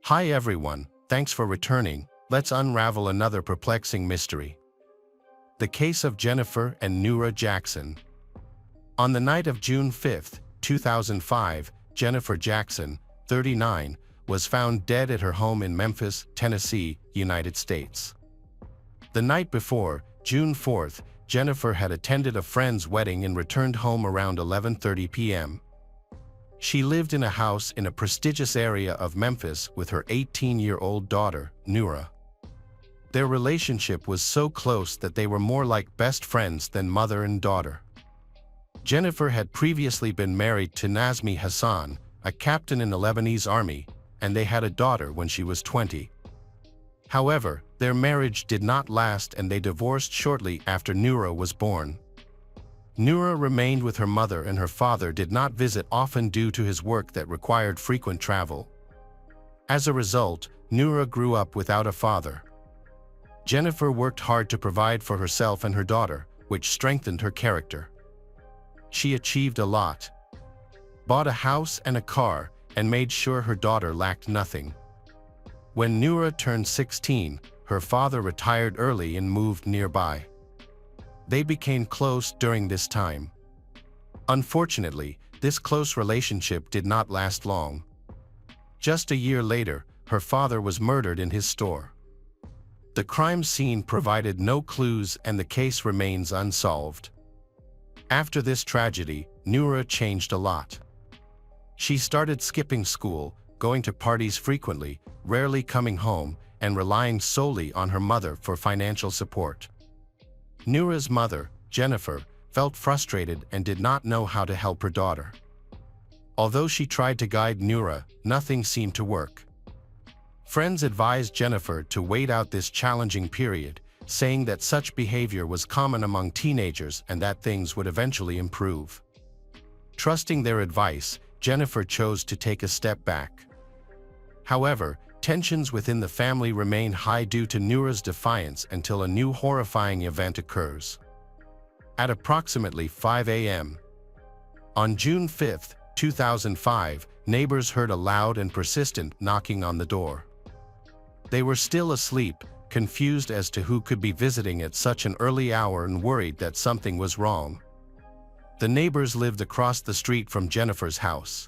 Hi everyone, thanks for returning. Let's unravel another perplexing mystery. The case of Jennifer and Noura Jackson. On the night of June 5, 2005, Jennifer Jackson, 39, was found dead at her home in Memphis, Tennessee, United States. The night before, June 4th, Jennifer had attended a friend's wedding and returned home around 11:30 p.m. She lived in a house in a prestigious area of Memphis with her 18-year-old daughter, Noura. Their relationship was so close that they were more like best friends than mother and daughter. Jennifer had previously been married to Nazmi Hassan, a captain in the Lebanese army, and they had a daughter when she was 20. However, their marriage did not last and they divorced shortly after Noura was born. Noura remained with her mother and her father did not visit often due to his work that required frequent travel. As a result, Noura grew up without a father. Jennifer worked hard to provide for herself and her daughter, which strengthened her character. She achieved a lot. Bought a house and a car, and made sure her daughter lacked nothing. When Noura turned 16, her father retired early and moved nearby. They became close during this time. Unfortunately, this close relationship did not last long. Just a year later, her father was murdered in his store. The crime scene provided no clues and the case remains unsolved. After this tragedy, Noura changed a lot. She started skipping school, going to parties frequently, rarely coming home, and relying solely on her mother for financial support. Noura's mother, Jennifer, felt frustrated and did not know how to help her daughter. Although she tried to guide Noura, nothing seemed to work. Friends advised Jennifer to wait out this challenging period, saying that such behavior was common among teenagers and that things would eventually improve. Trusting their advice, Jennifer chose to take a step back. However, tensions within the family remain high due to Noura's defiance until a new horrifying event occurs. At approximately 5 a.m. on June 5, 2005, neighbors heard a loud and persistent knocking on the door. They were still asleep, confused as to who could be visiting at such an early hour and worried that something was wrong. The neighbors lived across the street from Jennifer's house.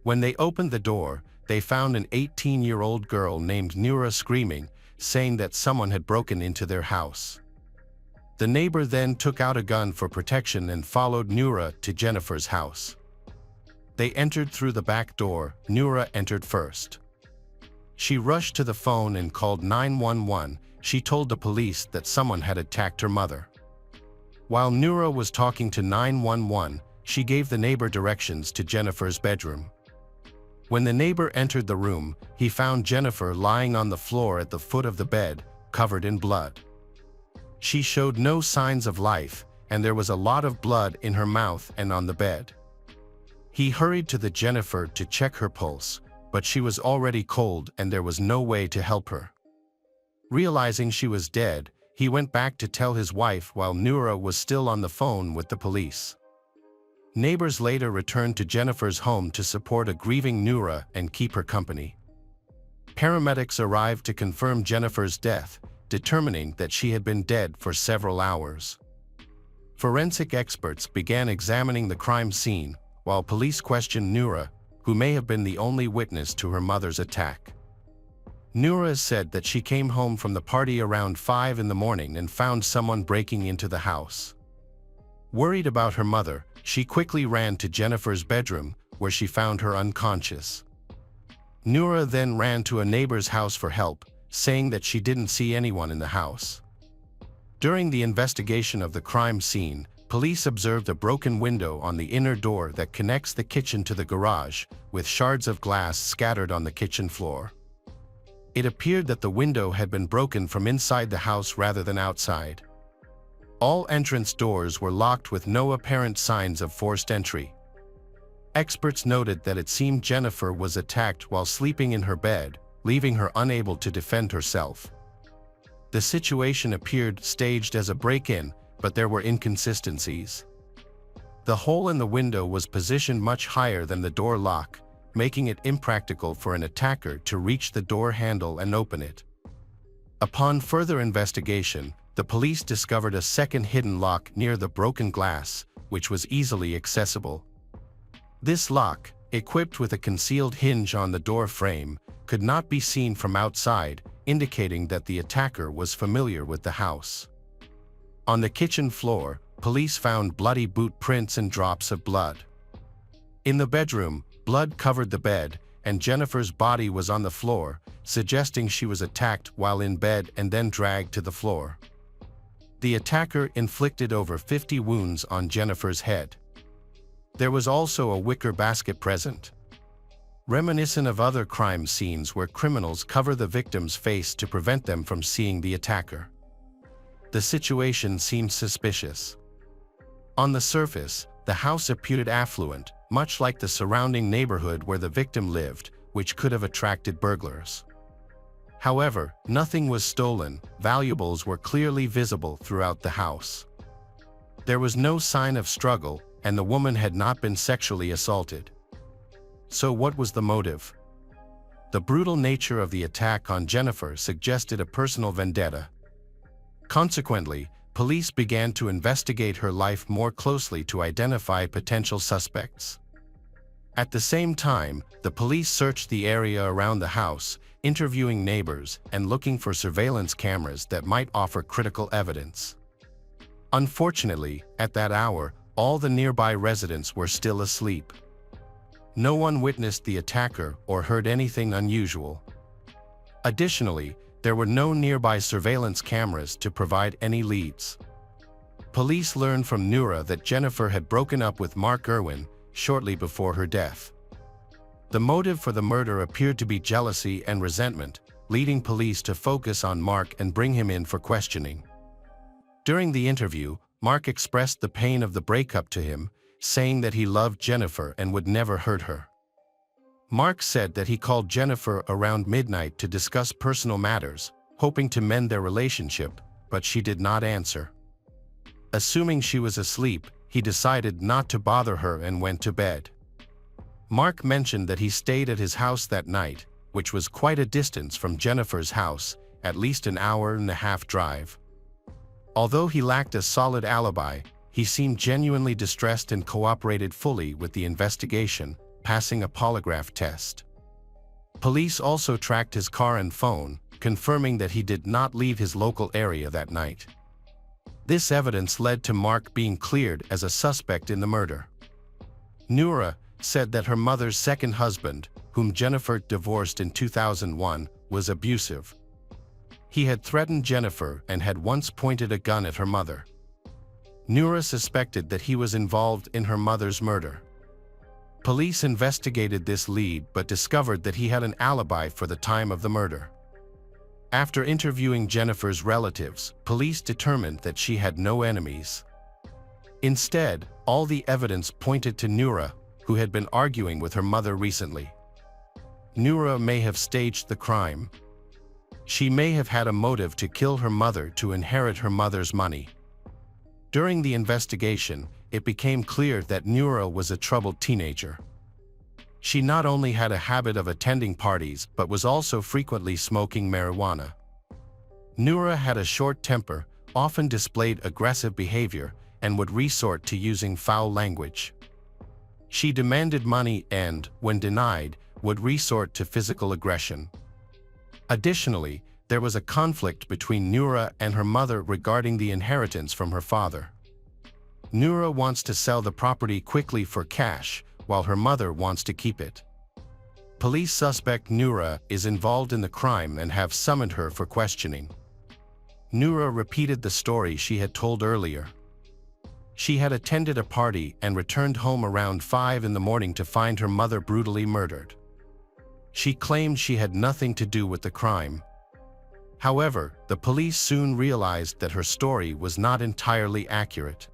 When they opened the door, they found an 18-year-old girl named Noura screaming, saying that someone had broken into their house. The neighbor then took out a gun for protection and followed Noura to Jennifer's house. They entered through the back door. Noura entered first. She rushed to the phone and called 911. She told the police that someone had attacked her mother. While Noura was talking to 911, she gave the neighbor directions to Jennifer's bedroom. When the neighbor entered the room, he found Jennifer lying on the floor at the foot of the bed, covered in blood. She showed no signs of life, and there was a lot of blood in her mouth and on the bed. He hurried to Jennifer to check her pulse, but she was already cold and there was no way to help her. Realizing she was dead, he went back to tell his wife while Noura was still on the phone with the police. Neighbors later returned to Jennifer's home to support a grieving Noura and keep her company. Paramedics arrived to confirm Jennifer's death, determining that she had been dead for several hours. Forensic experts began examining the crime scene, while police questioned Noura, who may have been the only witness to her mother's attack. Noura said that she came home from the party around 5 in the morning and found someone breaking into the house. Worried about her mother, she quickly ran to Jennifer's bedroom, where she found her unconscious. Noura then ran to a neighbor's house for help, saying that she didn't see anyone in the house. During the investigation of the crime scene, police observed a broken window on the inner door that connects the kitchen to the garage, with shards of glass scattered on the kitchen floor. It appeared that the window had been broken from inside the house rather than outside. All entrance doors were locked with no apparent signs of forced entry. Experts noted that it seemed Jennifer was attacked while sleeping in her bed, leaving her unable to defend herself. The situation appeared staged as a break-in, but there were inconsistencies. The hole in the window was positioned much higher than the door lock, making it impractical for an attacker to reach the door handle and open it. Upon further investigation, the police discovered a second hidden lock near the broken glass, which was easily accessible. This lock, equipped with a concealed hinge on the door frame, could not be seen from outside, indicating that the attacker was familiar with the house. On the kitchen floor, police found bloody boot prints and drops of blood. In the bedroom, blood covered the bed, and Jennifer's body was on the floor, suggesting she was attacked while in bed and then dragged to the floor. The attacker inflicted over 50 wounds on Jennifer's head. There was also a wicker basket present, reminiscent of other crime scenes where criminals cover the victim's face to prevent them from seeing the attacker. The situation seemed suspicious. On the surface, the house appeared affluent, much like the surrounding neighborhood where the victim lived, which could have attracted burglars. However, nothing was stolen. Valuables were clearly visible throughout the house. There was no sign of struggle, and the woman had not been sexually assaulted. So what was the motive? The brutal nature of the attack on Jennifer suggested a personal vendetta. Consequently, police began to investigate her life more closely to identify potential suspects. At the same time, the police searched the area around the house, interviewing neighbors and looking for surveillance cameras that might offer critical evidence. Unfortunately, at that hour, all the nearby residents were still asleep. No one witnessed the attacker or heard anything unusual. Additionally, there were no nearby surveillance cameras to provide any leads. Police learned from Noura that Jennifer had broken up with Mark Irwin shortly before her death. The motive for the murder appeared to be jealousy and resentment, leading police to focus on Mark and bring him in for questioning. During the interview, Mark expressed the pain of the breakup to him, saying that he loved Jennifer and would never hurt her. Mark said that he called Jennifer around midnight to discuss personal matters, hoping to mend their relationship, but she did not answer. Assuming she was asleep, he decided not to bother her and went to bed. Mark mentioned that he stayed at his house that night, which was quite a distance from Jennifer's house, at least an hour-and-a-half drive. Although he lacked a solid alibi, he seemed genuinely distressed and cooperated fully with the investigation, passing a polygraph test. Police also tracked his car and phone, confirming that he did not leave his local area that night. This evidence led to Mark being cleared as a suspect in the murder. Noura said that her mother's second husband, whom Jennifer divorced in 2001, was abusive. He had threatened Jennifer and had once pointed a gun at her mother. Noura suspected that he was involved in her mother's murder. Police investigated this lead but discovered that he had an alibi for the time of the murder. After interviewing Jennifer's relatives, police determined that she had no enemies. Instead, all the evidence pointed to Noura, who had been arguing with her mother recently. Noura may have staged the crime. She may have had a motive to kill her mother to inherit her mother's money. During the investigation, it became clear that Noura was a troubled teenager. She not only had a habit of attending parties but was also frequently smoking marijuana. Noura had a short temper, often displayed aggressive behavior, and would resort to using foul language. She demanded money and, when denied, would resort to physical aggression. Additionally, there was a conflict between Noura and her mother regarding the inheritance from her father. Noura wants to sell the property quickly for cash, while her mother wants to keep it. Police suspect Noura is involved in the crime and have summoned her for questioning. Noura repeated the story she had told earlier. She had attended a party and returned home around 5 in the morning to find her mother brutally murdered. She claimed she had nothing to do with the crime. However, the police soon realized that her story was not entirely accurate.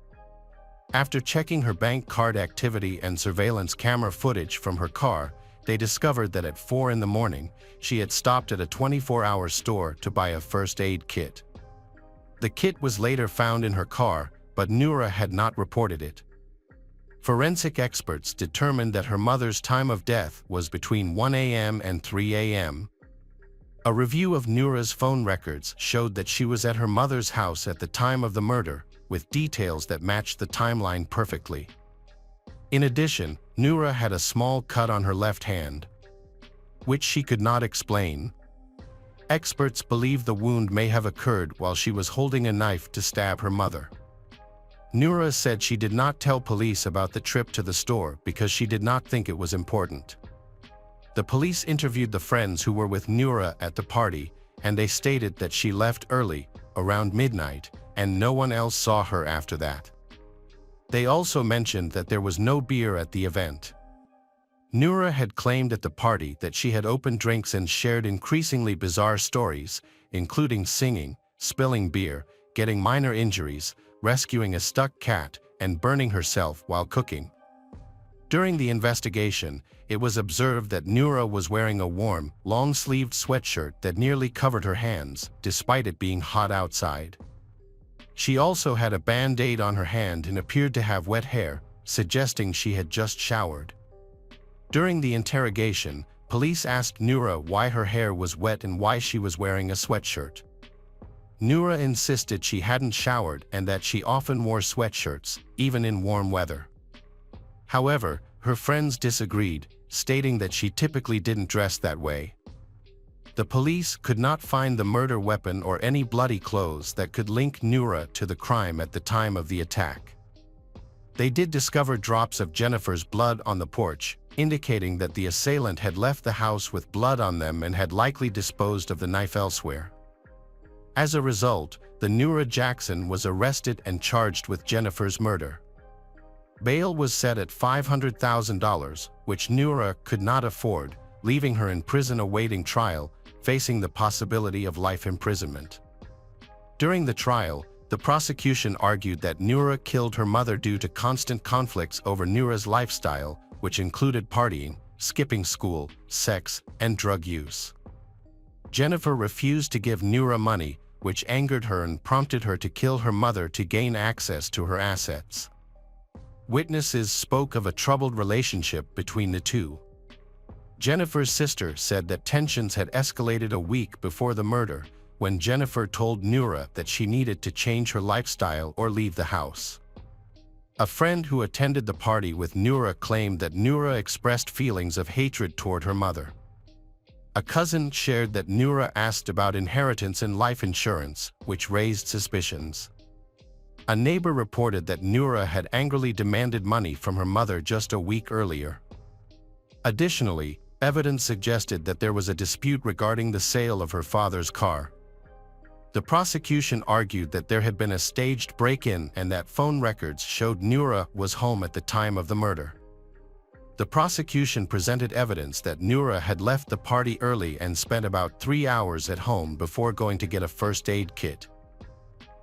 After checking her bank card activity and surveillance camera footage from her car, they discovered that at 4 in the morning, she had stopped at a 24-hour store to buy a first aid kit. The kit was later found in her car, but Noura had not reported it. Forensic experts determined that her mother's time of death was between 1 a.m. and 3 a.m. A review of Noura's phone records showed that she was at her mother's house at the time of the murder, with details that matched the timeline perfectly. In addition, Noura had a small cut on her left hand, which she could not explain. Experts believe the wound may have occurred while she was holding a knife to stab her mother. Noura said she did not tell police about the trip to the store because she did not think it was important. The police interviewed the friends who were with Noura at the party, and they stated that she left early, around midnight, and no one else saw her after that. They also mentioned that there was no beer at the event. Noura had claimed at the party that she had opened drinks and shared increasingly bizarre stories, including singing, spilling beer, getting minor injuries, rescuing a stuck cat, and burning herself while cooking. During the investigation, it was observed that Noura was wearing a warm, long-sleeved sweatshirt that nearly covered her hands, despite it being hot outside. She also had a band-aid on her hand and appeared to have wet hair, suggesting she had just showered. During the interrogation, police asked Noura why her hair was wet and why she was wearing a sweatshirt. Noura insisted she hadn't showered and that she often wore sweatshirts, even in warm weather. However, her friends disagreed, stating that she typically didn't dress that way. The police could not find the murder weapon or any bloody clothes that could link Noura to the crime at the time of the attack. They did discover drops of Jennifer's blood on the porch, indicating that the assailant had left the house with blood on them and had likely disposed of the knife elsewhere. As a result, the Noura Jackson was arrested and charged with Jennifer's murder. Bail was set at $500,000, which Noura could not afford, leaving her in prison awaiting trial, facing the possibility of life imprisonment. During the trial, the prosecution argued that Noura killed her mother due to constant conflicts over Noura's lifestyle, which included partying, skipping school, sex, and drug use. Jennifer refused to give Noura money, which angered her and prompted her to kill her mother to gain access to her assets. Witnesses spoke of a troubled relationship between the two. Jennifer's sister said that tensions had escalated a week before the murder, when Jennifer told Noura that she needed to change her lifestyle or leave the house. A friend who attended the party with Noura claimed that Noura expressed feelings of hatred toward her mother. A cousin shared that Noura asked about inheritance and life insurance, which raised suspicions. A neighbor reported that Noura had angrily demanded money from her mother just a week earlier. Additionally, evidence suggested that there was a dispute regarding the sale of her father's car. The prosecution argued that there had been a staged break-in and that phone records showed Noura was home at the time of the murder. The prosecution presented evidence that Noura had left the party early and spent about 3 hours at home before going to get a first aid kit.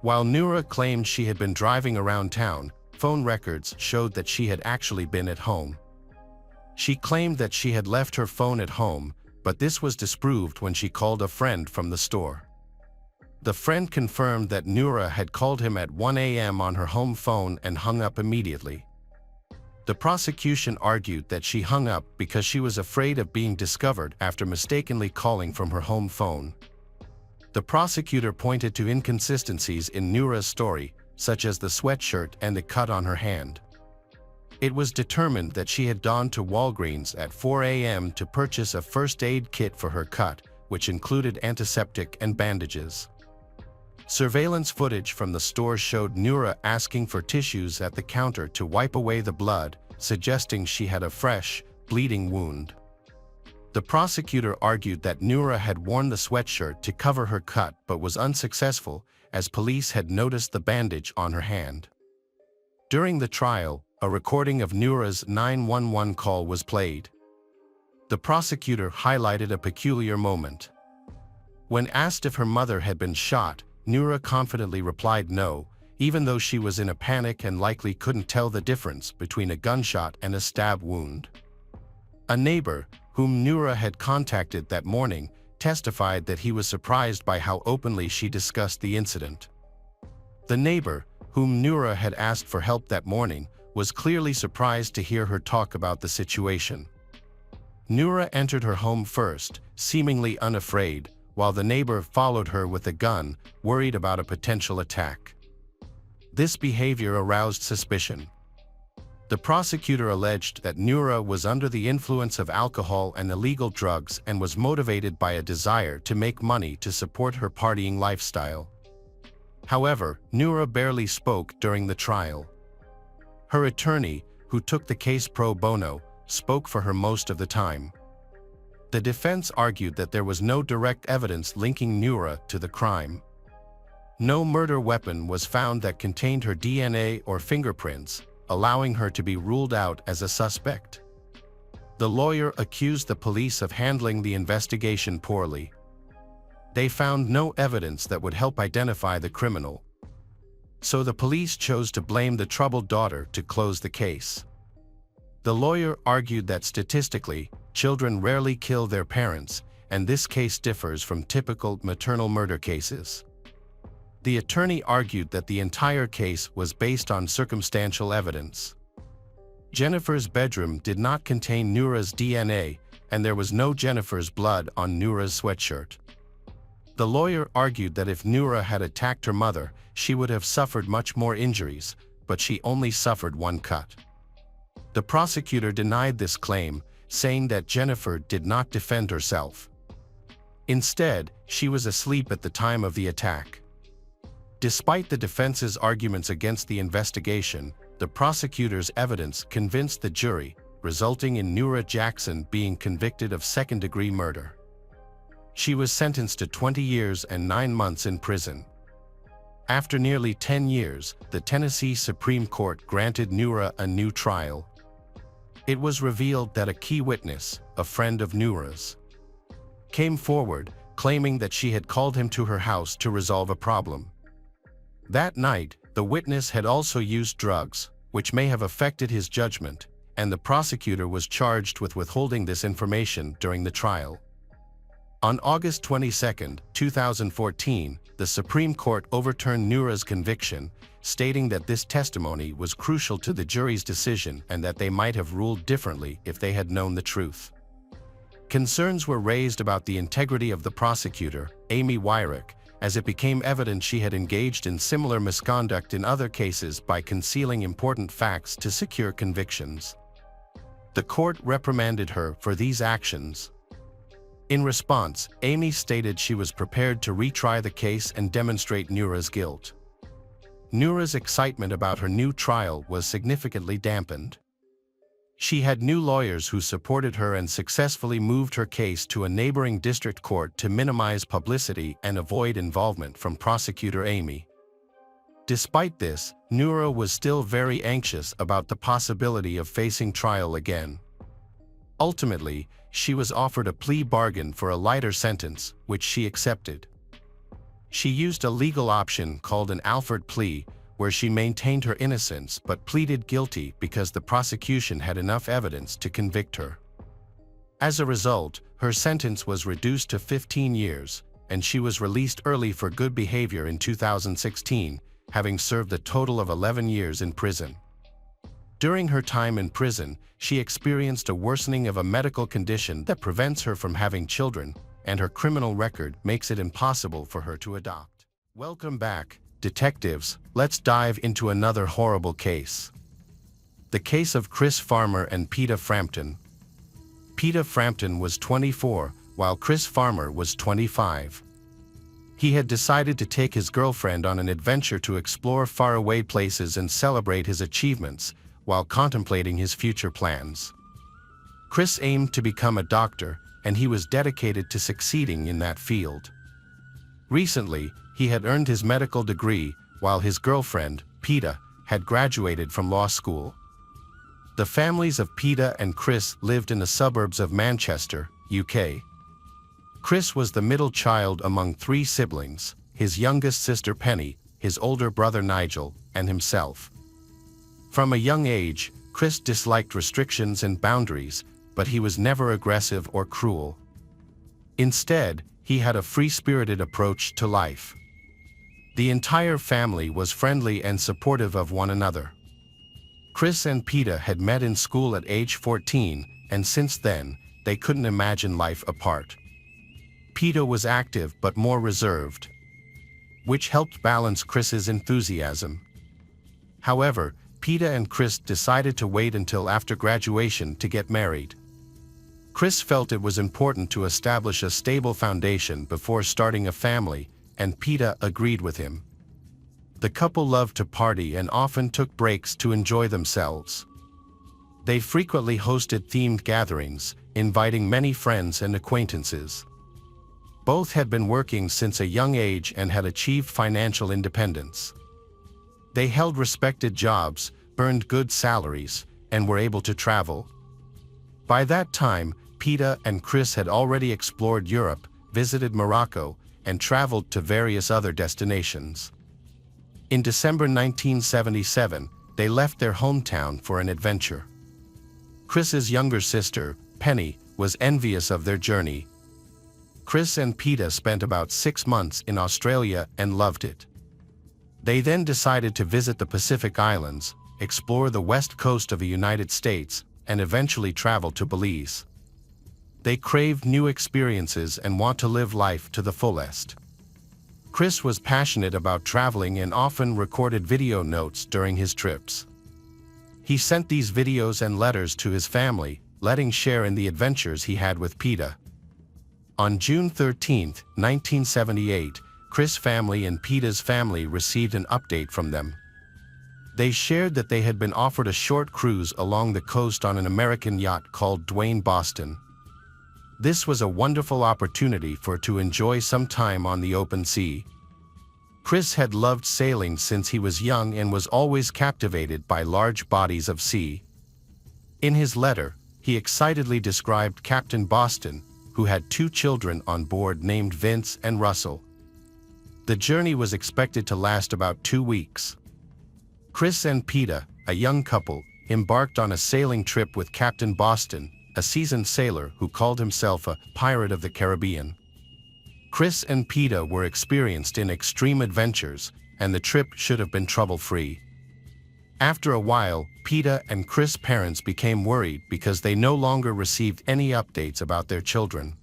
While Noura claimed she had been driving around town, phone records showed that she had actually been at home. She claimed that she had left her phone at home, but this was disproved when she called a friend from the store. The friend confirmed that Noura had called him at 1 a.m. on her home phone and hung up immediately. The prosecution argued that she hung up because she was afraid of being discovered after mistakenly calling from her home phone. The prosecutor pointed to inconsistencies in Noura's story, such as the sweatshirt and the cut on her hand. It was determined that she had gone to Walgreens at 4 a.m. to purchase a first aid kit for her cut, which included antiseptic and bandages. Surveillance footage from the store showed Noura asking for tissues at the counter to wipe away the blood, suggesting she had a fresh, bleeding wound. The prosecutor argued that Noura had worn the sweatshirt to cover her cut but was unsuccessful, as police had noticed the bandage on her hand. During the trial, a recording of Noura's 911 call was played. The prosecutor highlighted a peculiar moment. When asked if her mother had been shot, Noura confidently replied no, even though she was in a panic and likely couldn't tell the difference between a gunshot and a stab wound. A neighbor, whom Noura had contacted that morning, testified that he was surprised by how openly she discussed the incident. The neighbor, whom Noura had asked for help that morning, was clearly surprised to hear her talk about the situation. Noura entered her home first, seemingly unafraid, while the neighbor followed her with a gun, worried about a potential attack. This behavior aroused suspicion. The prosecutor alleged that Noura was under the influence of alcohol and illegal drugs and was motivated by a desire to make money to support her partying lifestyle. However, Noura barely spoke during the trial. Her attorney, who took the case pro bono, spoke for her most of the time. The defense argued that there was no direct evidence linking Noura to the crime. No murder weapon was found that contained her DNA or fingerprints, allowing her to be ruled out as a suspect. The lawyer accused the police of handling the investigation poorly. They found no evidence that would help identify the criminal. So the police chose to blame the troubled daughter to close the case. The lawyer argued that statistically, children rarely kill their parents, and this case differs from typical maternal murder cases. The attorney argued that the entire case was based on circumstantial evidence. Jennifer's bedroom did not contain Noura's DNA, and there was no Jennifer's blood on Noura's sweatshirt. The lawyer argued that if Noura had attacked her mother, she would have suffered much more injuries, but she only suffered one cut. The prosecutor denied this claim, saying that Jennifer did not defend herself. Instead, she was asleep at the time of the attack. Despite the defense's arguments against the investigation, the prosecutor's evidence convinced the jury, resulting in Noura Jackson being convicted of second-degree murder. She was sentenced to 20 years and 9 months in prison. After nearly 10 years, the Tennessee Supreme Court granted Noura a new trial. It was revealed that a key witness, a friend of Noura's, came forward, claiming that she had called him to her house to resolve a problem. That night, the witness had also used drugs, which may have affected his judgment, and the prosecutor was charged with withholding this information during the trial. On August 22, 2014, the Supreme Court overturned Noura's conviction, stating that this testimony was crucial to the jury's decision and that they might have ruled differently if they had known the truth. Concerns were raised about the integrity of the prosecutor, Amy Wyrick, as it became evident she had engaged in similar misconduct in other cases by concealing important facts to secure convictions. The court reprimanded her for these actions. In response, Amy stated she was prepared to retry the case and demonstrate Noura's guilt. Noura's excitement about her new trial was significantly dampened. She had new lawyers who supported her and successfully moved her case to a neighboring district court to minimize publicity and avoid involvement from prosecutor Amy. Despite this, Noura was still very anxious about the possibility of facing trial again. Ultimately, she was offered a plea bargain for a lighter sentence, which she accepted. She used a legal option called an Alford plea, where she maintained her innocence but pleaded guilty because the prosecution had enough evidence to convict her. As a result, her sentence was reduced to 15 years, and she was released early for good behavior in 2016, having served a total of 11 years in prison. During her time in prison, she experienced a worsening of a medical condition that prevents her from having children, and her criminal record makes it impossible for her to adopt. Welcome back, detectives. Let's dive into another horrible case. The case of Chris Farmer and Peta Frampton. Peta Frampton was 24, while Chris Farmer was 25. He had decided to take his girlfriend on an adventure to explore faraway places and celebrate his achievements, while contemplating his future plans. Chris aimed to become a doctor, and he was dedicated to succeeding in that field. Recently, he had earned his medical degree, while his girlfriend, Peta, had graduated from law school. The families of Peta and Chris lived in the suburbs of Manchester, UK. Chris was the middle child among 3 siblings, his youngest sister Penny, his older brother Nigel, and himself. From a young age, Chris disliked restrictions and boundaries, but he was never aggressive or cruel. Instead, he had a free-spirited approach to life. The entire family was friendly and supportive of one another. Chris and Peta had met in school at age 14, and since then, they couldn't imagine life apart. Peta was active but more reserved, which helped balance Chris's enthusiasm. However, Peta and Chris decided to wait until after graduation to get married. Chris felt it was important to establish a stable foundation before starting a family, and Peta agreed with him. The couple loved to party and often took breaks to enjoy themselves. They frequently hosted themed gatherings, inviting many friends and acquaintances. Both had been working since a young age and had achieved financial independence. They held respected jobs, earned good salaries, and were able to travel. By that time, Peta and Chris had already explored Europe, visited Morocco, and traveled to various other destinations. In December 1977, they left their hometown for an adventure. Chris's younger sister, Penny, was envious of their journey. Chris and Peta spent about 6 months in Australia and loved it. They then decided to visit the Pacific Islands, explore the west coast of the United States, and eventually travel to Belize. They craved new experiences and want to live life to the fullest. Chris was passionate about traveling and often recorded video notes during his trips. He sent these videos and letters to his family, letting share in the adventures he had with Peta. On June 13, 1978, Chris' family and Peta's family received an update from them. They shared that they had been offered a short cruise along the coast on an American yacht called Dwayne Boston. This was a wonderful opportunity to enjoy some time on the open sea. Chris had loved sailing since he was young and was always captivated by large bodies of sea. In his letter, he excitedly described Captain Boston, who had 2 children on board named Vince and Russell. The journey was expected to last about 2 weeks. Chris and Peta, a young couple, embarked on a sailing trip with Captain Boston, a seasoned sailor who called himself a pirate of the Caribbean. Chris and Peta were experienced in extreme adventures, and the trip should have been trouble-free. After a while, Peta and Chris' parents became worried because they no longer received any updates about their children.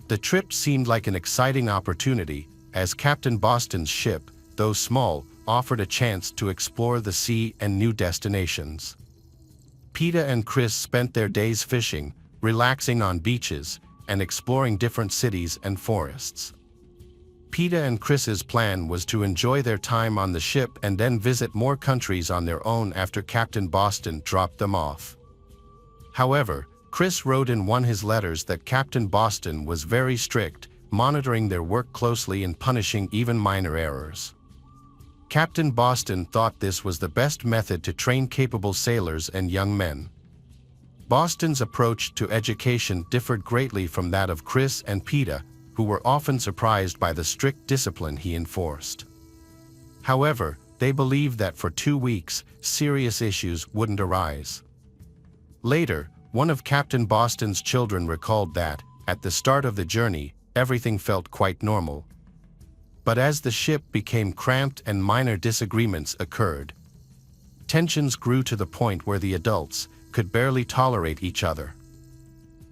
The trip seemed like an exciting opportunity, as Captain Boston's ship, though small, offered a chance to explore the sea and new destinations. Peta and Chris spent their days fishing, relaxing on beaches, and exploring different cities and forests. Peta and Chris's plan was to enjoy their time on the ship and then visit more countries on their own after Captain Boston dropped them off. However, Chris wrote in one of his letters that Captain Boston was very strict, monitoring their work closely and punishing even minor errors. Captain Boston thought this was the best method to train capable sailors and young men. Boston's approach to education differed greatly from that of Chris and Peta, who were often surprised by the strict discipline he enforced. However, they believed that for 2 weeks, serious issues wouldn't arise. Later, one of Captain Boston's children recalled that, at the start of the journey, everything felt quite normal. But as the ship became cramped and minor disagreements occurred, tensions grew to the point where the adults could barely tolerate each other.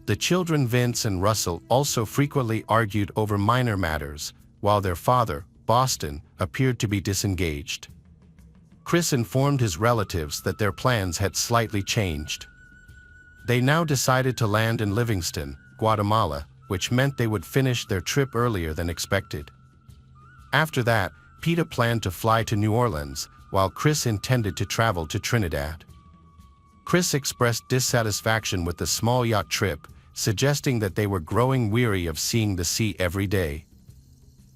The children Vince and Russell also frequently argued over minor matters, while their father, Boston, appeared to be disengaged. Chris informed his relatives that their plans had slightly changed. They now decided to land in Livingston, Guatemala, which meant they would finish their trip earlier than expected. After that, Peta planned to fly to New Orleans, while Chris intended to travel to Trinidad. Chris expressed dissatisfaction with the small yacht trip, suggesting that they were growing weary of seeing the sea every day.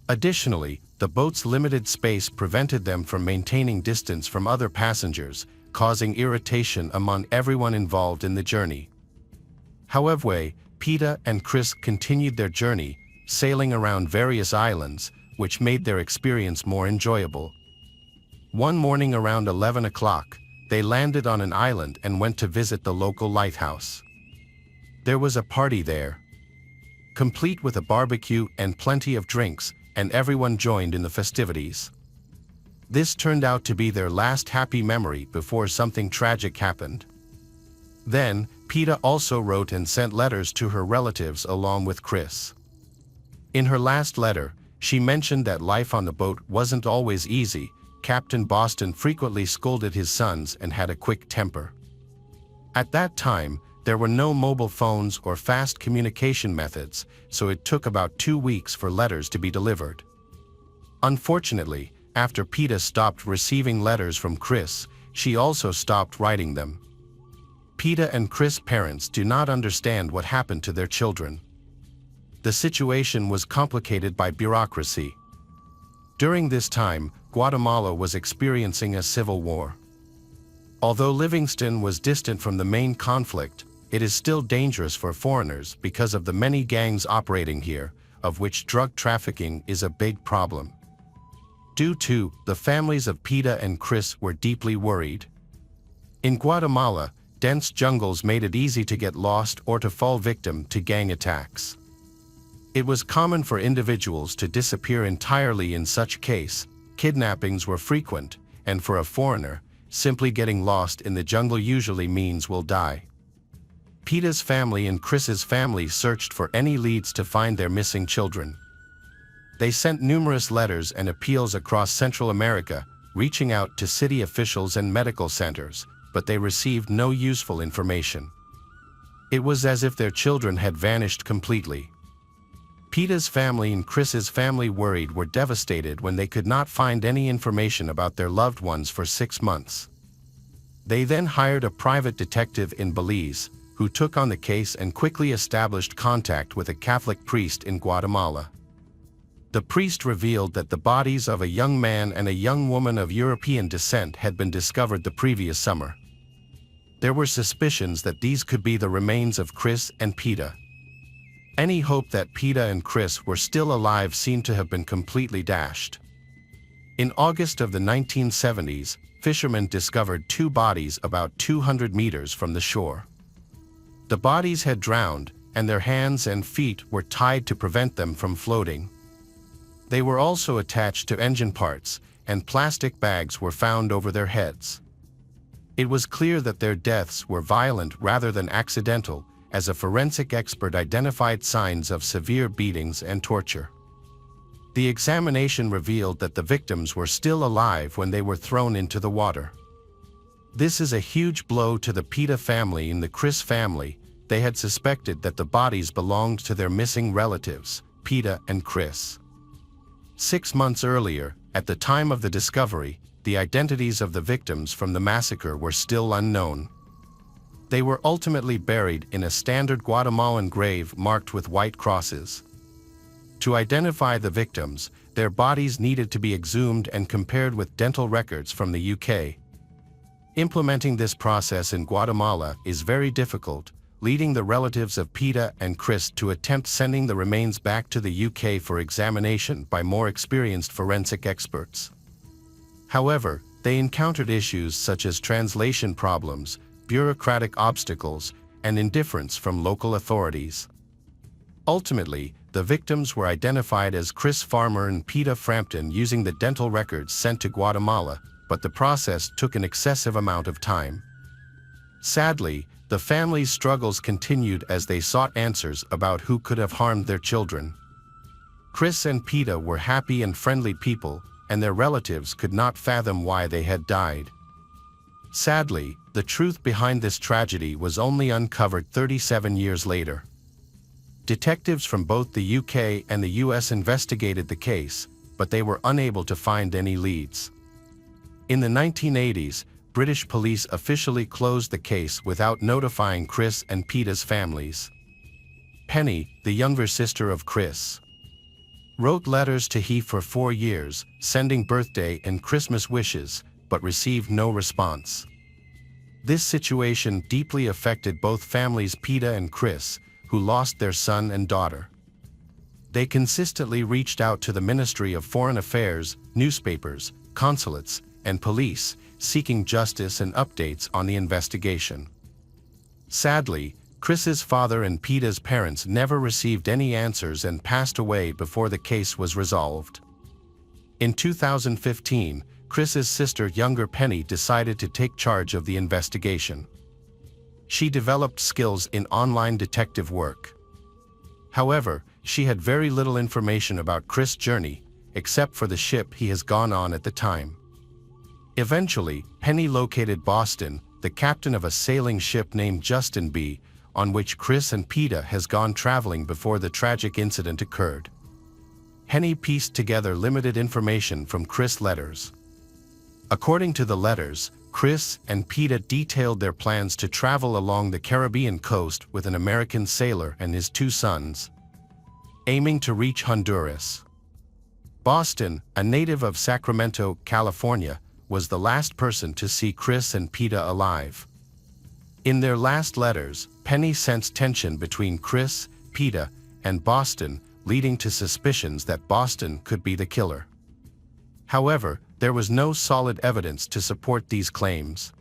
Additionally, the boat's limited space prevented them from maintaining distance from other passengers, causing irritation among everyone involved in the journey. However, Peta and Chris continued their journey, sailing around various islands, which made their experience more enjoyable. One morning around 11 o'clock, they landed on an island and went to visit the local lighthouse. There was a party there, complete with a barbecue and plenty of drinks, and everyone joined in the festivities. This turned out to be their last happy memory before something tragic happened. Then, Peta also wrote and sent letters to her relatives along with Chris. In her last letter, she mentioned that life on the boat wasn't always easy. Captain Boston frequently scolded his sons and had a quick temper. At that time, there were no mobile phones or fast communication methods, so it took about 2 weeks for letters to be delivered. Unfortunately, after Peta stopped receiving letters from Chris, she also stopped writing them. Peta and Chris' parents do not understand what happened to their children. The situation was complicated by bureaucracy. During this time, Guatemala was experiencing a civil war. Although Livingston was distant from the main conflict, it is still dangerous for foreigners because of the many gangs operating here, of which drug trafficking is a big problem. Due to, the families of Peta and Chris were deeply worried. In Guatemala, dense jungles made it easy to get lost or to fall victim to gang attacks. It was common for individuals to disappear entirely. In such case, kidnappings were frequent, and for a foreigner, simply getting lost in the jungle usually means will die. Peta's family and Chris's family searched for any leads to find their missing children. They sent numerous letters and appeals across Central America, reaching out to city officials and medical centers, but they received no useful information. It was as if their children had vanished completely. Peta's family and Chris's family were devastated when they could not find any information about their loved ones for 6 months. They then hired a private detective in Belize, who took on the case and quickly established contact with a Catholic priest in Guatemala. The priest revealed that the bodies of a young man and a young woman of European descent had been discovered the previous summer. There were suspicions that these could be the remains of Chris and Peta. Any hope that Peta and Chris were still alive seemed to have been completely dashed. In August of the 1970s, fishermen discovered 2 bodies about 200 meters from the shore. The bodies had drowned, and their hands and feet were tied to prevent them from floating. They were also attached to engine parts, and plastic bags were found over their heads. It was clear that their deaths were violent rather than accidental, as a forensic expert identified signs of severe beatings and torture. The examination revealed that the victims were still alive when they were thrown into the water. This is a huge blow to the Peta family and the Chris family. They had suspected that the bodies belonged to their missing relatives, Peta and Chris. 6 months earlier, at the time of the discovery, the identities of the victims from the massacre were still unknown. They were ultimately buried in a standard Guatemalan grave marked with white crosses. To identify the victims, their bodies needed to be exhumed and compared with dental records from the UK. Implementing this process in Guatemala is very difficult, leading the relatives of Peta and Chris to attempt sending the remains back to the UK for examination by more experienced forensic experts. However, they encountered issues such as translation problems, bureaucratic obstacles, and indifference from local authorities. Ultimately, the victims were identified as Chris Farmer and Peta Frampton using the dental records sent to Guatemala, but the process took an excessive amount of time. Sadly, the family's struggles continued as they sought answers about who could have harmed their children. Chris and Peta were happy and friendly people, and their relatives could not fathom why they had died. Sadly, the truth behind this tragedy was only uncovered 37 years later. Detectives from both the UK and the US investigated the case, but they were unable to find any leads. In the 1980s, British police officially closed the case without notifying Chris and Peta's families. Penny, the younger sister of Chris, wrote letters to he for 4 years, sending birthday and Christmas wishes, but received no response. This situation deeply affected both families, Peta and Chris, who lost their son and daughter. They consistently reached out to the Ministry of Foreign Affairs, newspapers, consulates, and police, seeking justice and updates on the investigation. Sadly, Chris's father and Peta's parents never received any answers and passed away before the case was resolved. In 2015, Chris's sister, younger Penny, decided to take charge of the investigation. She developed skills in online detective work. However, she had very little information about Chris' journey, except for the ship he has gone on at the time. Eventually, Penny located Boston, the captain of a sailing ship named Justin B., on which Chris and Peta has gone traveling before the tragic incident occurred. Penny pieced together limited information from Chris' letters. According to the letters, Chris and Peta detailed their plans to travel along the Caribbean coast with an American sailor and his 2 sons, aiming to reach Honduras. Boston, a native of Sacramento, California, was the last person to see Chris and Peta alive. In their last letters, Penny sensed tension between Chris, Peta, and Boston, leading to suspicions that Boston could be the killer. However, there was no solid evidence to support these claims.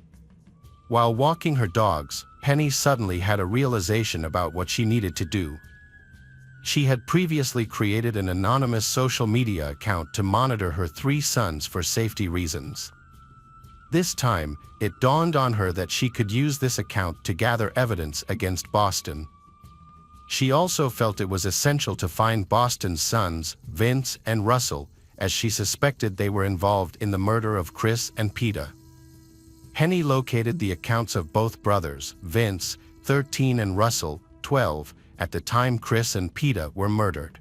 While walking her dogs, Penny suddenly had a realization about what she needed to do. She had previously created an anonymous social media account to monitor her 3 sons for safety reasons. This time, it dawned on her that she could use this account to gather evidence against Boston. She also felt it was essential to find Boston's sons, Vince and Russell, as she suspected they were involved in the murder of Chris and Peta. Penny located the accounts of both brothers, Vince, 13, and Russell, 12, at the time Chris and Peta were murdered.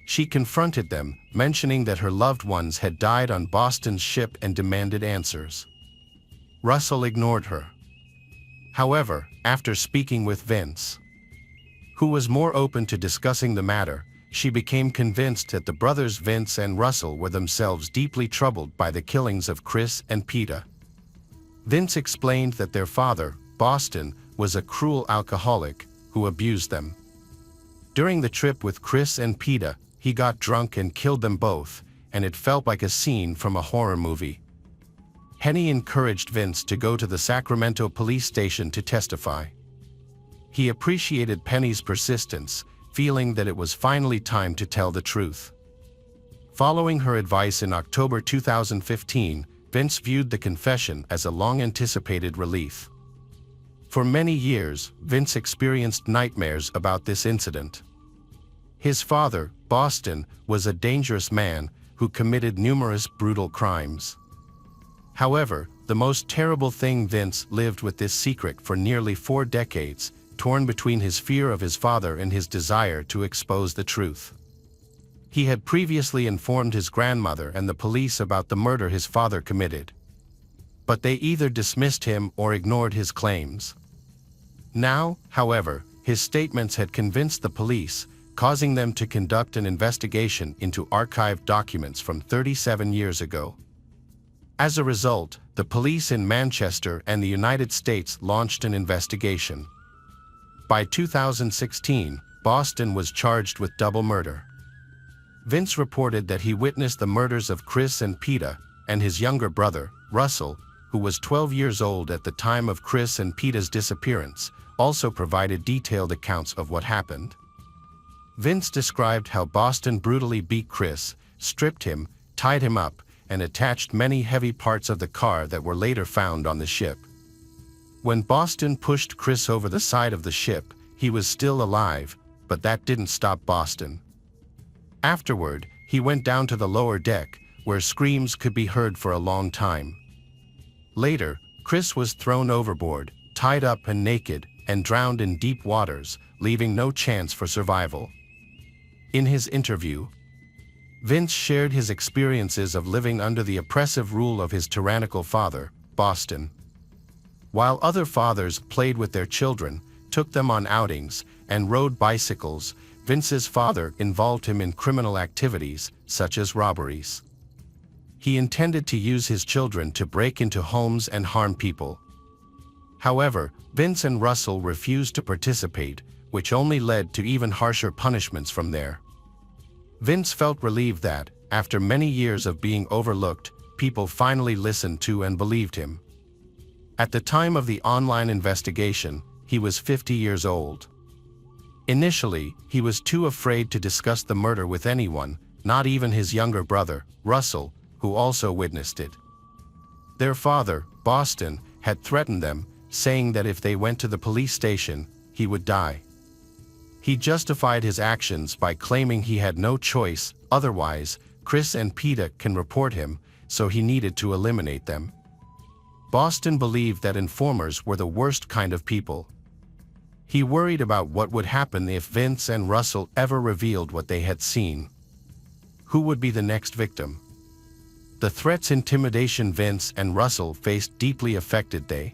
She confronted them, mentioning that her loved ones had died on Boston's ship and demanded answers. Russell ignored her. However, after speaking with Vince, who was more open to discussing the matter, she became convinced that the brothers Vince and Russell were themselves deeply troubled by the killings of Chris and Peta. Vince explained that their father, Boston, was a cruel alcoholic who abused them. During the trip with Chris and Peta, he got drunk and killed them both, and it felt like a scene from a horror movie. Penny encouraged Vince to go to the Sacramento police station to testify. He appreciated Penny's persistence, feeling that it was finally time to tell the truth. Following her advice in October 2015, Vince viewed the confession as a long-anticipated relief. For many years, Vince experienced nightmares about this incident. His father, Boston, was a dangerous man who committed numerous brutal crimes. However, the most terrible thing, Vince lived with this secret for nearly 4 decades, torn between his fear of his father and his desire to expose the truth. He had previously informed his grandmother and the police about the murder his father committed, but they either dismissed him or ignored his claims. Now, however, his statements had convinced the police, causing them to conduct an investigation into archived documents from 37 years ago. As a result, the police in Manchester and the United States launched an investigation. By 2016, Boston was charged with double murder. Vince reported that he witnessed the murders of Chris and Peta, and his younger brother, Russell, who was 12 years old at the time of Chris and Peta's disappearance, also provided detailed accounts of what happened. Vince described how Boston brutally beat Chris, stripped him, tied him up, and attached many heavy parts of the car that were later found on the ship. When Boston pushed Chris over the side of the ship, he was still alive, but that didn't stop Boston. Afterward, he went down to the lower deck, where screams could be heard for a long time. Later, Chris was thrown overboard, tied up and naked, and drowned in deep waters, leaving no chance for survival. In his interview, Vince shared his experiences of living under the oppressive rule of his tyrannical father, Boston. While other fathers played with their children, took them on outings, and rode bicycles, Vince's father involved him in criminal activities, such as robberies. He intended to use his children to break into homes and harm people. However, Vince and Russell refused to participate, which only led to even harsher punishments from there. Vince felt relieved that, after many years of being overlooked, people finally listened to and believed him. At the time of the online investigation, he was 50 years old. Initially, he was too afraid to discuss the murder with anyone, not even his younger brother, Russell, who also witnessed it. Their father, Boston, had threatened them, saying that if they went to the police station, he would die. He justified his actions by claiming he had no choice, otherwise, Chris and Peter can report him, so he needed to eliminate them. Boston believed that informers were the worst kind of people. He worried about what would happen if Vince and Russell ever revealed what they had seen. Who would be the next victim? The threats intimidation Vince and Russell faced deeply affected them.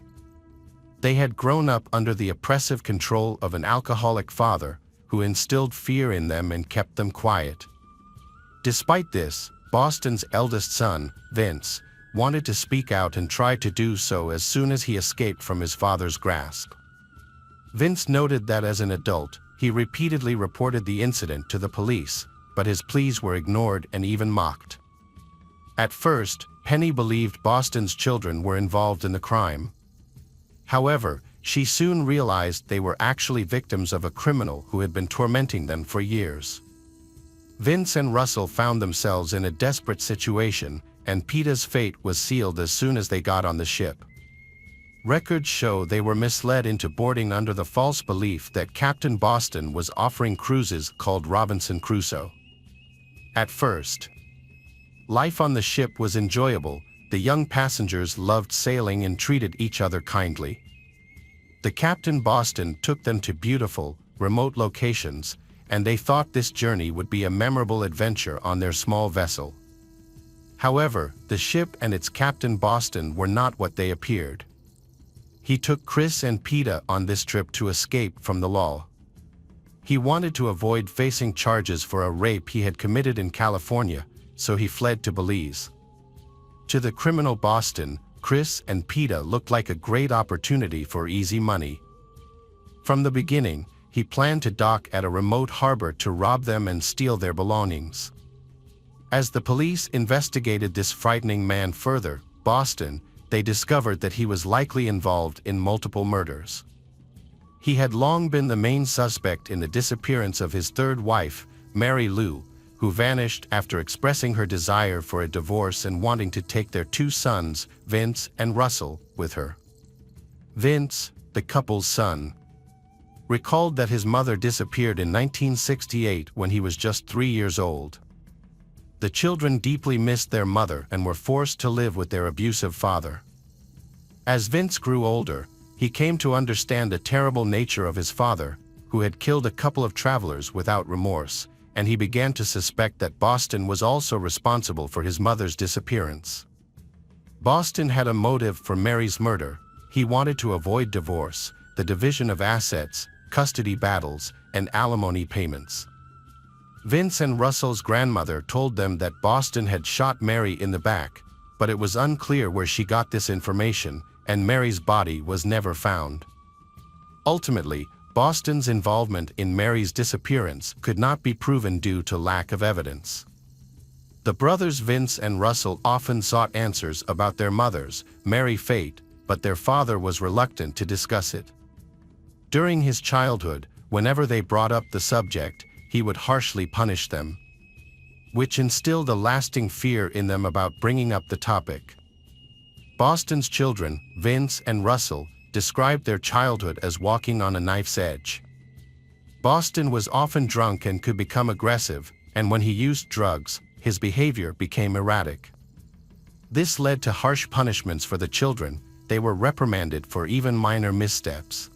They had grown up under the oppressive control of an alcoholic father who instilled fear in them and kept them quiet. Despite this, Boston's eldest son, Vince, wanted to speak out and tried to do so as soon as he escaped from his father's grasp. Vince noted that as an adult, he repeatedly reported the incident to the police, but his pleas were ignored and even mocked. At first, Penny believed Boston's children were involved in the crime. However, she soon realized they were actually victims of a criminal who had been tormenting them for years. Vince and Russell found themselves in a desperate situation, and Peter's fate was sealed as soon as they got on the ship. Records show they were misled into boarding under the false belief that Captain Boston was offering cruises called Robinson Crusoe. At first, life on the ship was enjoyable. The young passengers loved sailing and treated each other kindly. The Captain Boston took them to beautiful, remote locations, and they thought this journey would be a memorable adventure on their small vessel. However, the ship and its Captain Boston were not what they appeared. He took Chris and Peter on this trip to escape from the law. He wanted to avoid facing charges for a rape he had committed in California, so he fled to Belize. To the criminal Boston, Chris and Peter looked like a great opportunity for easy money. From the beginning, he planned to dock at a remote harbor to rob them and steal their belongings. As the police investigated this frightening man further, Boston, they discovered that he was likely involved in multiple murders. He had long been the main suspect in the disappearance of his third wife, Mary Lou, who vanished after expressing her desire for a divorce and wanting to take their two sons, Vince and Russell, with her. Vince, the couple's son, recalled that his mother disappeared in 1968 when he was just 3 years old. The children deeply missed their mother and were forced to live with their abusive father. As Vince grew older, he came to understand the terrible nature of his father, who had killed a couple of travelers without remorse, and he began to suspect that Boston was also responsible for his mother's disappearance. Boston had a motive for Mary's murder. He wanted to avoid divorce, the division of assets, custody battles, and alimony payments. Vince and Russell's grandmother told them that Boston had shot Mary in the back, but it was unclear where she got this information, and Mary's body was never found. Ultimately, Boston's involvement in Mary's disappearance could not be proven due to lack of evidence. The brothers Vince and Russell often sought answers about their mother's, Mary's fate, but their father was reluctant to discuss it. During his childhood, whenever they brought up the subject, he would harshly punish them, which instilled a lasting fear in them about bringing up the topic. Boston's children, Vince and Russell, described their childhood as walking on a knife's edge. Boston was often drunk and could become aggressive, and when he used drugs, his behavior became erratic. This led to harsh punishments for the children. They were reprimanded for even minor missteps.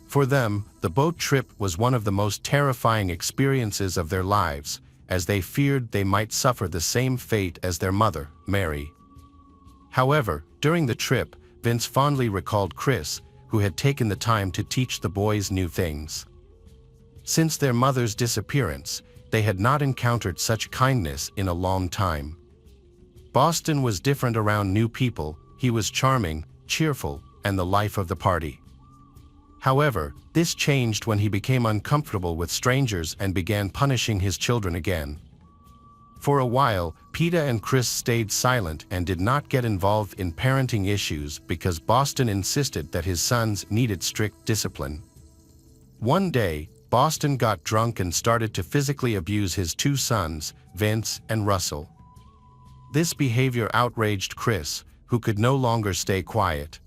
For them, the boat trip was one of the most terrifying experiences of their lives, as they feared they might suffer the same fate as their mother, Mary. However, during the trip, Vince fondly recalled Chris, who had taken the time to teach the boys new things. Since their mother's disappearance, they had not encountered such kindness in a long time. Boston was different around new people. He was charming, cheerful, and the life of the party. However, this changed when he became uncomfortable with strangers and began punishing his children again. For a while, Peter and Chris stayed silent and did not get involved in parenting issues because Boston insisted that his sons needed strict discipline. One day, Boston got drunk and started to physically abuse his two sons, Vince and Russell. This behavior outraged Chris, who could no longer stay quiet.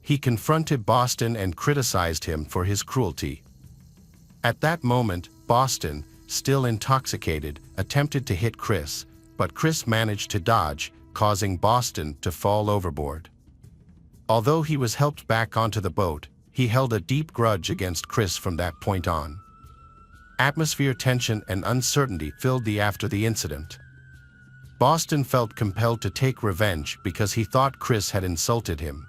He confronted Boston and criticized him for his cruelty. At that moment, Boston, still intoxicated, attempted to hit Chris, but Chris managed to dodge, causing Boston to fall overboard. Although he was helped back onto the boat, he held a deep grudge against Chris from that point on. Atmosphere tension and uncertainty filled the after the incident. Boston felt compelled to take revenge because he thought Chris had insulted him.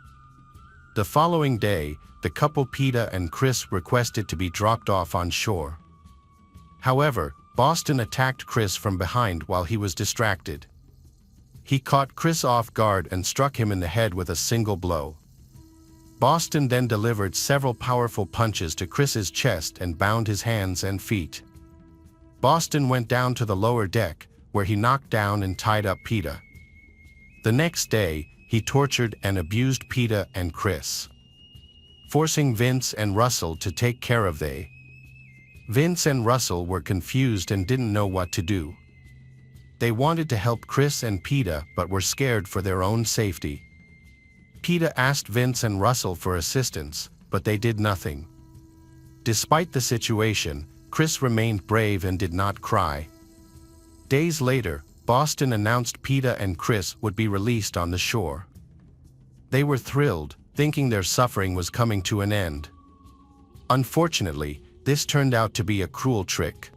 The following day, the couple Peter and Chris requested to be dropped off on shore. However, Boston attacked Chris from behind while he was distracted. He caught Chris off guard and struck him in the head with a single blow. Boston then delivered several powerful punches to Chris's chest and bound his hands and feet. Boston went down to the lower deck, where he knocked down and tied up Peter. The next day, he tortured and abused Peter and Chris, forcing Vince and Russell to take care of they. Vince and Russell were confused and didn't know what to do. They wanted to help Chris and Peter but were scared for their own safety. Peter asked Vince and Russell for assistance, but they did nothing. Despite the situation, Chris remained brave and did not cry. Days later, Boston announced Peter and Chris would be released on the shore. They were thrilled, thinking their suffering was coming to an end. Unfortunately, this turned out to be a cruel trick.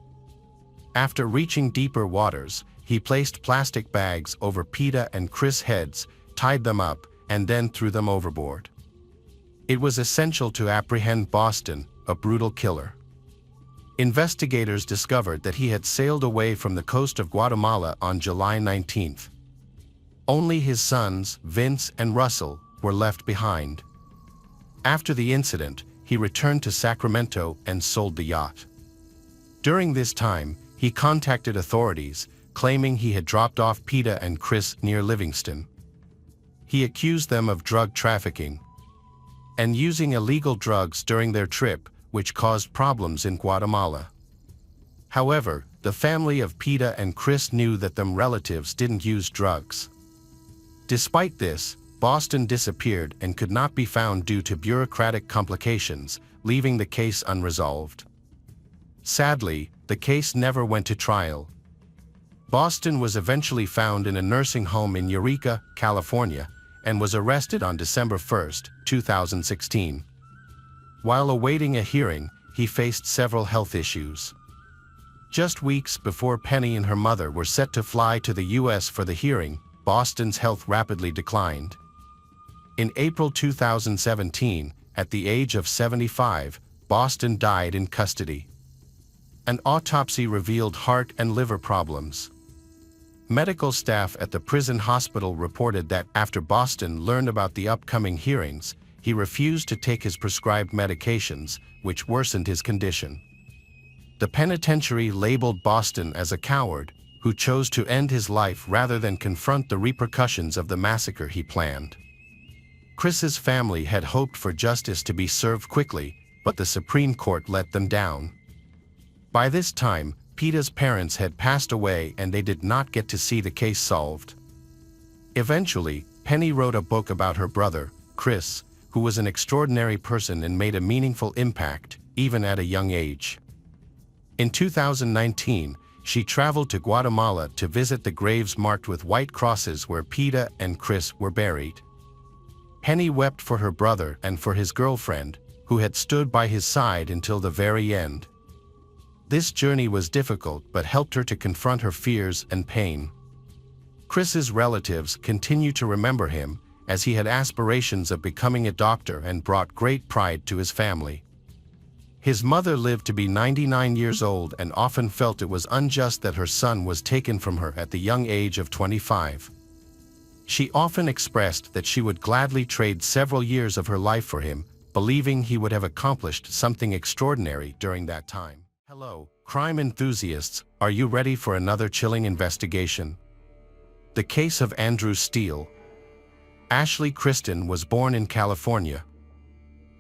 After reaching deeper waters, he placed plastic bags over Peter and Chris' heads, tied them up, and then threw them overboard. It was essential to apprehend Boston, a brutal killer. Investigators discovered that he had sailed away from the coast of Guatemala on July 19th. Only his sons, Vince and Russell, were left behind. After the incident, he returned to Sacramento and sold the yacht. During this time, he contacted authorities, claiming he had dropped off Peter and Chris near Livingston. He accused them of drug trafficking and using illegal drugs during their trip, which caused problems in Guatemala. However, the family of Peter and Chris knew that them relatives didn't use drugs. Despite this, Boston disappeared and could not be found due to bureaucratic complications, leaving the case unresolved. Sadly, the case never went to trial. Boston was eventually found in a nursing home in Eureka, California, and was arrested on December 1, 2016. While awaiting a hearing, he faced several health issues. Just weeks before Penny and her mother were set to fly to the U.S. for the hearing, Boston's health rapidly declined. In April 2017, at the age of 75, Boston died in custody. An autopsy revealed heart and liver problems. Medical staff at the prison hospital reported that after Boston learned about the upcoming hearings, he refused to take his prescribed medications, which worsened his condition. The penitentiary labeled Boston as a coward, who chose to end his life rather than confront the repercussions of the massacre he planned. Chris's family had hoped for justice to be served quickly, but the Supreme Court let them down. By this time, Peter's parents had passed away and they did not get to see the case solved. Eventually, Penny wrote a book about her brother, Chris, who was an extraordinary person and made a meaningful impact, even at a young age. In 2019, she traveled to Guatemala to visit the graves marked with white crosses where Peter and Chris were buried. Penny wept for her brother and for his girlfriend, who had stood by his side until the very end. This journey was difficult but helped her to confront her fears and pain. Chris's relatives continue to remember him, as he had aspirations of becoming a doctor and brought great pride to his family. His mother lived to be 99 years old and often felt it was unjust that her son was taken from her at the young age of 25. She often expressed that she would gladly trade several years of her life for him, believing he would have accomplished something extraordinary during that time. Hello, crime enthusiasts, are you ready for another chilling investigation? The case of Andrew Steele. Ashley Kristen was born in California.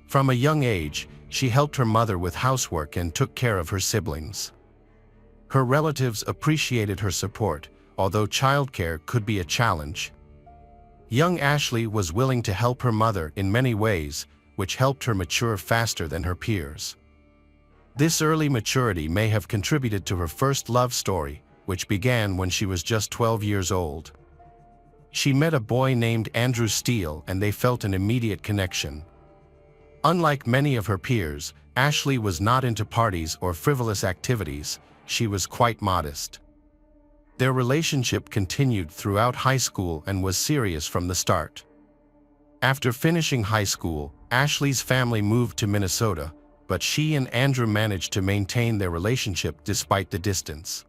From a young age, she helped her mother with housework and took care of her siblings. Her relatives appreciated her support, although childcare could be a challenge. Young Ashley was willing to help her mother in many ways, which helped her mature faster than her peers. This early maturity may have contributed to her first love story, which began when she was just 12 years old. She met a boy named Andrew Steele and they felt an immediate connection. Unlike many of her peers, Ashley was not into parties or frivolous activities. She was quite modest. Their relationship continued throughout high school and was serious from the start. After finishing high school, Ashley's family moved to Minnesota, but she and Andrew managed to maintain their relationship despite the distance.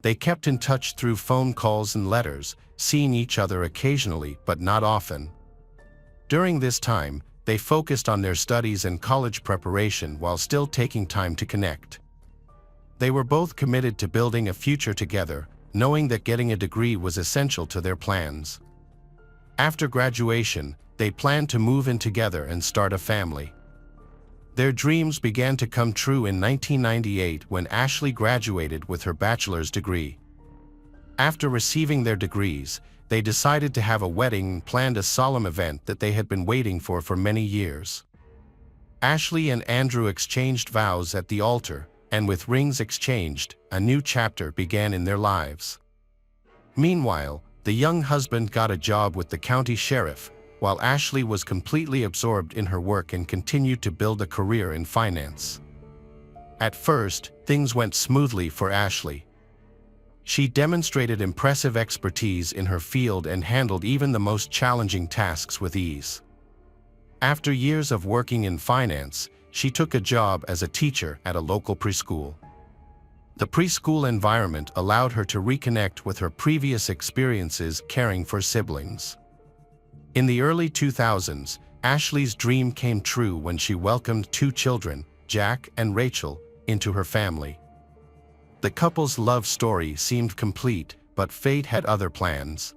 They kept in touch through phone calls and letters, seeing each other occasionally but not often. During this time, they focused on their studies and college preparation while still taking time to connect. They were both committed to building a future together, knowing that getting a degree was essential to their plans. After graduation, they planned to move in together and start a family. Their dreams began to come true in 1998 when Ashley graduated with her bachelor's degree. After receiving their degrees, they decided to have a wedding and planned a solemn event that they had been waiting for many years. Ashley and Andrew exchanged vows at the altar, and with rings exchanged, a new chapter began in their lives. Meanwhile, the young husband got a job with the county sheriff, while Ashley was completely absorbed in her work and continued to build a career in finance. At first, things went smoothly for Ashley. She demonstrated impressive expertise in her field and handled even the most challenging tasks with ease. After years of working in finance, she took a job as a teacher at a local preschool. The preschool environment allowed her to reconnect with her previous experiences caring for siblings. In the early 2000s, Ashley's dream came true when she welcomed two children, Jack and Rachel, into her family. The couple's love story seemed complete, but fate had other plans.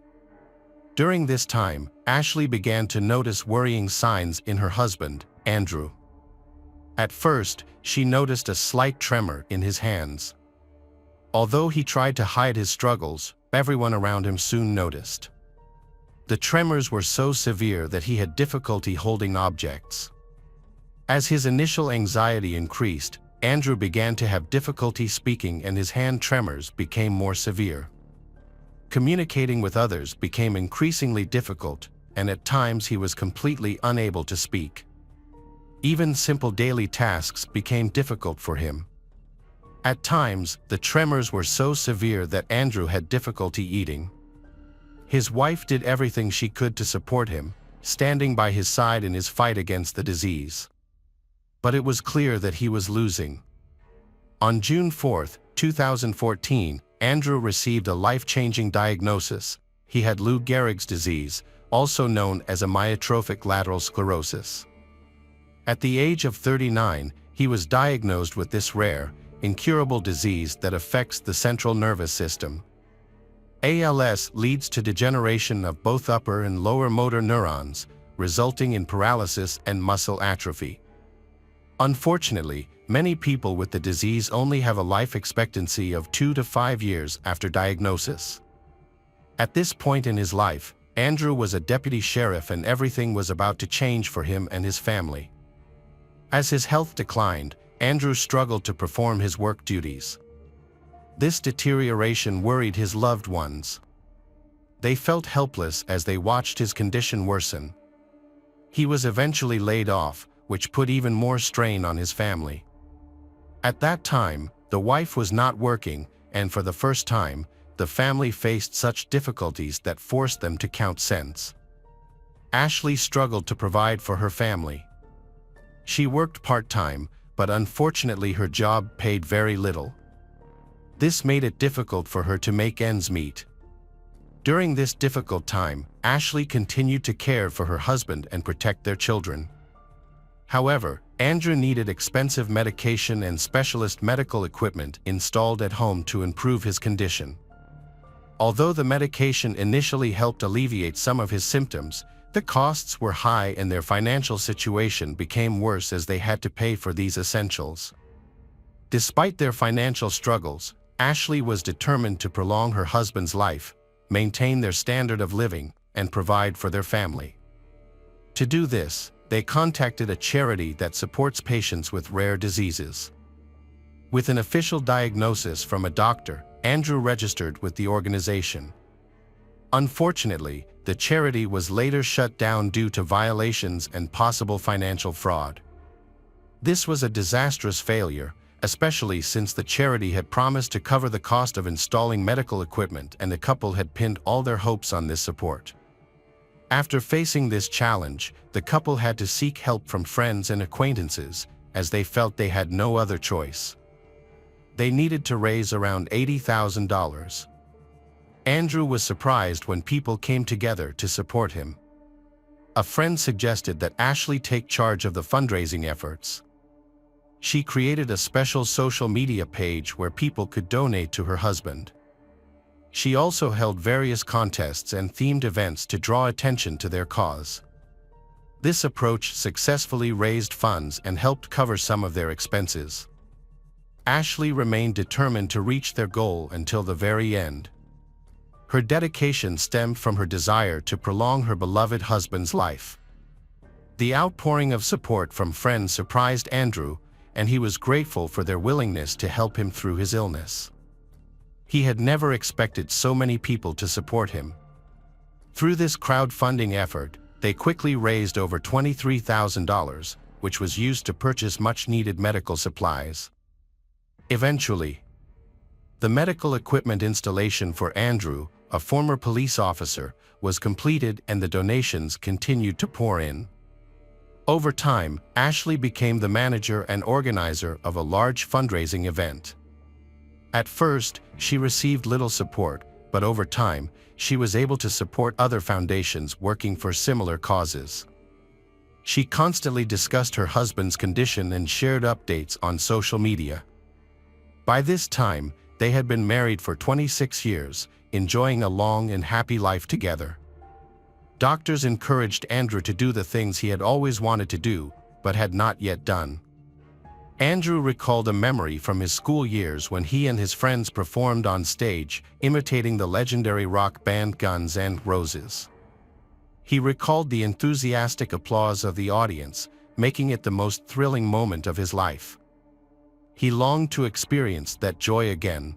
During this time, Ashley began to notice worrying signs in her husband, Andrew. At first, she noticed a slight tremor in his hands. Although he tried to hide his struggles, everyone around him soon noticed. The tremors were so severe that he had difficulty holding objects. As his initial anxiety increased, Andrew began to have difficulty speaking and his hand tremors became more severe. Communicating with others became increasingly difficult, and at times he was completely unable to speak. Even simple daily tasks became difficult for him. At times, the tremors were so severe that Andrew had difficulty eating. His wife did everything she could to support him, standing by his side in his fight against the disease. But it was clear that he was losing. On June 4, 2014, Andrew received a life-changing diagnosis. He had Lou Gehrig's disease, also known as a amyotrophic lateral sclerosis. At the age of 39, he was diagnosed with this rare, incurable disease that affects the central nervous system. ALS leads to degeneration of both upper and lower motor neurons, resulting in paralysis and muscle atrophy. Unfortunately, many people with the disease only have a life expectancy of 2 to 5 years after diagnosis. At this point in his life, Andrew was a deputy sheriff and everything was about to change for him and his family. As his health declined, Andrew struggled to perform his work duties. This deterioration worried his loved ones. They felt helpless as they watched his condition worsen. He was eventually laid off, which put even more strain on his family. At that time, the wife was not working, and for the first time, the family faced such difficulties that forced them to count cents. Ashley struggled to provide for her family. She worked part-time, but unfortunately her job paid very little. This made it difficult for her to make ends meet. During this difficult time, Ashley continued to care for her husband and protect their children. However, Andrew needed expensive medication and specialist medical equipment installed at home to improve his condition. Although the medication initially helped alleviate some of his symptoms, the costs were high and their financial situation became worse as they had to pay for these essentials. Despite their financial struggles, Ashley was determined to prolong her husband's life, maintain their standard of living, and provide for their family. To do this, they contacted a charity that supports patients with rare diseases. With an official diagnosis from a doctor, Andrew registered with the organization. Unfortunately, the charity was later shut down due to violations and possible financial fraud. This was a disastrous failure, especially since the charity had promised to cover the cost of installing medical equipment and the couple had pinned all their hopes on this support. After facing this challenge, the couple had to seek help from friends and acquaintances, as they felt they had no other choice. They needed to raise around $80,000. Andrew was surprised when people came together to support him. A friend suggested that Ashley take charge of the fundraising efforts. She created a special social media page where people could donate to her husband. She also held various contests and themed events to draw attention to their cause. This approach successfully raised funds and helped cover some of their expenses. Ashley remained determined to reach their goal until the very end. Her dedication stemmed from her desire to prolong her beloved husband's life. The outpouring of support from friends surprised Andrew, and he was grateful for their willingness to help him through his illness. He had never expected so many people to support him. Through this crowdfunding effort, they quickly raised over $23,000, which was used to purchase much-needed medical supplies. Eventually, the medical equipment installation for Andrew, a former police officer, was completed and the donations continued to pour in. Over time, Ashley became the manager and organizer of a large fundraising event. At first, she received little support, but over time, she was able to support other foundations working for similar causes. She constantly discussed her husband's condition and shared updates on social media. By this time, they had been married for 26 years, enjoying a long and happy life together. Doctors encouraged Andrew to do the things he had always wanted to do, but had not yet done. Andrew recalled a memory from his school years when he and his friends performed on stage, imitating the legendary rock band Guns N' Roses. He recalled the enthusiastic applause of the audience, making it the most thrilling moment of his life. He longed to experience that joy again.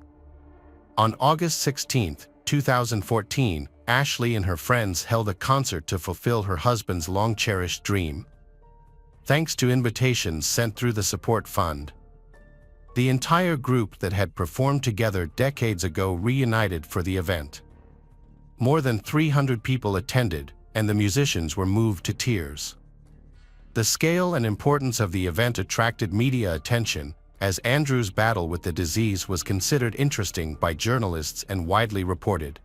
On August 16, 2014, Ashley and her friends held a concert to fulfill her husband's long-cherished dream. Thanks to invitations sent through the support fund, the entire group that had performed together decades ago reunited for the event. More than 300 people attended, and the musicians were moved to tears. The scale and importance of the event attracted media attention, as Andrew's battle with the disease was considered interesting by journalists and widely reported.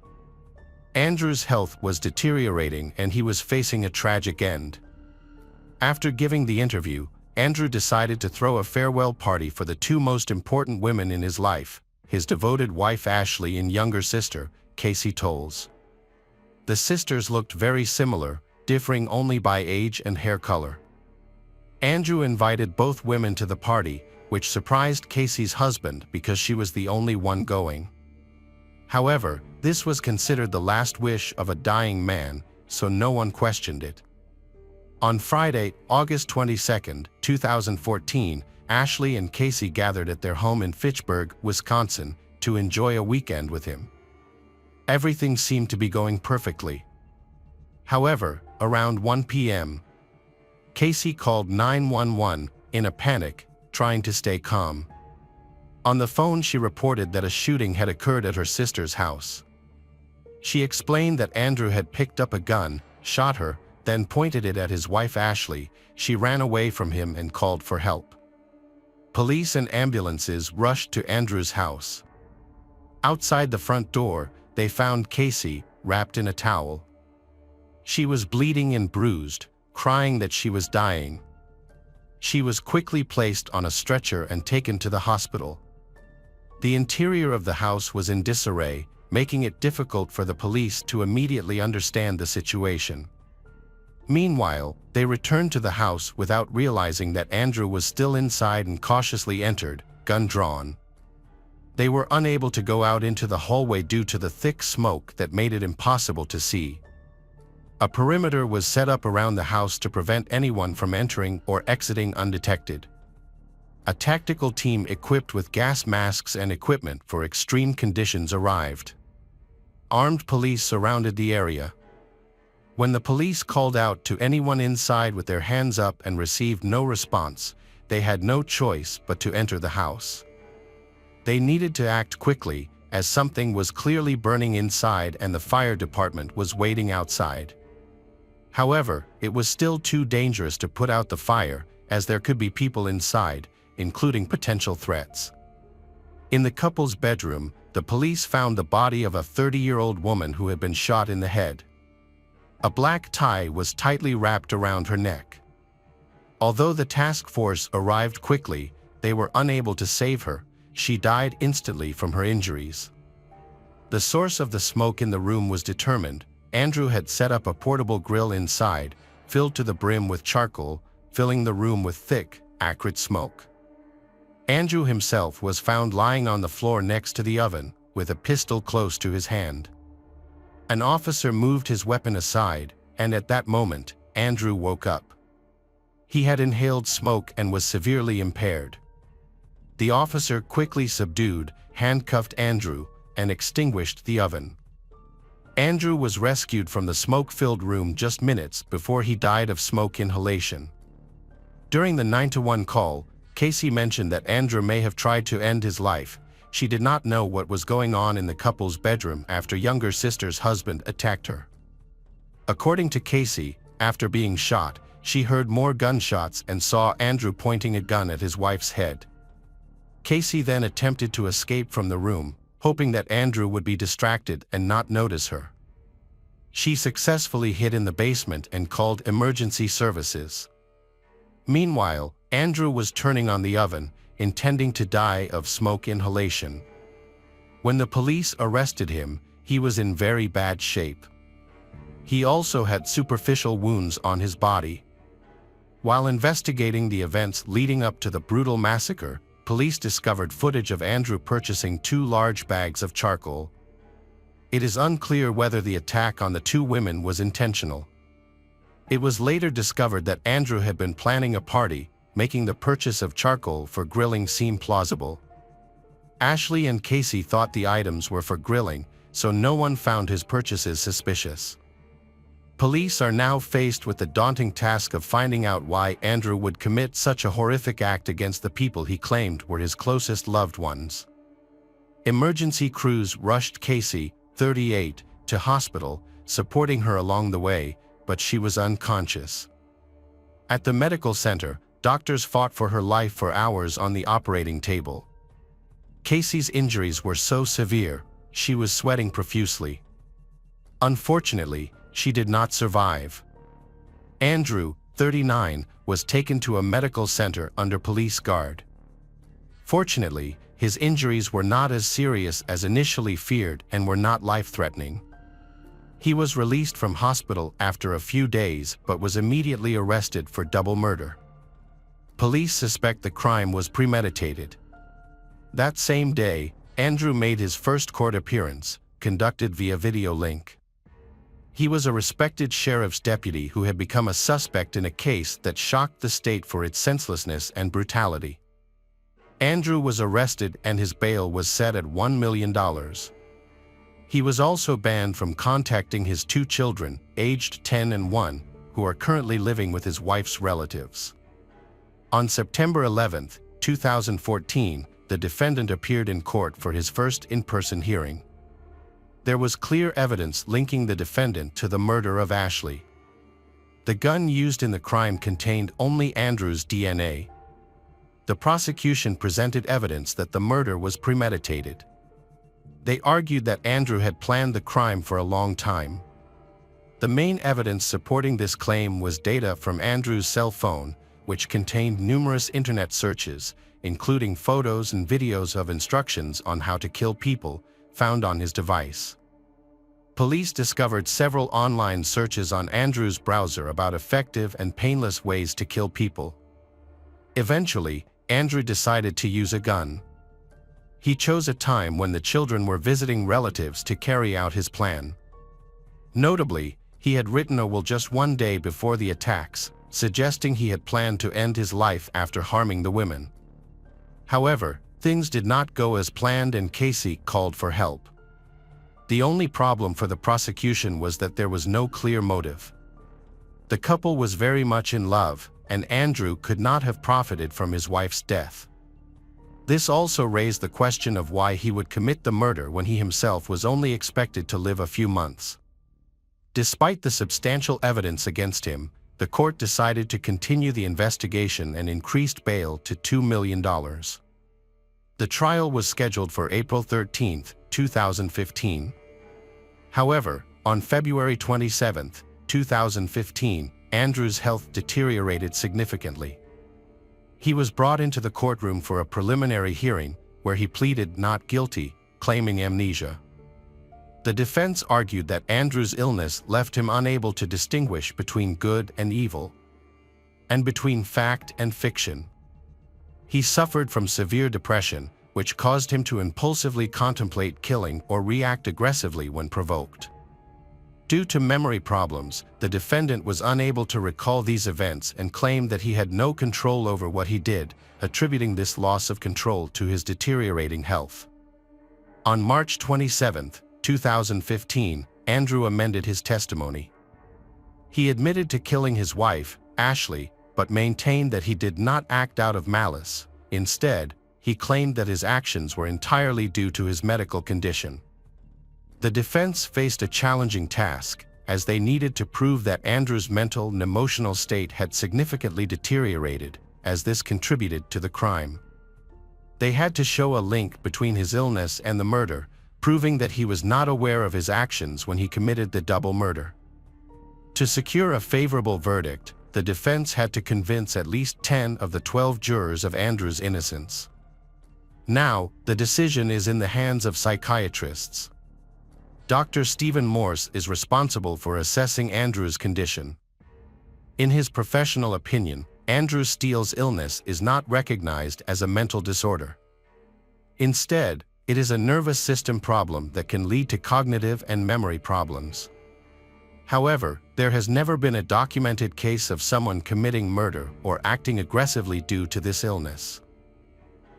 Andrew's health was deteriorating and he was facing a tragic end. After giving the interview, Andrew decided to throw a farewell party for the two most important women in his life, his devoted wife Ashley and younger sister, Casey Tolles. The sisters looked very similar, differing only by age and hair color. Andrew invited both women to the party, which surprised Casey's husband because she was the only one going. However, this was considered the last wish of a dying man, so no one questioned it. On Friday, August 22, 2014, Ashley and Casey gathered at their home in Fitchburg, Wisconsin, to enjoy a weekend with him. Everything seemed to be going perfectly. However, around 1 p.m., Casey called 911 in a panic, trying to stay calm. On the phone, she reported that a shooting had occurred at her sister's house. She explained that Andrew had picked up a gun, shot her, then pointed it at his wife Ashley. She ran away from him and called for help. Police and ambulances rushed to Andrew's house. Outside the front door, they found Casey, wrapped in a towel. She was bleeding and bruised, crying that she was dying. She was quickly placed on a stretcher and taken to the hospital. The interior of the house was in disarray, making it difficult for the police to immediately understand the situation. Meanwhile, they returned to the house without realizing that Andrew was still inside and cautiously entered, gun drawn. They were unable to go out into the hallway due to the thick smoke that made it impossible to see. A perimeter was set up around the house to prevent anyone from entering or exiting undetected. A tactical team equipped with gas masks and equipment for extreme conditions arrived. Armed police surrounded the area. When the police called out to anyone inside with their hands up and received no response, they had no choice but to enter the house. They needed to act quickly, as something was clearly burning inside and the fire department was waiting outside. However, it was still too dangerous to put out the fire, as there could be people inside, including potential threats. In the couple's bedroom, the police found the body of a 30-year-old woman who had been shot in the head. A black tie was tightly wrapped around her neck. Although the task force arrived quickly, they were unable to save her. She died instantly from her injuries. The source of the smoke in the room was determined. Andrew had set up a portable grill inside, filled to the brim with charcoal, filling the room with thick, acrid smoke. Andrew himself was found lying on the floor next to the oven, with a pistol close to his hand. An officer moved his weapon aside, and at that moment, Andrew woke up. He had inhaled smoke and was severely impaired. The officer quickly subdued, handcuffed Andrew, and extinguished the oven. Andrew was rescued from the smoke-filled room just minutes before he died of smoke inhalation. During the 911 call, Casey mentioned that Andrew may have tried to end his life. She did not know what was going on in the couple's bedroom after younger sister's husband attacked her. According to Casey, after being shot, she heard more gunshots and saw Andrew pointing a gun at his wife's head. Casey then attempted to escape from the room, hoping that Andrew would be distracted and not notice her. She successfully hid in the basement and called emergency services. Meanwhile, Andrew was turning on the oven, intending to die of smoke inhalation. When the police arrested him, he was in very bad shape. He also had superficial wounds on his body. While investigating the events leading up to the brutal massacre, police discovered footage of Andrew purchasing 2 large bags of charcoal. It is unclear whether the attack on the 2 women was intentional. It was later discovered that Andrew had been planning a party, making the purchase of charcoal for grilling seem plausible. Ashley and Casey thought the items were for grilling, so no one found his purchases suspicious. Police are now faced with the daunting task of finding out why Andrew would commit such a horrific act against the people he claimed were his closest loved ones. Emergency crews rushed Casey, 38, to hospital, supporting her along the way, but she was unconscious. At the medical center, doctors fought for her life for hours on the operating table. Casey's injuries were so severe, she was sweating profusely. Unfortunately, she did not survive. Andrew, 39, was taken to a medical center under police guard. Fortunately, his injuries were not as serious as initially feared and were not life-threatening. He was released from hospital after a few days but was immediately arrested for double murder. Police suspect the crime was premeditated. That same day, Andrew made his first court appearance, conducted via video link. He was a respected sheriff's deputy who had become a suspect in a case that shocked the state for its senselessness and brutality. Andrew was arrested and his bail was set at $1 million. He was also banned from contacting his 2 children, aged 10 and 1, who are currently living with his wife's relatives. On September 11, 2014, the defendant appeared in court for his first in-person hearing. There was clear evidence linking the defendant to the murder of Ashley. The gun used in the crime contained only Andrew's DNA. The prosecution presented evidence that the murder was premeditated. They argued that Andrew had planned the crime for a long time. The main evidence supporting this claim was data from Andrew's cell phone, which contained numerous internet searches, including photos and videos of instructions on how to kill people, found on his device. Police discovered several online searches on Andrew's browser about effective and painless ways to kill people. Eventually, Andrew decided to use a gun. He chose a time when the children were visiting relatives to carry out his plan. Notably, he had written a will just one day before the attacks, suggesting he had planned to end his life after harming the women. However, things did not go as planned and Casey called for help. The only problem for the prosecution was that there was no clear motive. The couple was very much in love, and Andrew could not have profited from his wife's death. This also raised the question of why he would commit the murder when he himself was only expected to live a few months. Despite the substantial evidence against him, the court decided to continue the investigation and increased bail to $2 million. The trial was scheduled for April 13, 2015. However, on February 27, 2015, Andrew's health deteriorated significantly. He was brought into the courtroom for a preliminary hearing, where he pleaded not guilty, claiming amnesia. The defense argued that Andrew's illness left him unable to distinguish between good and evil, and between fact and fiction. He suffered from severe depression, which caused him to impulsively contemplate killing or react aggressively when provoked. Due to memory problems, the defendant was unable to recall these events and claimed that he had no control over what he did, attributing this loss of control to his deteriorating health. On March 27, 2015, Andrew amended his testimony. He admitted to killing his wife, Ashley, but maintained that he did not act out of malice. Instead, he claimed that his actions were entirely due to his medical condition. The defense faced a challenging task, as they needed to prove that Andrew's mental and emotional state had significantly deteriorated, as this contributed to the crime. They had to show a link between his illness and the murder, proving that he was not aware of his actions when he committed the double murder. To secure a favorable verdict, the defense had to convince at least 10 of the 12 jurors of Andrew's innocence. Now, the decision is in the hands of psychiatrists. Dr. Stephen Morse is responsible for assessing Andrew's condition. In his professional opinion, Andrew Steele's illness is not recognized as a mental disorder. Instead, it is a nervous system problem that can lead to cognitive and memory problems. However, there has never been a documented case of someone committing murder or acting aggressively due to this illness.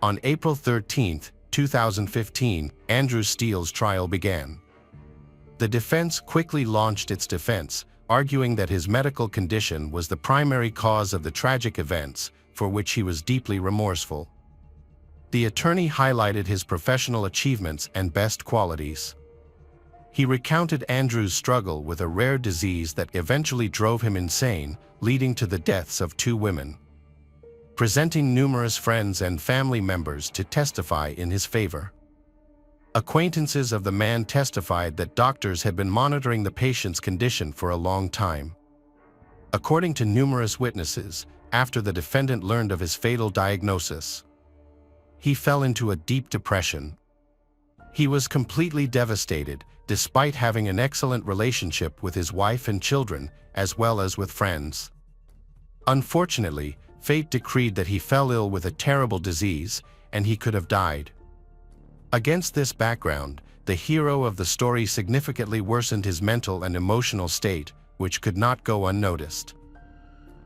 On April 13, 2015, Andrew Steele's trial began. The defense quickly launched its defense, arguing that his medical condition was the primary cause of the tragic events, for which he was deeply remorseful. The attorney highlighted his professional achievements and best qualities. He recounted Andrew's struggle with a rare disease that eventually drove him insane, leading to the deaths of 2 women, presenting numerous friends and family members to testify in his favor. Acquaintances of the man testified that doctors had been monitoring the patient's condition for a long time. According to numerous witnesses, after the defendant learned of his fatal diagnosis, he fell into a deep depression. He was completely devastated, despite having an excellent relationship with his wife and children, as well as with friends. Unfortunately, fate decreed that he fell ill with a terrible disease, and he could have died. Against this background, the hero of the story significantly worsened his mental and emotional state, which could not go unnoticed.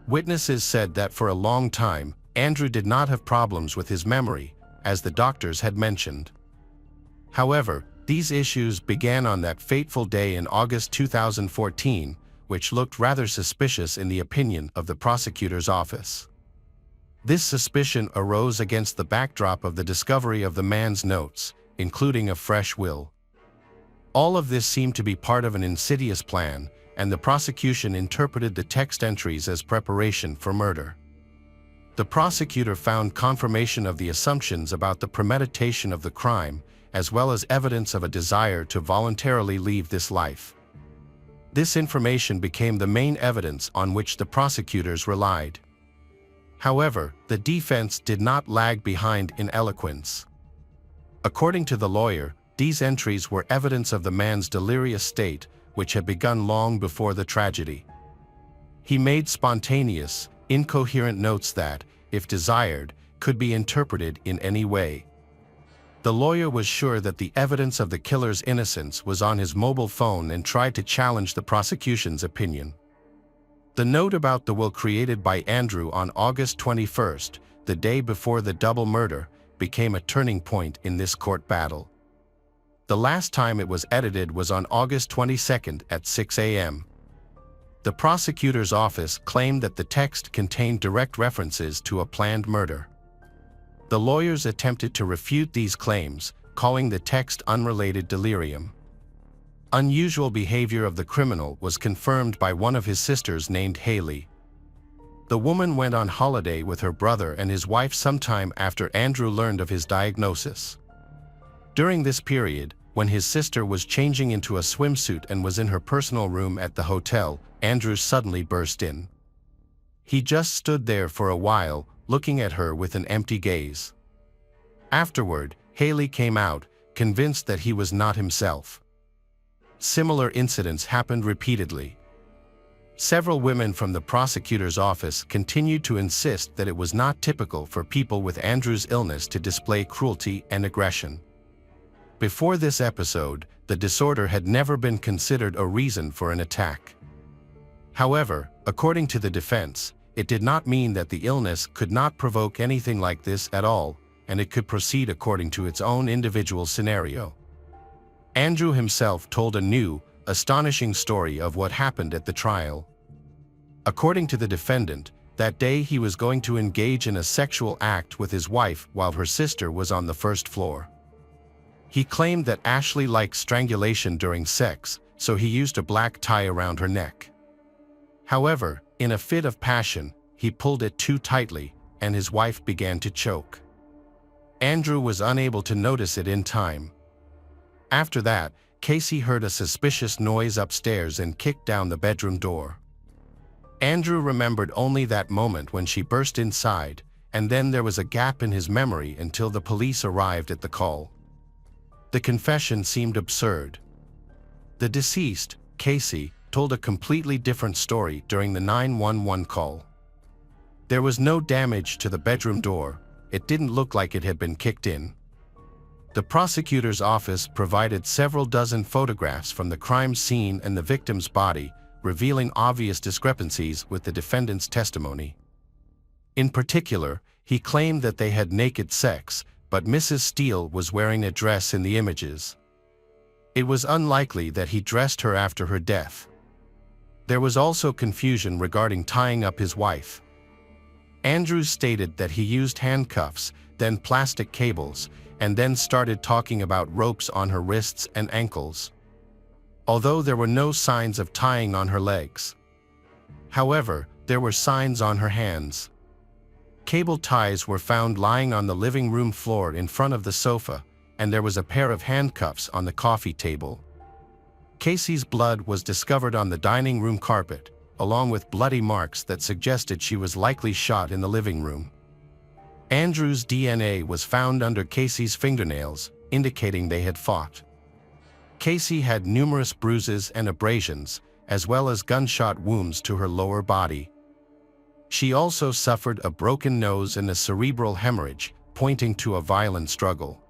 Witnesses said that for a long time, Andrew did not have problems with his memory, as the doctors had mentioned. However, these issues began on that fateful day in August 2014, which looked rather suspicious in the opinion of the prosecutor's office. This suspicion arose against the backdrop of the discovery of the man's notes, including a fresh will. All of this seemed to be part of an insidious plan, and the prosecution interpreted the text entries as preparation for murder. The prosecutor found confirmation of the assumptions about the premeditation of the crime, as well as evidence of a desire to voluntarily leave this life. This information became the main evidence on which the prosecutors relied. However, the defense did not lag behind in eloquence. According to the lawyer, these entries were evidence of the man's delirious state, which had begun long before the tragedy. He made spontaneous, incoherent notes that, if desired, could be interpreted in any way. The lawyer was sure that the evidence of the killer's innocence was on his mobile phone and tried to challenge the prosecution's opinion. The note about the will created by Andrew on August 21st, the day before the double murder, became a turning point in this court battle. The last time it was edited was on August 22nd at 6 a.m. The prosecutor's office claimed that the text contained direct references to a planned murder. The lawyers attempted to refute these claims, calling the text unrelated delirium. Unusual behavior of the criminal was confirmed by one of his sisters named Haley. The woman went on holiday with her brother and his wife sometime after Andrew learned of his diagnosis. During this period, when his sister was changing into a swimsuit and was in her personal room at the hotel, Andrew suddenly burst in. He just stood there for a while, looking at her with an empty gaze. Afterward, Haley came out, convinced that he was not himself. Similar incidents happened repeatedly. Several women from the prosecutor's office continued to insist that it was not typical for people with Andrew's illness to display cruelty and aggression. Before this episode, the disorder had never been considered a reason for an attack. However, according to the defense, it did not mean that the illness could not provoke anything like this at all, and it could proceed according to its own individual scenario. Andrew himself told a new, astonishing story of what happened at the trial. According to the defendant, that day he was going to engage in a sexual act with his wife while her sister was on the first floor. He claimed that Ashley liked strangulation during sex, so he used a black tie around her neck. However, in a fit of passion, he pulled it too tightly, and his wife began to choke. Andrew was unable to notice it in time. After that, Casey heard a suspicious noise upstairs and kicked down the bedroom door. Andrew remembered only that moment when she burst inside, and then there was a gap in his memory until the police arrived at the call. The confession seemed absurd. The deceased, Casey, told a completely different story during the 911 call. There was no damage to the bedroom door. It didn't look like it had been kicked in. The prosecutor's office provided several dozen photographs from the crime scene and the victim's body, revealing obvious discrepancies with the defendant's testimony. In particular, he claimed that they had naked sex, but Mrs. Steele was wearing a dress in the images. It was unlikely that he dressed her after her death. There was also confusion regarding tying up his wife. Andrews stated that he used handcuffs, then plastic cables, and then started talking about ropes on her wrists and ankles, although there were no signs of tying on her legs. However, there were signs on her hands. Cable ties were found lying on the living room floor in front of the sofa, and there was a pair of handcuffs on the coffee table. Casey's blood was discovered on the dining room carpet, along with bloody marks that suggested she was likely shot in the living room. Andrew's DNA was found under Casey's fingernails, indicating they had fought. Casey had numerous bruises and abrasions, as well as gunshot wounds to her lower body. She also suffered a broken nose and a cerebral hemorrhage, pointing to a violent struggle.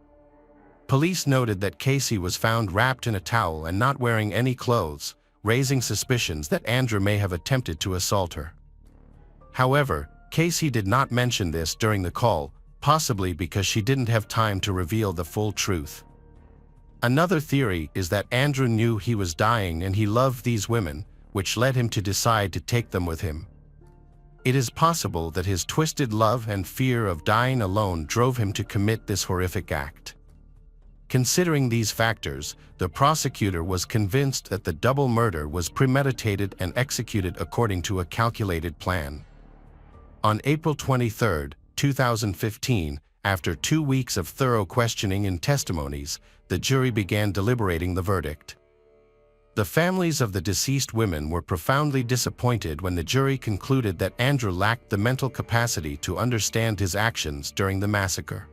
Police noted that Casey was found wrapped in a towel and not wearing any clothes, raising suspicions that Andrew may have attempted to assault her. However, Casey did not mention this during the call, possibly because she didn't have time to reveal the full truth. Another theory is that Andrew knew he was dying and he loved these women, which led him to decide to take them with him. It is possible that his twisted love and fear of dying alone drove him to commit this horrific act. Considering these factors, the prosecutor was convinced that the double murder was premeditated and executed according to a calculated plan. On April 23, 2015, after 2 weeks of thorough questioning and testimonies, the jury began deliberating the verdict. The families of the deceased women were profoundly disappointed when the jury concluded that Andrew lacked the mental capacity to understand his actions during the massacre.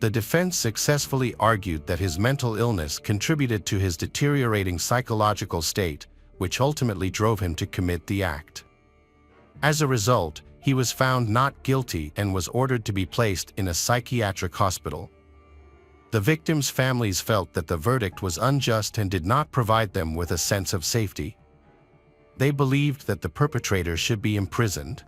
The defense successfully argued that his mental illness contributed to his deteriorating psychological state, which ultimately drove him to commit the act. As a result, he was found not guilty and was ordered to be placed in a psychiatric hospital. The victims' families felt that the verdict was unjust and did not provide them with a sense of safety. They believed that the perpetrator should be imprisoned.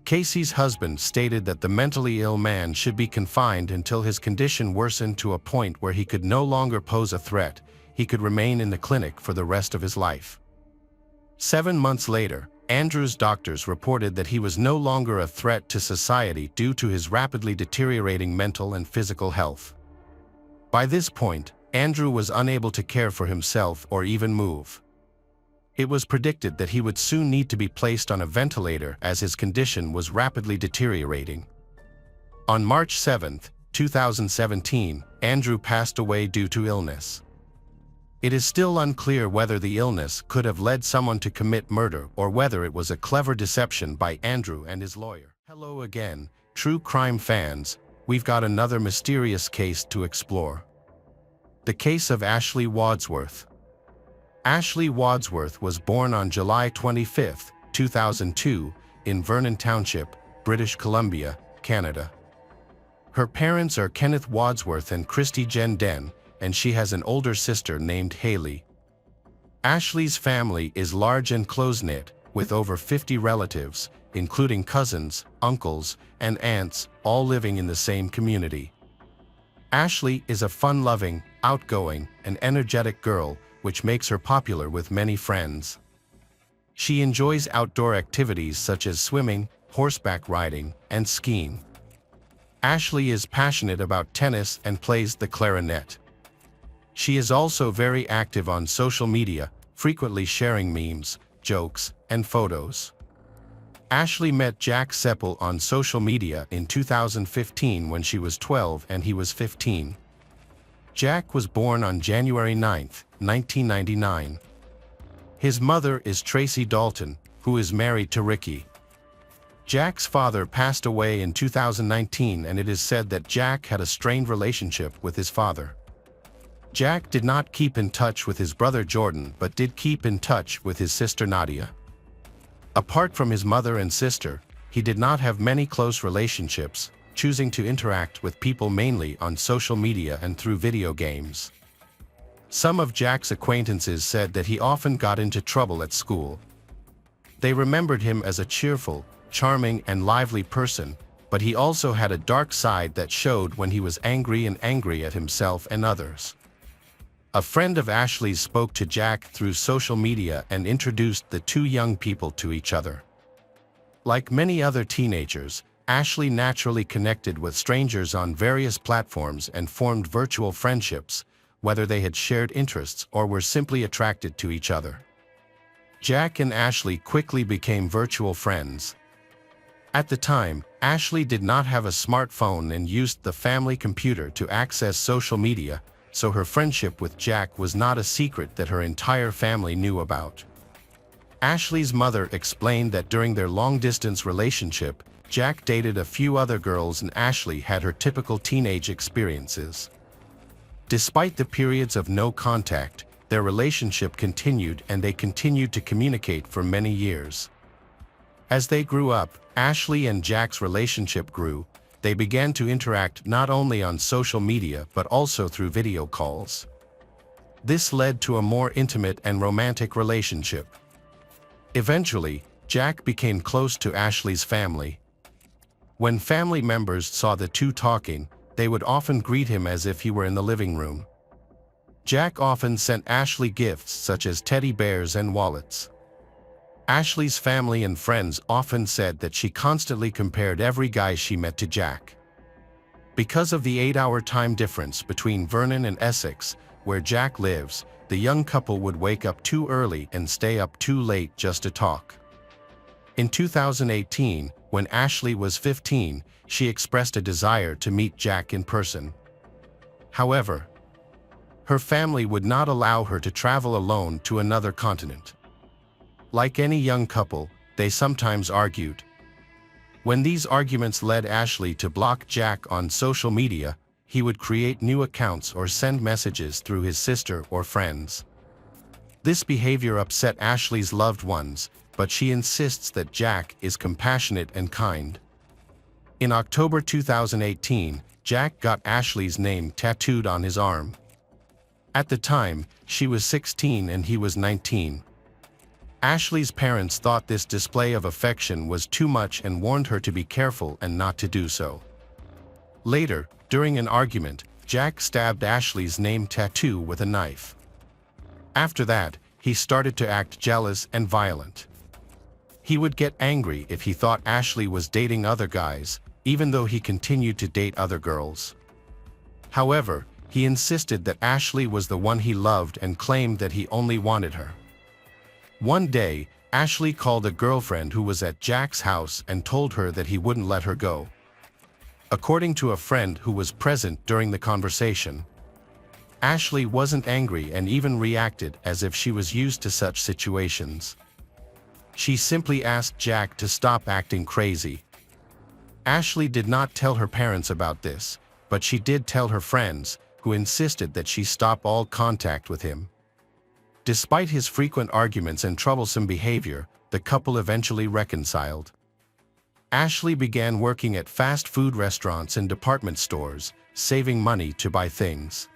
Casey's husband stated that the mentally ill man should be confined until his condition worsened to a point where he could no longer pose a threat. He could remain in the clinic for the rest of his life. 7 months later, Andrew's doctors reported that he was no longer a threat to society due to his rapidly deteriorating mental and physical health. By this point, Andrew was unable to care for himself or even move. It was predicted that he would soon need to be placed on a ventilator as his condition was rapidly deteriorating. On March 7, 2017, Andrew passed away due to illness. It is still unclear whether the illness could have led someone to commit murder or whether it was a clever deception by Andrew and his lawyer. Hello again, true crime fans. We've got another mysterious case to explore. The case of Ashley Wadsworth. Ashley Wadsworth was born on July 25, 2002, in Vernon Township, British Columbia, Canada. Her parents are Kenneth Wadsworth and Christy Jen Den, and she has an older sister named Haley. Ashley's family is large and close-knit, with over 50 relatives, including cousins, uncles, and aunts, all living in the same community. Ashley is a fun-loving, outgoing, and energetic girl, which makes her popular with many friends. She enjoys outdoor activities such as swimming, horseback riding, and skiing. Ashley is passionate about tennis and plays the clarinet. She is also very active on social media, frequently sharing memes, jokes, and photos. Ashley met Jack Seppel on social media in 2015 when she was 12 and he was 15. Jack was born on January 9, 1999. His mother is Tracy Dalton, who is married to Ricky. Jack's father passed away in 2019, and it is said that Jack had a strained relationship with his father. Jack did not keep in touch with his brother Jordan but did keep in touch with his sister Nadia. Apart from his mother and sister, he did not have many close relationships, choosing to interact with people mainly on social media and through video games. Some of Jack's acquaintances said that he often got into trouble at school. They remembered him as a cheerful, charming, and lively person, but he also had a dark side that showed when he was angry at himself and others. A friend of Ashley's spoke to Jack through social media and introduced the two young people to each other. Like many other teenagers, Ashley naturally connected with strangers on various platforms and formed virtual friendships, whether they had shared interests or were simply attracted to each other. Jack and Ashley quickly became virtual friends. At the time, Ashley did not have a smartphone and used the family computer to access social media, so her friendship with Jack was not a secret that her entire family knew about. Ashley's mother explained that during their long-distance relationship, Jack dated a few other girls and Ashley had her typical teenage experiences. Despite the periods of no contact, their relationship continued and they continued to communicate for many years. As they grew up, Ashley and Jack's relationship grew. They began to interact not only on social media but also through video calls. This led to a more intimate and romantic relationship. Eventually, Jack became close to Ashley's family. When family members saw the two talking, they would often greet him as if he were in the living room. Jack often sent Ashley gifts such as teddy bears and wallets. Ashley's family and friends often said that she constantly compared every guy she met to Jack. Because of the 8-hour time difference between Vernon and Essex, where Jack lives, the young couple would wake up too early and stay up too late just to talk. In 2018, when Ashley was 15, she expressed a desire to meet Jack in person. However, her family would not allow her to travel alone to another continent. Like any young couple, they sometimes argued. When these arguments led Ashley to block Jack on social media, he would create new accounts or send messages through his sister or friends. This behavior upset Ashley's loved ones, but she insists that Jack is compassionate and kind. In October 2018, Jack got Ashley's name tattooed on his arm. At the time, she was 16 and he was 19. Ashley's parents thought this display of affection was too much and warned her to be careful and not to do so. Later, during an argument, Jack stabbed Ashley's name tattoo with a knife. After that, he started to act jealous and violent. He would get angry if he thought Ashley was dating other guys, even though he continued to date other girls. However, he insisted that Ashley was the one he loved and claimed that he only wanted her. One day, Ashley called a girlfriend who was at Jack's house and told her that he wouldn't let her go. According to a friend who was present during the conversation, Ashley wasn't angry and even reacted as if she was used to such situations. She simply asked Jack to stop acting crazy. Ashley did not tell her parents about this, but she did tell her friends, who insisted that she stop all contact with him. Despite his frequent arguments and troublesome behavior, the couple eventually reconciled. Ashley began working at fast food restaurants and department stores, saving money to buy things.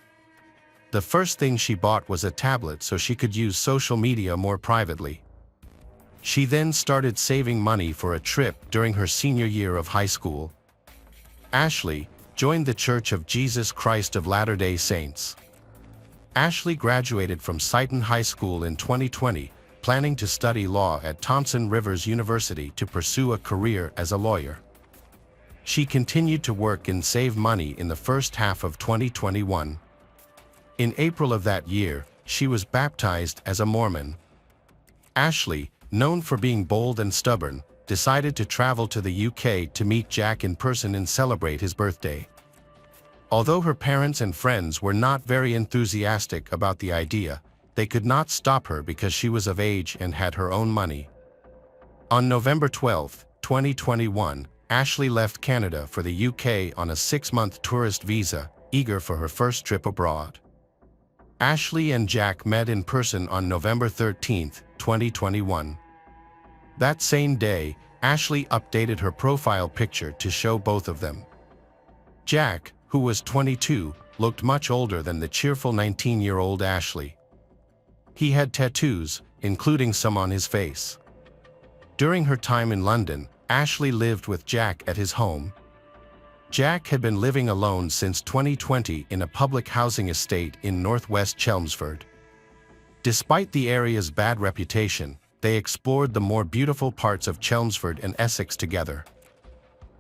The first thing she bought was a tablet so she could use social media more privately. She then started saving money for a trip during her senior year of high school. Ashley joined the Church of Jesus Christ of Latter-day Saints. Ashley graduated from Sighton High School in 2020, planning to study law at Thompson Rivers University to pursue a career as a lawyer. She continued to work and save money in the first half of 2021. In April of that year, she was baptized as a Mormon. Ashley, known for being bold and stubborn, decided to travel to the UK to meet Jack in person and celebrate his birthday. Although her parents and friends were not very enthusiastic about the idea, they could not stop her because she was of age and had her own money. On November 12, 2021, Ashley left Canada for the UK on a 6-month tourist visa, eager for her first trip abroad. Ashley and Jack met in person on November 13, 2021. That same day, Ashley updated her profile picture to show both of them. Jack, who was 22, looked much older than the cheerful 19-year-old Ashley. He had tattoos, including some on his face. During her time in London, Ashley lived with Jack at his home. Jack had been living alone since 2020 in a public housing estate in northwest Chelmsford. Despite the area's bad reputation, they explored the more beautiful parts of Chelmsford and Essex together.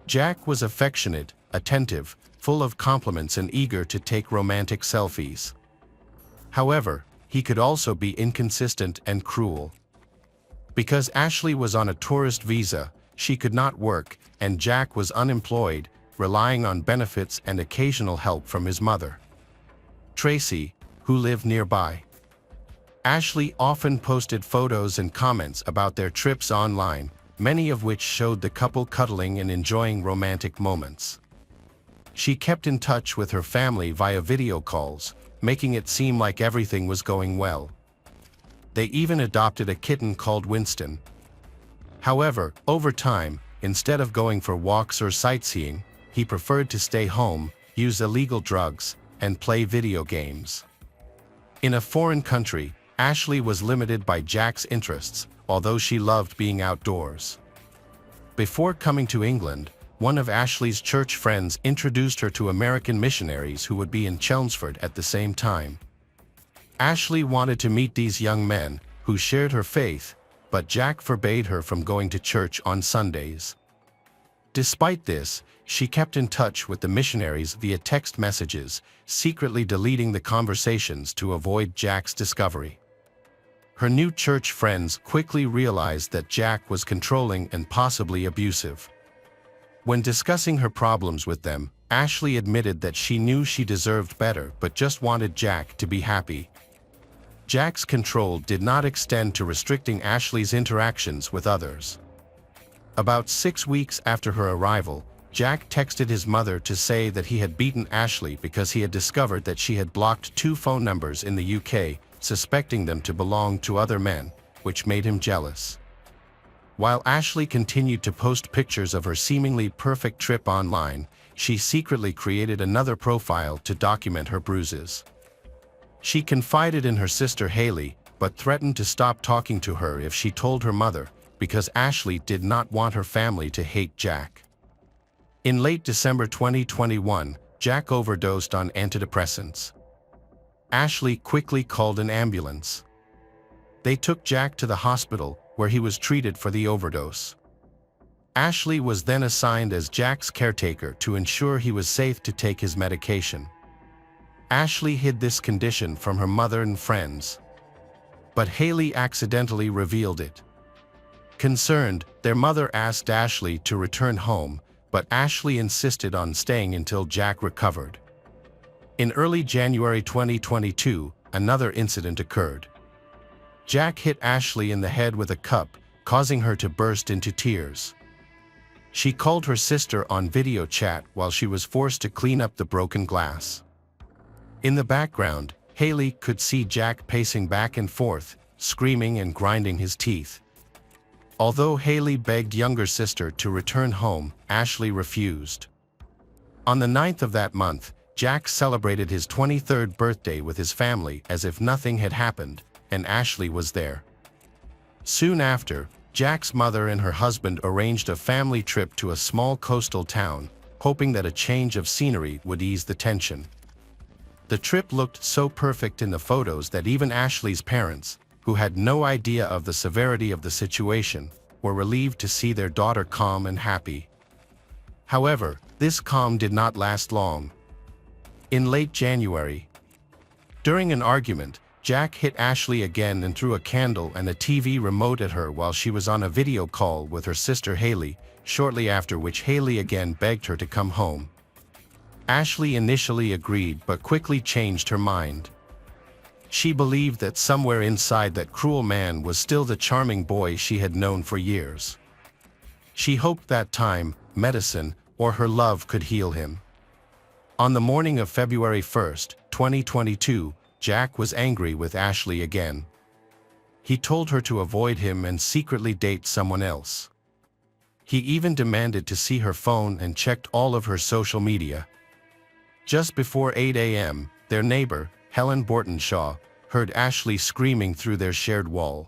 Jack was affectionate, attentive, full of compliments and eager to take romantic selfies. However, he could also be inconsistent and cruel. Because Ashley was on a tourist visa, she could not work, and Jack was unemployed, relying on benefits and occasional help from his mother, Tracy, who lived nearby. Ashley often posted photos and comments about their trips online, many of which showed the couple cuddling and enjoying romantic moments. She kept in touch with her family via video calls, making it seem like everything was going well. They even adopted a kitten called Winston. However, over time, instead of going for walks or sightseeing, he preferred to stay home, use illegal drugs, and play video games. In a foreign country, Ashley was limited by Jack's interests, although she loved being outdoors. Before coming to England, one of Ashley's church friends introduced her to American missionaries who would be in Chelmsford at the same time. Ashley wanted to meet these young men, who shared her faith, but Jack forbade her from going to church on Sundays. Despite this, she kept in touch with the missionaries via text messages, secretly deleting the conversations to avoid Jack's discovery. Her new church friends quickly realized that Jack was controlling and possibly abusive. When discussing her problems with them, Ashley admitted that she knew she deserved better but just wanted Jack to be happy. Jack's control did not extend to restricting Ashley's interactions with others. About 6 weeks after her arrival, Jack texted his mother to say that he had beaten Ashley because he had discovered that she had blocked 2 phone numbers in the UK, suspecting them to belong to other men, which made him jealous. While Ashley continued to post pictures of her seemingly perfect trip online, she secretly created another profile to document her bruises. She confided in her sister Haley, but threatened to stop talking to her if she told her mother, because Ashley did not want her family to hate Jack. In late December 2021, Jack overdosed on antidepressants. Ashley quickly called an ambulance. They took Jack to the hospital, where he was treated for the overdose. Ashley was then assigned as Jack's caretaker to ensure he was safe to take his medication. Ashley hid this condition from her mother and friends, but Haley accidentally revealed it. Concerned, their mother asked Ashley to return home, but Ashley insisted on staying until Jack recovered. In early January 2022, another incident occurred. Jack hit Ashley in the head with a cup, causing her to burst into tears. She called her sister on video chat while she was forced to clean up the broken glass. In the background, Haley could see Jack pacing back and forth, screaming and grinding his teeth. Although Haley begged younger sister to return home, Ashley refused. On the 9th of that month, Jack celebrated his 23rd birthday with his family as if nothing had happened, and Ashley was there. Soon after, Jack's mother and her husband arranged a family trip to a small coastal town, hoping that a change of scenery would ease the tension. The trip looked so perfect in the photos that even Ashley's parents, who had no idea of the severity of the situation, were relieved to see their daughter calm and happy. However, this calm did not last long. In late January, during an argument, Jack hit Ashley again and threw a candle and a TV remote at her while she was on a video call with her sister Haley, shortly after which Haley again begged her to come home. Ashley initially agreed but quickly changed her mind. She believed that somewhere inside that cruel man was still the charming boy she had known for years. She hoped that time, medicine, or her love could heal him. On the morning of February 1, 2022, Jack was angry with Ashley again. He told her to avoid him and secretly date someone else. He even demanded to see her phone and checked all of her social media. Just before 8 a.m., their neighbor, Helen Bortonshaw, heard Ashley screaming through their shared wall.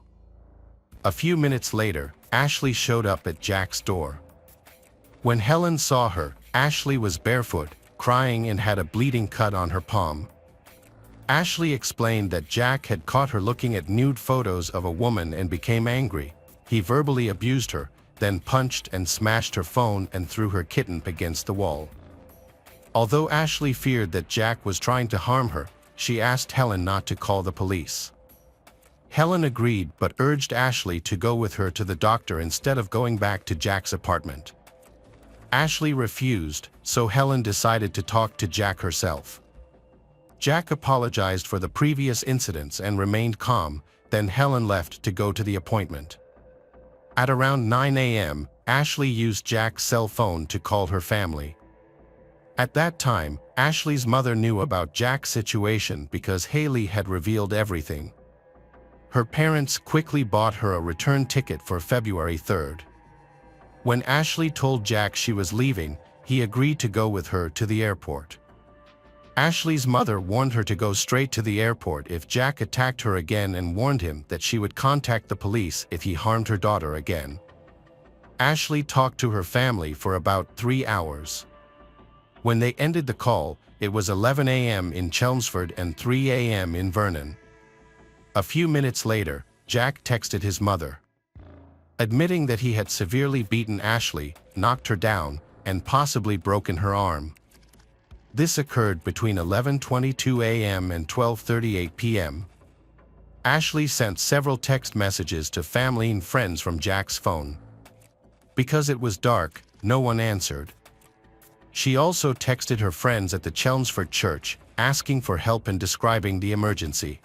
A few minutes later, Ashley showed up at Jack's door. When Helen saw her, Ashley was barefoot, crying and had a bleeding cut on her palm. Ashley explained that Jack had caught her looking at nude photos of a woman and became angry. He verbally abused her, then punched and smashed her phone and threw her kitten against the wall. Although Ashley feared that Jack was trying to harm her, she asked Helen not to call the police. Helen agreed but urged Ashley to go with her to the doctor instead of going back to Jack's apartment. Ashley refused, so Helen decided to talk to Jack herself. Jack apologized for the previous incidents and remained calm, then Helen left to go to the appointment. At around 9 a.m., Ashley used Jack's cell phone to call her family. At that time, Ashley's mother knew about Jack's situation because Haley had revealed everything. Her parents quickly bought her a return ticket for February 3rd. When Ashley told Jack she was leaving, he agreed to go with her to the airport. Ashley's mother warned her to go straight to the airport if Jack attacked her again and warned him that she would contact the police if he harmed her daughter again. Ashley talked to her family for about 3 hours. When they ended the call, it was 11 a.m. in Chelmsford and 3 a.m. in Vernon. A few minutes later, Jack texted his mother, admitting that he had severely beaten Ashley, knocked her down, and possibly broken her arm. This occurred between 11:22 a.m. and 12:38 p.m. Ashley sent several text messages to family and friends from Jack's phone. Because it was dark, no one answered. She also texted her friends at the Chelmsford church, asking for help and describing the emergency.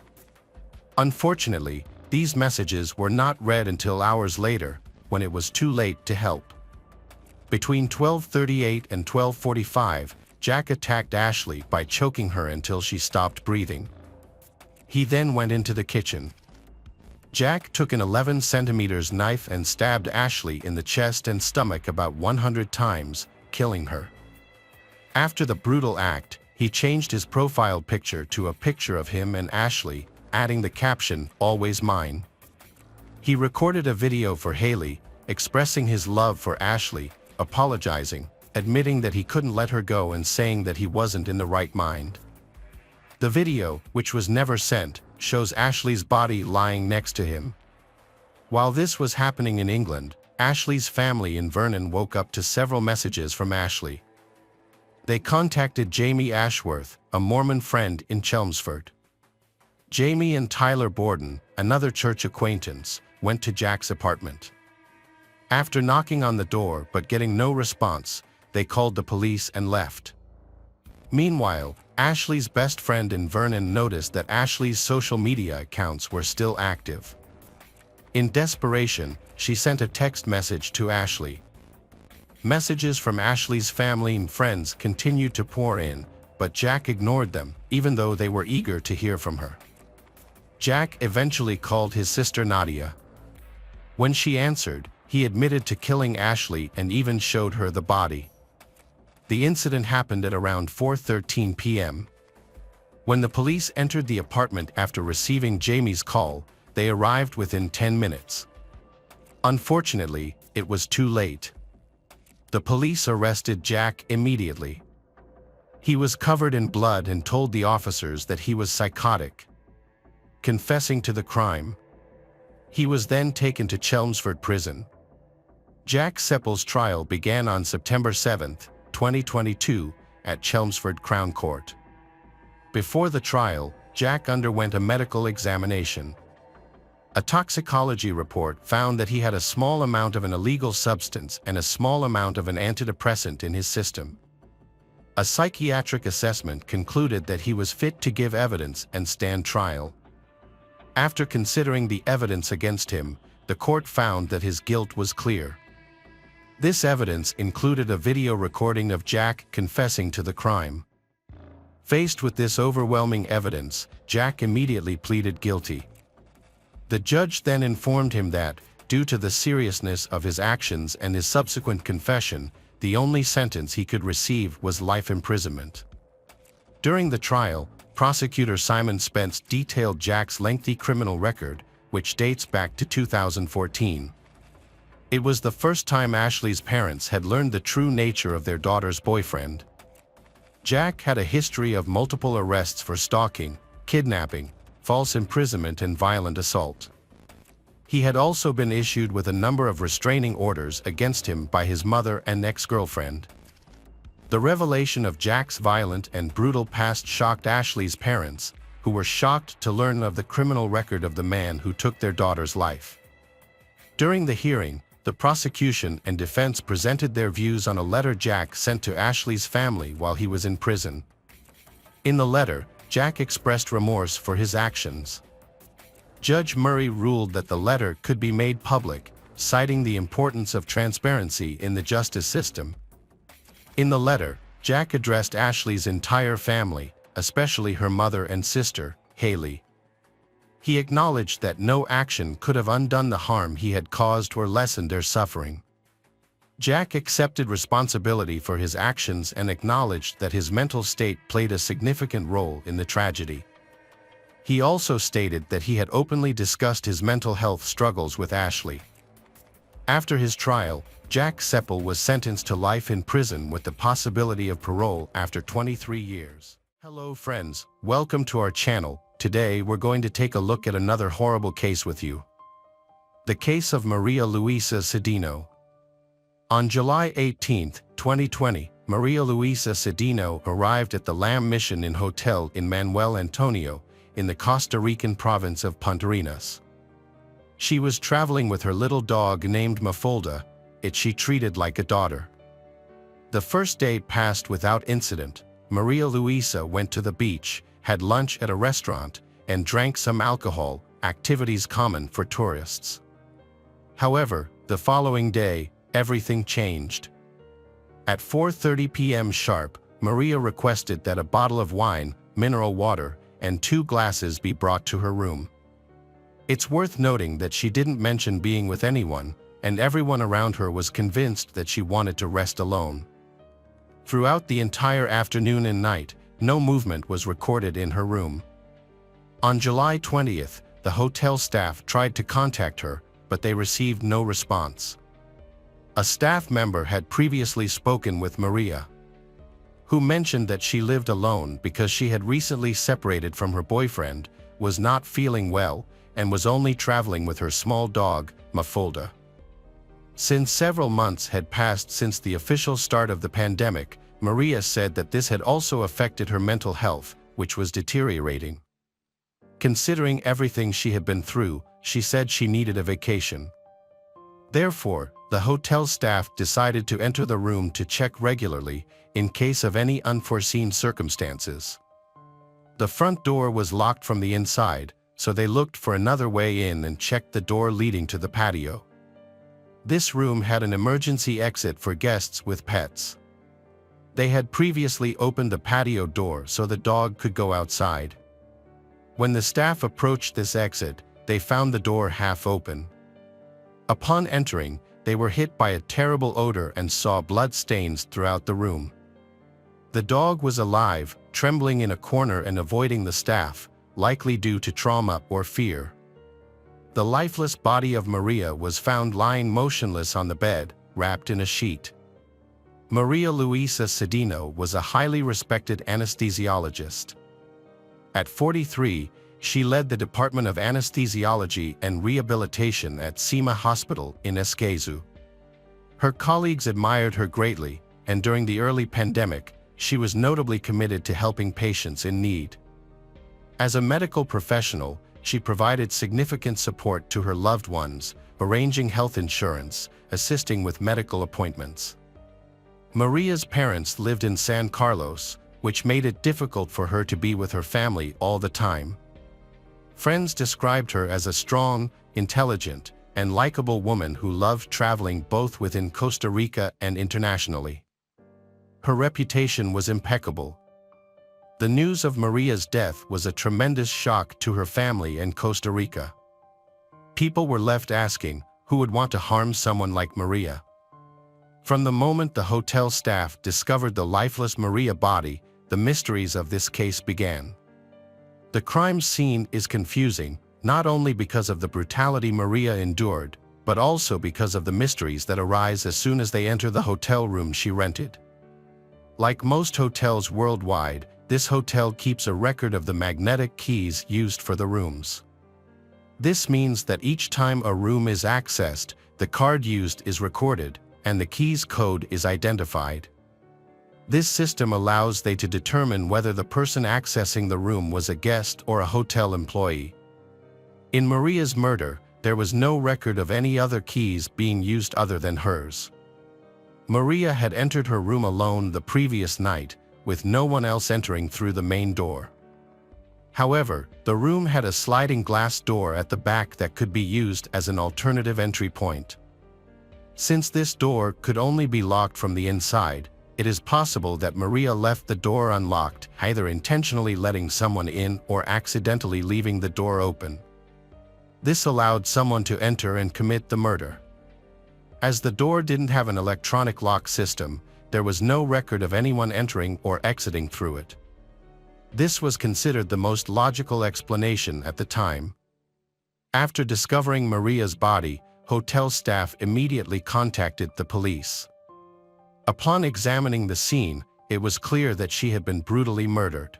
Unfortunately, these messages were not read until hours later, when it was too late to help. Between 12:38 and 12:45, Jack attacked Ashley by choking her until she stopped breathing. He then went into the kitchen. Jack took an 11-centimeter knife and stabbed Ashley in the chest and stomach about 100 times, killing her. After the brutal act, he changed his profile picture to a picture of him and Ashley, adding the caption, "Always mine." He recorded a video for Haley, expressing his love for Ashley, apologizing, admitting that he couldn't let her go and saying that he wasn't in the right mind. The video, which was never sent, shows Ashley's body lying next to him. While this was happening in England, Ashley's family in Vernon woke up to several messages from Ashley. They contacted Jamie Ashworth, a Mormon friend in Chelmsford. Jamie and Tyler Borden, another church acquaintance, went to Jack's apartment. After knocking on the door but getting no response, they called the police and left. Meanwhile, Ashley's best friend in Vernon noticed that Ashley's social media accounts were still active. In desperation, she sent a text message to Ashley. Messages from Ashley's family and friends continued to pour in, but Jack ignored them, even though they were eager to hear from her. Jack eventually called his sister Nadia. When she answered, he admitted to killing Ashley and even showed her the body. The incident happened at around 4:13 p.m. When the police entered the apartment after receiving Jamie's call, they arrived within 10 minutes. Unfortunately, it was too late. The police arrested Jack immediately. He was covered in blood and told the officers that he was psychotic, confessing to the crime. He was then taken to Chelmsford Prison. Jack Seppel's trial began on September 7, 2022, at Chelmsford Crown Court. Before the trial, Jack underwent a medical examination. A toxicology report found that he had a small amount of an illegal substance and a small amount of an antidepressant in his system. A psychiatric assessment concluded that he was fit to give evidence and stand trial. After considering the evidence against him, the court found that his guilt was clear. This evidence included a video recording of Jack confessing to the crime. Faced with this overwhelming evidence, Jack immediately pleaded guilty. The judge then informed him that, due to the seriousness of his actions and his subsequent confession, the only sentence he could receive was life imprisonment. During the trial, prosecutor Simon Spence detailed Jack's lengthy criminal record, which dates back to 2014. It was the first time Ashley's parents had learned the true nature of their daughter's boyfriend. Jack had a history of multiple arrests for stalking, kidnapping, false imprisonment and violent assault. He had also been issued with a number of restraining orders against him by his mother and ex-girlfriend. The revelation of Jack's violent and brutal past shocked Ashley's parents, who were shocked to learn of the criminal record of the man who took their daughter's life. During the hearing, the prosecution and defense presented their views on a letter Jack sent to Ashley's family while he was in prison. In the letter, Jack expressed remorse for his actions. Judge Murray ruled that the letter could be made public, citing the importance of transparency in the justice system. In the letter, Jack addressed Ashley's entire family, especially her mother and sister, Haley. He acknowledged that no action could have undone the harm he had caused or lessened their suffering. Jack accepted responsibility for his actions and acknowledged that his mental state played a significant role in the tragedy. He also stated that he had openly discussed his mental health struggles with Ashley. After his trial, Jack Seppel was sentenced to life in prison with the possibility of parole after 23 years. Hello friends, welcome to our channel. Today we're going to take a look at another horrible case with you. The case of Maria Luisa Cedeno. On July 18, 2020, Maria Luisa Cedeno arrived at the Lamb Mission Inn Hotel in Manuel Antonio, in the Costa Rican province of Puntarenas. She was traveling with her little dog named Mafalda, it she treated like a daughter. The first day passed without incident. Maria Luisa went to the beach, had lunch at a restaurant, and drank some alcohol, activities common for tourists. However, the following day, everything changed. At 4:30 p.m. sharp, Maria requested that a bottle of wine, mineral water, and 2 glasses be brought to her room. It's worth noting that she didn't mention being with anyone, and everyone around her was convinced that she wanted to rest alone. Throughout the entire afternoon and night, no movement was recorded in her room. On July 20th, the hotel staff tried to contact her, but they received no response. A staff member had previously spoken with Maria, who mentioned that she lived alone because she had recently separated from her boyfriend, was not feeling well, and was only traveling with her small dog, Mafalda. Since several months had passed since the official start of the pandemic, Maria said that this had also affected her mental health, which was deteriorating. Considering everything she had been through, she said she needed a vacation. Therefore, the hotel staff decided to enter the room to check regularly in case of any unforeseen circumstances. The front door was locked from the inside, so they looked for another way in and checked the door leading to the patio. This room had an emergency exit for guests with pets. They had previously opened the patio door so the dog could go outside. When the staff approached this exit, they found the door half open. Upon entering, they were hit by a terrible odor and saw blood stains throughout the room. The dog was alive, trembling in a corner and avoiding the staff, likely due to trauma or fear. The lifeless body of Maria was found lying motionless on the bed, wrapped in a sheet. Maria Luisa Cedeno was a highly respected anesthesiologist. At 43, she led the Department of Anesthesiology and Rehabilitation at Sima Hospital in Esquezu. Her colleagues admired her greatly, and during the early pandemic, she was notably committed to helping patients in need. As a medical professional, she provided significant support to her loved ones, arranging health insurance, assisting with medical appointments. Maria's parents lived in San Carlos, which made it difficult for her to be with her family all the time. Friends described her as a strong, intelligent, and likable woman who loved traveling both within Costa Rica and internationally. Her reputation was impeccable. The news of Maria's death was a tremendous shock to her family and Costa Rica. People were left asking, who would want to harm someone like Maria? From the moment the hotel staff discovered the lifeless Maria body, the mysteries of this case began. The crime scene is confusing, not only because of the brutality Maria endured, but also because of the mysteries that arise as soon as they enter the hotel room she rented. Like most hotels worldwide, this hotel keeps a record of the magnetic keys used for the rooms. This means that each time a room is accessed, the card used is recorded, and the key's code is identified. This system allows they to determine whether the person accessing the room was a guest or a hotel employee. In Maria's murder, there was no record of any other keys being used other than hers. Maria had entered her room alone the previous night, with no one else entering through the main door. However, the room had a sliding glass door at the back that could be used as an alternative entry point. Since this door could only be locked from the inside, it is possible that Maria left the door unlocked, either intentionally letting someone in or accidentally leaving the door open. This allowed someone to enter and commit the murder. As the door didn't have an electronic lock system, there was no record of anyone entering or exiting through it. This was considered the most logical explanation at the time. After discovering Maria's body, hotel staff immediately contacted the police. Upon examining the scene, it was clear that she had been brutally murdered.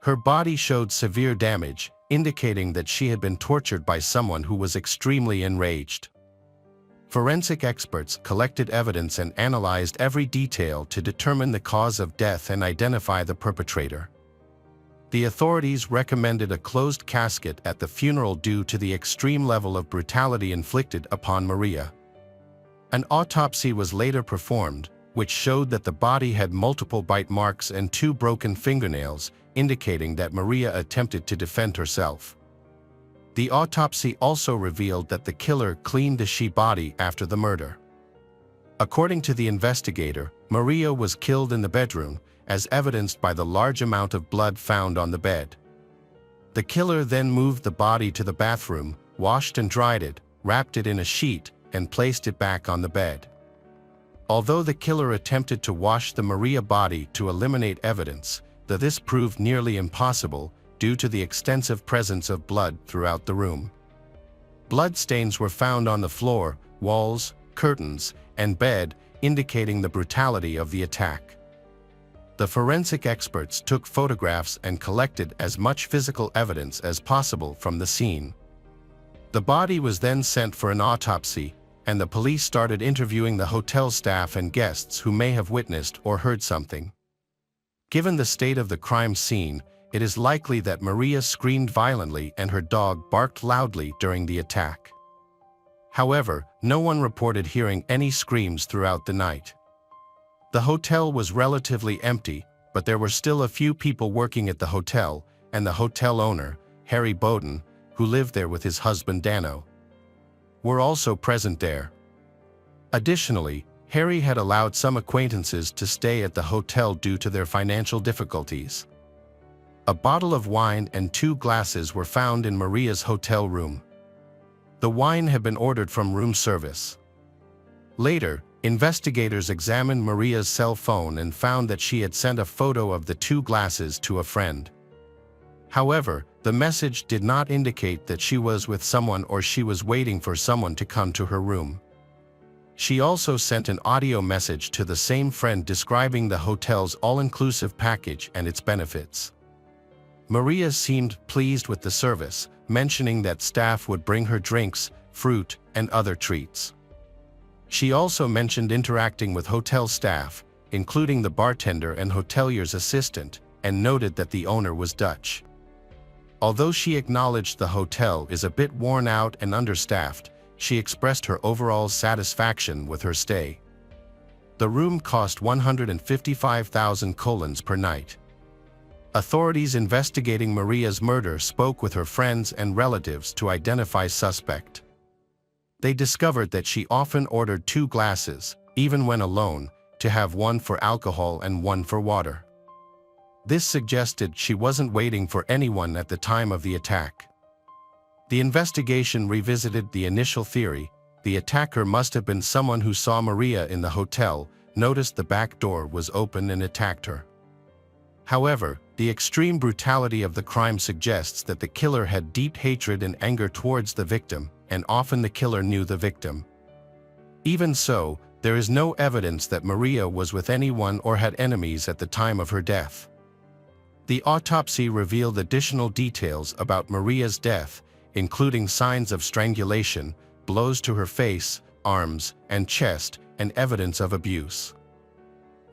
Her body showed severe damage, indicating that she had been tortured by someone who was extremely enraged. Forensic experts collected evidence and analyzed every detail to determine the cause of death and identify the perpetrator. The authorities recommended a closed casket at the funeral due to the extreme level of brutality inflicted upon Maria. An autopsy was later performed, which showed that the body had multiple bite marks and 2 broken fingernails, indicating that Maria attempted to defend herself. The autopsy also revealed that the killer cleaned the she-body after the murder. According to the investigator, Maria was killed in the bedroom, as evidenced by the large amount of blood found on the bed. The killer then moved the body to the bathroom, washed and dried it, wrapped it in a sheet, and placed it back on the bed. Although the killer attempted to wash the Maria body to eliminate evidence, this proved nearly impossible due to the extensive presence of blood throughout the room. Bloodstains were found on the floor, walls, curtains, and bed, indicating the brutality of the attack. The forensic experts took photographs and collected as much physical evidence as possible from the scene. The body was then sent for an autopsy, and the police started interviewing the hotel staff and guests who may have witnessed or heard something. Given the state of the crime scene, it is likely that Maria screamed violently and her dog barked loudly during the attack. However, no one reported hearing any screams throughout the night. The hotel was relatively empty, but there were still a few people working at the hotel, and the hotel owner, Harry Bowden, who lived there with his husband Dano, were also present there. Additionally, Harry had allowed some acquaintances to stay at the hotel due to their financial difficulties. A bottle of wine and 2 glasses were found in Maria's hotel room. The wine had been ordered from room service. Later, investigators examined Maria's cell phone and found that she had sent a photo of the 2 glasses to a friend. However, the message did not indicate that she was with someone or she was waiting for someone to come to her room. She also sent an audio message to the same friend describing the hotel's all-inclusive package and its benefits. Maria seemed pleased with the service, mentioning that staff would bring her drinks, fruit, and other treats. She also mentioned interacting with hotel staff, including the bartender and hotelier's assistant, and noted that the owner was Dutch. Although she acknowledged the hotel is a bit worn out and understaffed, she expressed her overall satisfaction with her stay. The room cost 155,000 colons per night. Authorities investigating Maria's murder spoke with her friends and relatives to identify suspect. They discovered that she often ordered 2 glasses, even when alone, to have one for alcohol and one for water. This suggested she wasn't waiting for anyone at the time of the attack. The investigation revisited the initial theory: the attacker must have been someone who saw Maria in the hotel, noticed the back door was open and attacked her. However, the extreme brutality of the crime suggests that the killer had deep hatred and anger towards the victim, and often the killer knew the victim. Even so, there is no evidence that Maria was with anyone or had enemies at the time of her death. The autopsy revealed additional details about Maria's death, including signs of strangulation, blows to her face, arms, and chest, and evidence of abuse.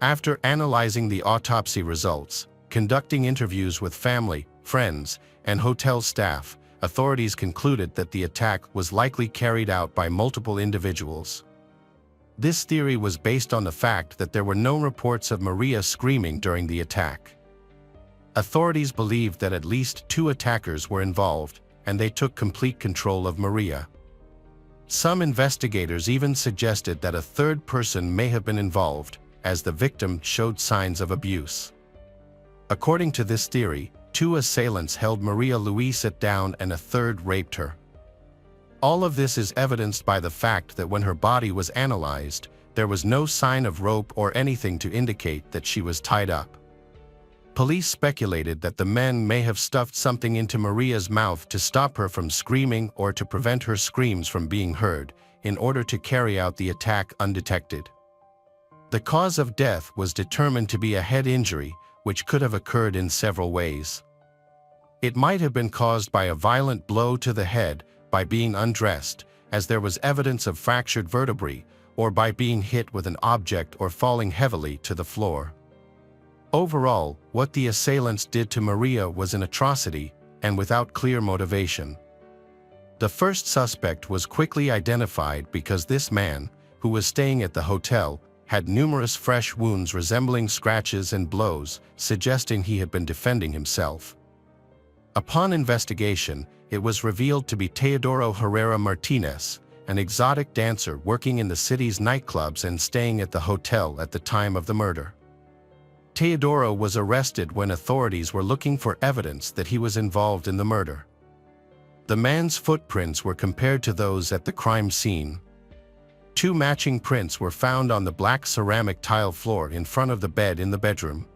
After analyzing the autopsy results, conducting interviews with family, friends, and hotel staff, authorities concluded that the attack was likely carried out by multiple individuals. This theory was based on the fact that there were no reports of Maria screaming during the attack. Authorities believed that at least 2 attackers were involved, and they took complete control of Maria. Some investigators even suggested that a 3rd person may have been involved, as the victim showed signs of abuse. According to this theory, 2 assailants held Maria Luisa down and a 3rd raped her. All of this is evidenced by the fact that when her body was analyzed, there was no sign of rope or anything to indicate that she was tied up. Police speculated that the men may have stuffed something into Maria's mouth to stop her from screaming or to prevent her screams from being heard, in order to carry out the attack undetected. The cause of death was determined to be a head injury, which could have occurred in several ways. It might have been caused by a violent blow to the head, by being undressed, as there was evidence of fractured vertebrae, or by being hit with an object or falling heavily to the floor. Overall, what the assailants did to Maria was an atrocity, and without clear motivation. The first suspect was quickly identified because this man, who was staying at the hotel, had numerous fresh wounds resembling scratches and blows, suggesting he had been defending himself. Upon investigation, it was revealed to be Teodoro Herrera Martinez, an exotic dancer working in the city's nightclubs and staying at the hotel at the time of the murder. Teodoro was arrested when authorities were looking for evidence that he was involved in the murder. The man's footprints were compared to those at the crime scene. 2 matching prints were found on the black ceramic tile floor in front of the bed in the bedroom.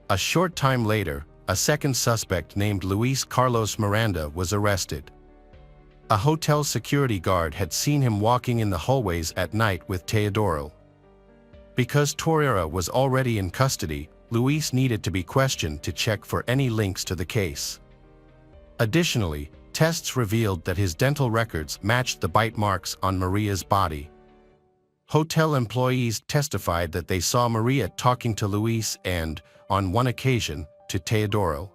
A short time later, a second suspect named Luis Carlos Miranda was arrested. A hotel security guard had seen him walking in the hallways at night with Teodoro. Because Noura was already in custody, Luis needed to be questioned to check for any links to the case. Additionally, tests revealed that his dental records matched the bite marks on Maria's body. Hotel employees testified that they saw Maria talking to Luis and, on one occasion, to Teodoro.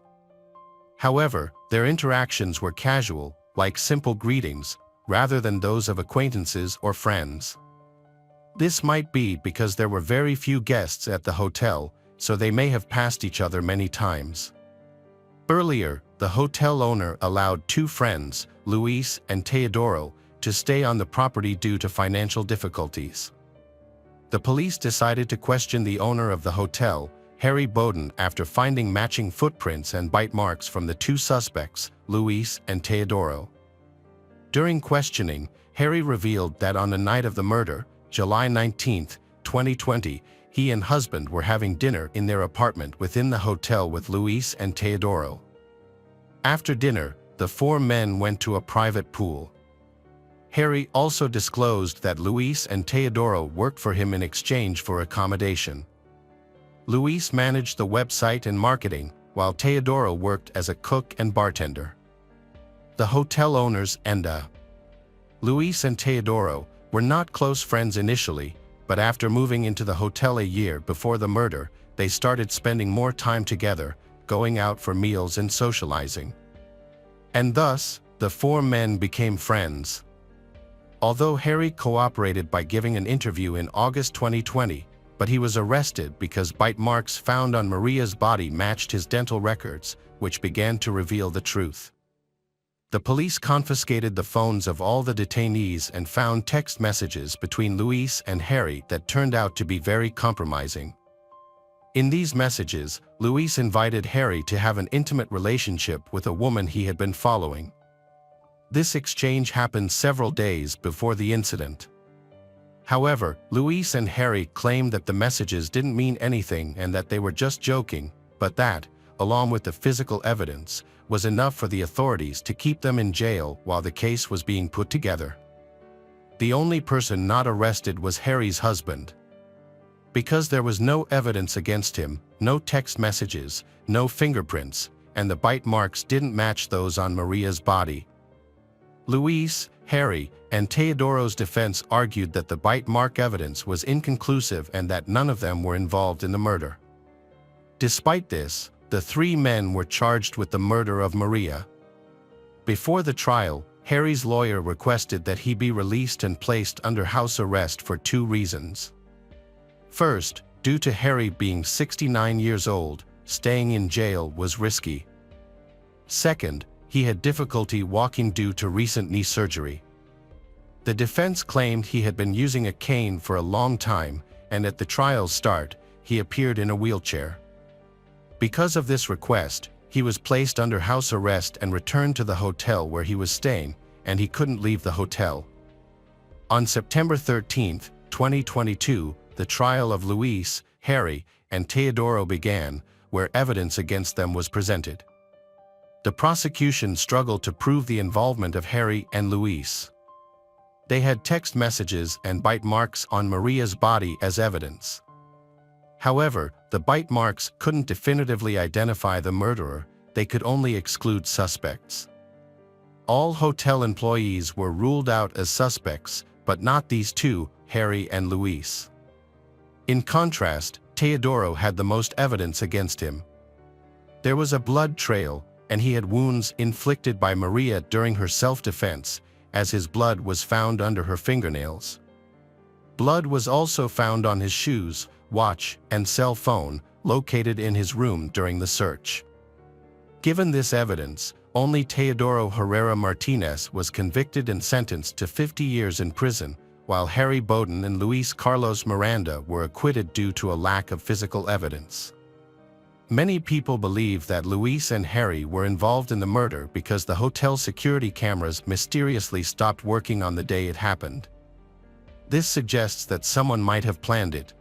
However, their interactions were casual, like simple greetings, rather than those of acquaintances or friends. This might be because there were very few guests at the hotel, so they may have passed each other many times. Earlier, the hotel owner allowed 2 friends, Luis and Teodoro, to stay on the property due to financial difficulties. The police decided to question the owner of the hotel, Harry Bowden, after finding matching footprints and bite marks from the 2 suspects, Luis and Teodoro. During questioning, Harry revealed that on the night of the murder, July 19, 2020, he and husband were having dinner in their apartment within the hotel with Luis and Teodoro. After dinner, the 4 men went to a private pool. Harry also disclosed that Luis and Teodoro worked for him in exchange for accommodation. Luis managed the website and marketing, while Teodoro worked as a cook and bartender. The hotel owners and Luis and Teodoro were not close friends initially, but after moving into the hotel a year before the murder, they started spending more time together, going out for meals and socializing. And thus, the 4 men became friends. Although Harry cooperated by giving an interview in August 2020, but he was arrested because bite marks found on Maria's body matched his dental records, which began to reveal the truth. The police confiscated the phones of all the detainees and found text messages between Luis and Harry that turned out to be very compromising. In these messages, Luis invited Harry to have an intimate relationship with a woman he had been following. This exchange happened several days before the incident. However, Luis and Harry claimed that the messages didn't mean anything and that they were just joking, but that, along with the physical evidence, was enough for the authorities to keep them in jail while the case was being put together. The only person not arrested was Harry's husband. Because there was no evidence against him, no text messages, no fingerprints, and the bite marks didn't match those on Maria's body. Luis, Harry, and Teodoro's defense argued that the bite mark evidence was inconclusive and that none of them were involved in the murder. Despite this, the 3 men were charged with the murder of Maria. Before the trial, Harry's lawyer requested that he be released and placed under house arrest for 2 reasons. First, due to Harry being 69 years old, staying in jail was risky. Second, he had difficulty walking due to recent knee surgery. The defense claimed he had been using a cane for a long time, and at the trial's start, he appeared in a wheelchair. Because of this request, he was placed under house arrest and returned to the hotel where he was staying, and he couldn't leave the hotel. On September 13, 2022, the trial of Luis, Harry, and Teodoro began, where evidence against them was presented. The prosecution struggled to prove the involvement of Harry and Luis. They had text messages and bite marks on Maria's body as evidence. However, the bite marks couldn't definitively identify the murderer, they could only exclude suspects. All hotel employees were ruled out as suspects, but not these 2, Harry and Luis. In contrast, Teodoro had the most evidence against him. There was a blood trail, and he had wounds inflicted by Maria during her self-defense, as his blood was found under her fingernails. Blood was also found on his shoes, watch, and cell phone, located in his room during the search. Given this evidence, only Teodoro Herrera Martinez was convicted and sentenced to 50 years in prison, while Harry Bowden and Luis Carlos Miranda were acquitted due to a lack of physical evidence. Many people believe that Luis and Harry were involved in the murder because the hotel security cameras mysteriously stopped working on the day it happened. This suggests that someone might have planned it.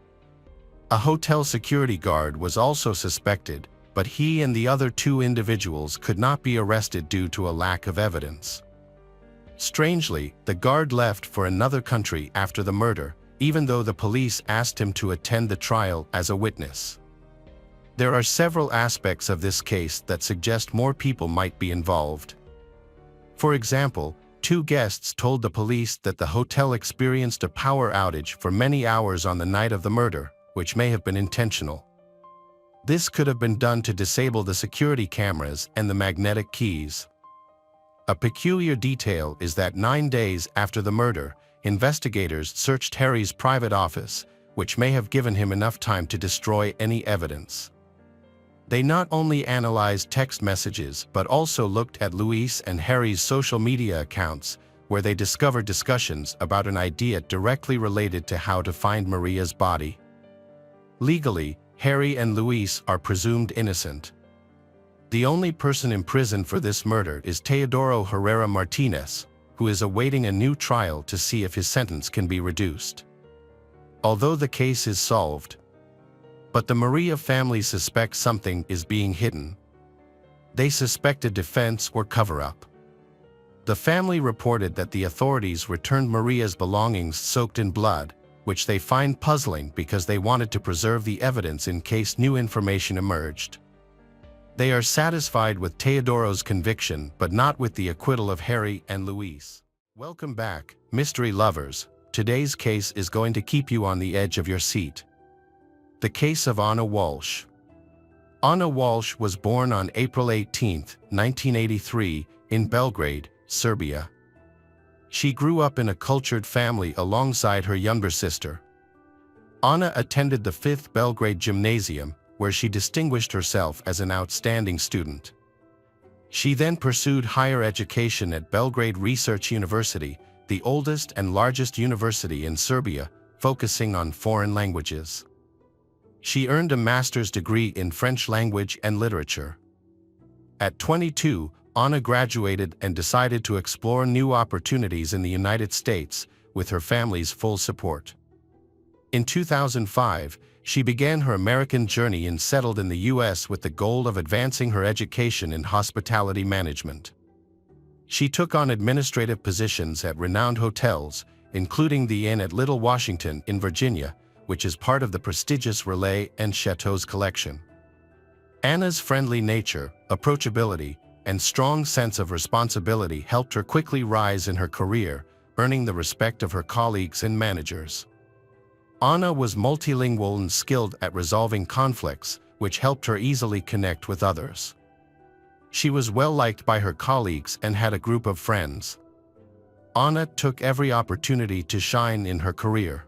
A hotel security guard was also suspected, but he and the other two individuals could not be arrested due to a lack of evidence. Strangely, the guard left for another country after the murder, even though the police asked him to attend the trial as a witness. There are several aspects of this case that suggest more people might be involved. For example, two guests told the police that the hotel experienced a power outage for many hours on the night of the murder, which may have been intentional. This could have been done to disable the security cameras and the magnetic keys. A peculiar detail is that 9 days after the murder, investigators searched Harry's private office, which may have given him enough time to destroy any evidence. They not only analyzed text messages but also looked at Luis and Harry's social media accounts, where they discovered discussions about an idea directly related to how to find Maria's body. Legally, Harry and Luis are presumed innocent. The only person in prison for this murder is Teodoro Herrera Martinez, who is awaiting a new trial to see if his sentence can be reduced. Although the case is solved, but the Maria family suspects something is being hidden. They suspect a defense or cover-up. The family reported that the authorities returned Maria's belongings soaked in blood, which they find puzzling because they wanted to preserve the evidence in case new information emerged. They are satisfied with Teodoro's conviction, but not with the acquittal of Harry and Luis. Welcome back, mystery lovers. Today's case is going to keep you on the edge of your seat. The case of Anna Walsh. Anna Walsh was born on April 18, 1983, in Belgrade, Serbia. She grew up in a cultured family alongside her younger sister. Anna attended the 5th Belgrade Gymnasium, where she distinguished herself as an outstanding student. She then pursued higher education at Belgrade Research University, the oldest and largest university in Serbia, focusing on foreign languages. She earned a master's degree in French language and literature. At 22, Anna graduated and decided to explore new opportunities in the United States, with her family's full support. In 2005, she began her American journey and settled in the U.S. with the goal of advancing her education in hospitality management. She took on administrative positions at renowned hotels, including the Inn at Little Washington in Virginia, which is part of the prestigious Relais and Chateaux collection. Anna's friendly nature, approachability, and strong sense of responsibility helped her quickly rise in her career, earning the respect of her colleagues and managers. Anna was multilingual and skilled at resolving conflicts, which helped her easily connect with others. She was well liked by her colleagues and had a group of friends. Anna took every opportunity to shine in her career.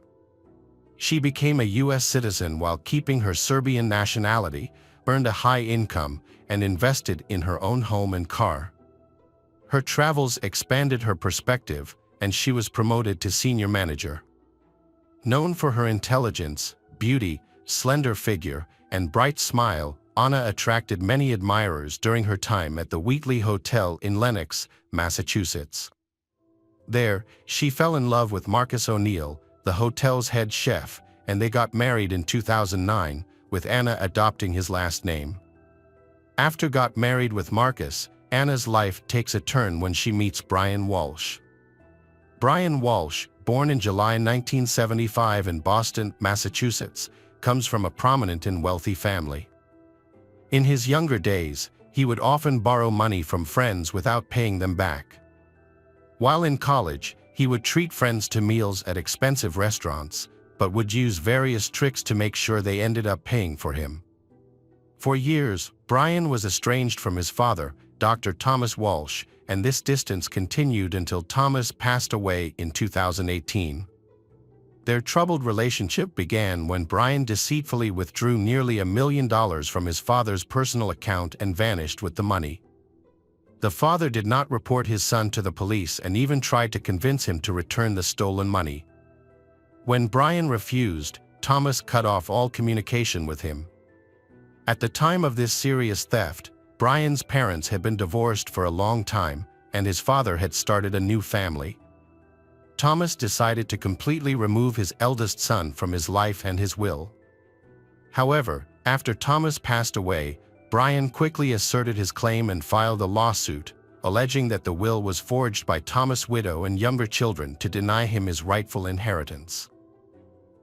She became a U.S. citizen while keeping her Serbian nationality, earned a high income, and invested in her own home and car. Her travels expanded her perspective, and she was promoted to senior manager. Known for her intelligence, beauty, slender figure, and bright smile, Anna attracted many admirers during her time at the Wheatley Hotel in Lenox, Massachusetts. There, she fell in love with Marcus O'Neill, the hotel's head chef, and they got married in 2009, with Anna adopting his last name. After got married with Marcus, Anna's life takes a turn when she meets Brian Walsh. Brian Walsh, born in July 1975 in Boston, Massachusetts, comes from a prominent and wealthy family. In his younger days, he would often borrow money from friends without paying them back. While in college, he would treat friends to meals at expensive restaurants, but would use various tricks to make sure they ended up paying for him. For years, Brian was estranged from his father, Dr. Thomas Walsh, and this distance continued until Thomas passed away in 2018. Their troubled relationship began when Brian deceitfully withdrew nearly $1 million from his father's personal account and vanished with the money. The father did not report his son to the police and even tried to convince him to return the stolen money. When Brian refused, Thomas cut off all communication with him. At the time of this serious theft, Brian's parents had been divorced for a long time, and his father had started a new family. Thomas decided to completely remove his eldest son from his life and his will. However, after Thomas passed away, Brian quickly asserted his claim and filed a lawsuit, alleging that the will was forged by Thomas' widow and younger children to deny him his rightful inheritance.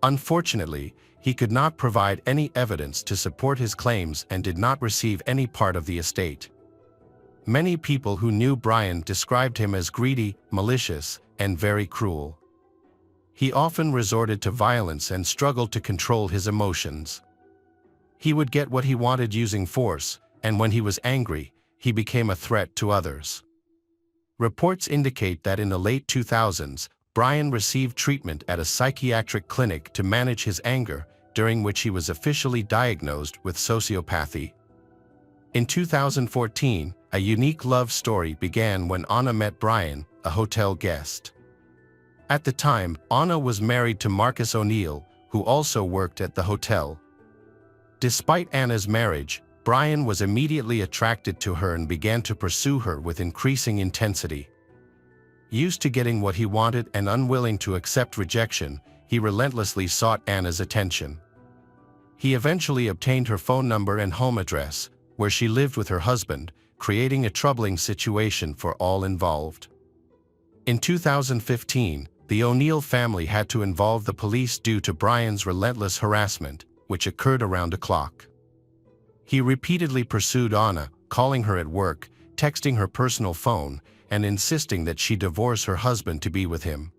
Unfortunately, he could not provide any evidence to support his claims and did not receive any part of the estate. Many people who knew Brian described him as greedy, malicious, and very cruel. He often resorted to violence and struggled to control his emotions. He would get what he wanted using force, and when he was angry, he became a threat to others. Reports indicate that in the late 2000s, Brian received treatment at a psychiatric clinic to manage his anger, during which he was officially diagnosed with sociopathy. In 2014, a unique love story began when Anna met Brian, a hotel guest. At the time, Anna was married to Marcus O'Neill, who also worked at the hotel. Despite Anna's marriage, Brian was immediately attracted to her and began to pursue her with increasing intensity. Used to getting what he wanted and unwilling to accept rejection, he relentlessly sought Anna's attention. He eventually obtained her phone number and home address, where she lived with her husband, creating a troubling situation for all involved. In 2015, the O'Neill family had to involve the police due to Brian's relentless harassment, which occurred around the clock. He repeatedly pursued Anna, calling her at work, texting her personal phone, and insisting that she divorce her husband to be with him.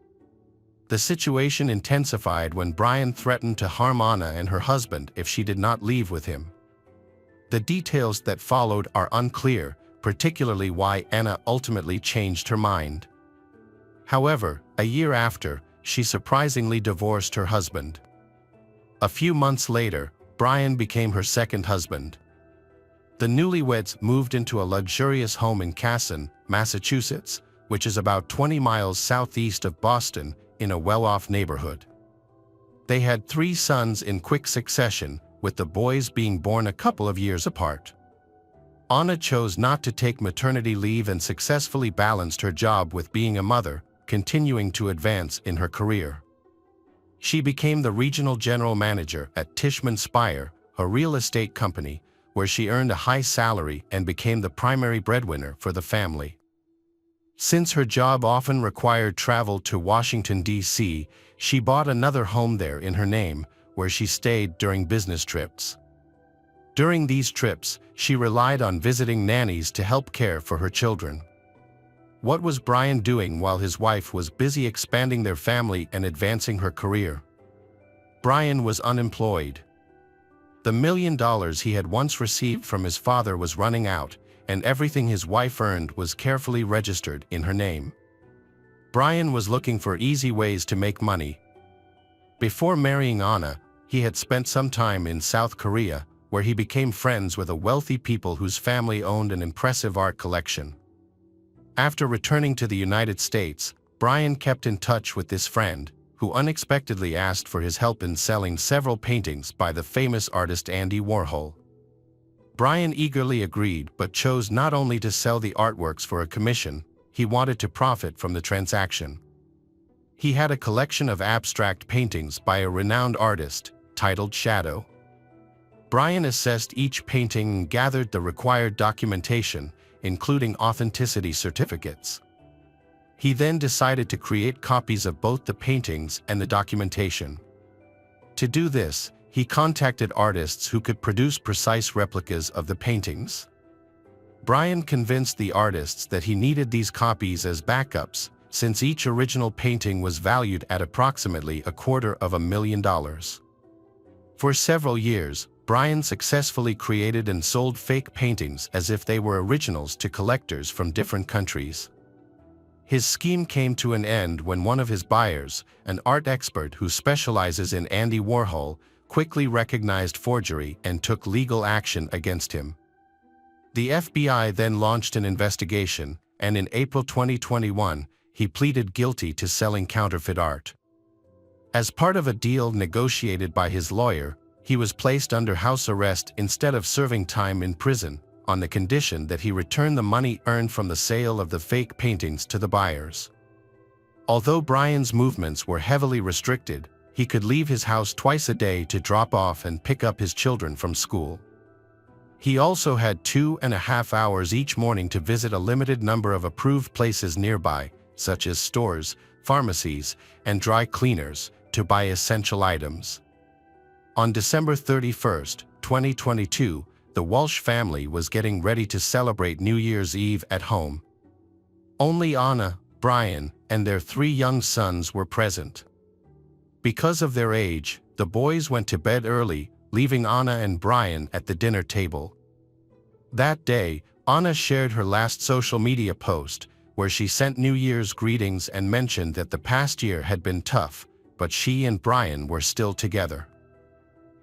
The situation intensified when Brian threatened to harm Anna and her husband if she did not leave with him. The details that followed are unclear, particularly why Anna ultimately changed her mind. However, a year after, she surprisingly divorced her husband. A few months later, Brian became her second husband. The newlyweds moved into a luxurious home in Casson, Massachusetts, which is about 20 miles southeast of Boston, in a well-off neighborhood. They had 3 sons in quick succession, with the boys being born a couple of years apart. Anna chose not to take maternity leave and successfully balanced her job with being a mother, continuing to advance in her career. She became the regional general manager at Tishman Speyer, a real estate company, where she earned a high salary and became the primary breadwinner for the family. Since her job often required travel to Washington, D.C., she bought another home there in her name, where she stayed during business trips. During these trips, she relied on visiting nannies to help care for her children. What was Brian doing while his wife was busy expanding their family and advancing her career? Brian was unemployed. The $1 million he had once received from his father was running out, and everything his wife earned was carefully registered in her name. Brian was looking for easy ways to make money. Before marrying Anna, he had spent some time in South Korea, where he became friends with a wealthy people whose family owned an impressive art collection. After returning to the United States, Brian kept in touch with this friend, who unexpectedly asked for his help in selling several paintings by the famous artist Andy Warhol. Brian eagerly agreed but chose not only to sell the artworks for a commission, he wanted to profit from the transaction. He had a collection of abstract paintings by a renowned artist, titled Shadow. Brian assessed each painting and gathered the required documentation, including authenticity certificates. He then decided to create copies of both the paintings and the documentation. To do this, he contacted artists who could produce precise replicas of the paintings. Brian convinced the artists that he needed these copies as backups, since each original painting was valued at approximately $250,000. For several years, Brian successfully created and sold fake paintings as if they were originals to collectors from different countries. His scheme came to an end when one of his buyers, an art expert who specializes in Andy Warhol, quickly recognized forgery and took legal action against him. The FBI then launched an investigation, and in April 2021, he pleaded guilty to selling counterfeit art. As part of a deal negotiated by his lawyer, he was placed under house arrest instead of serving time in prison, on the condition that he return the money earned from the sale of the fake paintings to the buyers. Although Brian's movements were heavily restricted, he could leave his house twice a day to drop off and pick up his children from school. He also had 2.5 hours each morning to visit a limited number of approved places nearby, such as stores, pharmacies, and dry cleaners, to buy essential items. On December 31, 2022, the Walsh family was getting ready to celebrate New Year's Eve at home. Only Anna, Brian, and their 3 young sons were present. Because of their age, the boys went to bed early, leaving Anna and Brian at the dinner table. That day, Anna shared her last social media post, where she sent New Year's greetings and mentioned that the past year had been tough, but she and Brian were still together.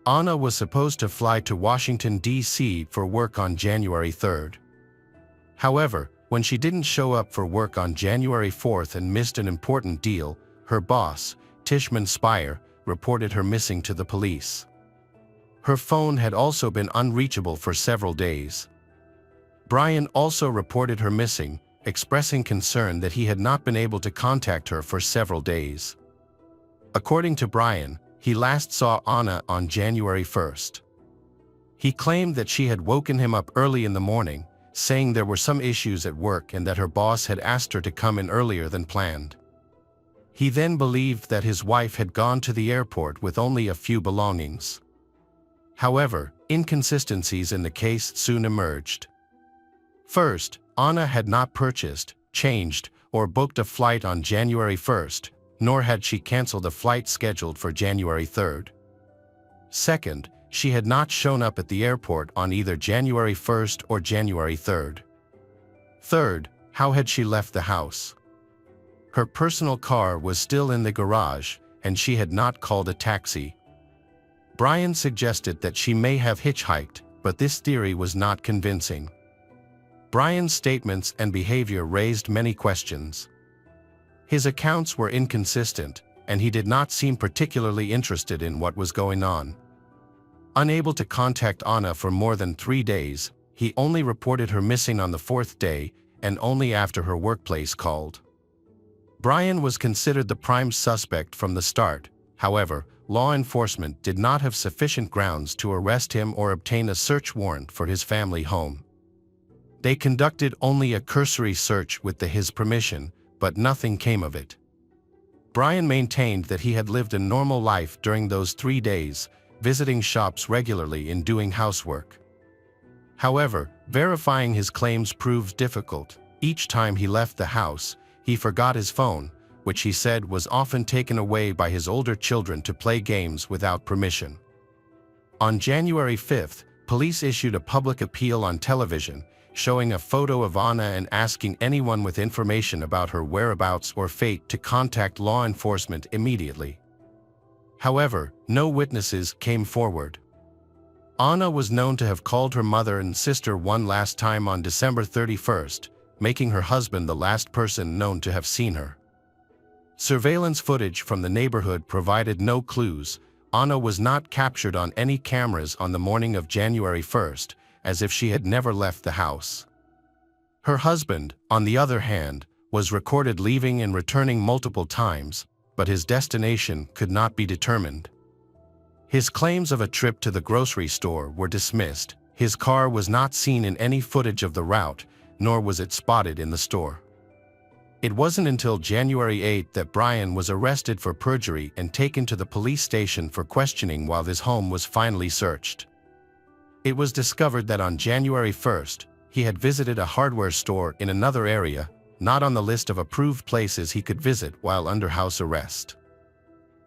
Anna was supposed to fly to Washington, D.C. for work on January 3rd. However, when she didn't show up for work on January 4th and missed an important deal, her boss, Tishman Speyer, reported her missing to the police. Her phone had also been unreachable for several days. Brian also reported her missing, expressing concern that he had not been able to contact her for several days. According to Brian, he last saw Anna on January 1st. He claimed that she had woken him up early in the morning, saying there were some issues at work and that her boss had asked her to come in earlier than planned. He then believed that his wife had gone to the airport with only a few belongings. However, inconsistencies in the case soon emerged. First, Anna had not purchased, changed, or booked a flight on January 1st, nor had she canceled a flight scheduled for January 3rd. Second, she had not shown up at the airport on either January 1st or January 3rd. Third, how had she left the house? Her personal car was still in the garage, and she had not called a taxi. Brian suggested that she may have hitchhiked, but this theory was not convincing. Brian's statements and behavior raised many questions. His accounts were inconsistent, and he did not seem particularly interested in what was going on. Unable to contact Anna for more than 3 days, he only reported her missing on the 4th day, and only after her workplace called. Brian was considered the prime suspect from the start. However, law enforcement did not have sufficient grounds to arrest him or obtain a search warrant for his family home. They conducted only a cursory search with his permission, but nothing came of it. Brian maintained that he had lived a normal life during those 3 days, visiting shops regularly and doing housework. However, verifying his claims proved difficult. Each time he left the house, he forgot his phone, which he said was often taken away by his older children to play games without permission. On January 5th, police issued a public appeal on television, showing a photo of Anna and asking anyone with information about her whereabouts or fate to contact law enforcement immediately. However, no witnesses came forward. Anna was known to have called her mother and sister one last time on December 31st, making her husband the last person known to have seen her. Surveillance footage from the neighborhood provided no clues. Anna was not captured on any cameras on the morning of January 1st, as if she had never left the house. Her husband, on the other hand, was recorded leaving and returning multiple times, but his destination could not be determined. His claims of a trip to the grocery store were dismissed. His car was not seen in any footage of the route, nor was it spotted in the store. It wasn't until January 8 that Brian was arrested for perjury and taken to the police station for questioning while his home was finally searched. It was discovered that on January 1st, he had visited a hardware store in another area, not on the list of approved places he could visit while under house arrest.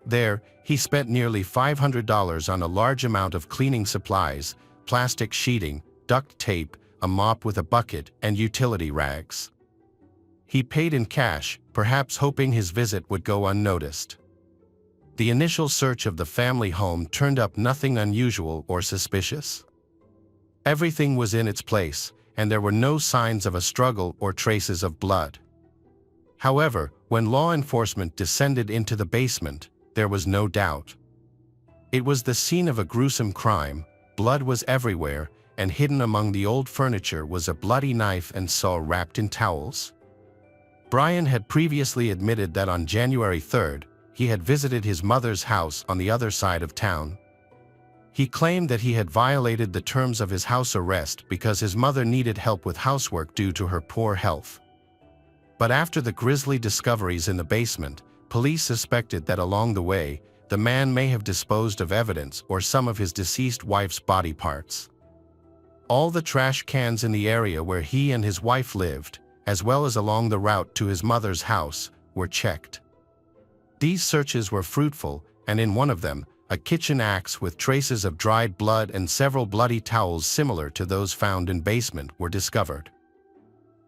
There, he spent nearly $500 on a large amount of cleaning supplies, plastic sheeting, duct tape, a mop with a bucket, and utility rags. He paid in cash, perhaps hoping his visit would go unnoticed. The initial search of the family home turned up nothing unusual or suspicious. Everything was in its place, and there were no signs of a struggle or traces of blood. However, when law enforcement descended into the basement, there was no doubt. It was the scene of a gruesome crime. Blood was everywhere, and hidden among the old furniture was a bloody knife and saw wrapped in towels. Brian had previously admitted that on January 3rd, he had visited his mother's house on the other side of town. He claimed that he had violated the terms of his house arrest because his mother needed help with housework due to her poor health. But after the grisly discoveries in the basement, police suspected that along the way, the man may have disposed of evidence or some of his deceased wife's body parts. All the trash cans in the area where he and his wife lived, as well as along the route to his mother's house, were checked. These searches were fruitful, and in one of them, a kitchen axe with traces of dried blood and several bloody towels similar to those found in basement were discovered.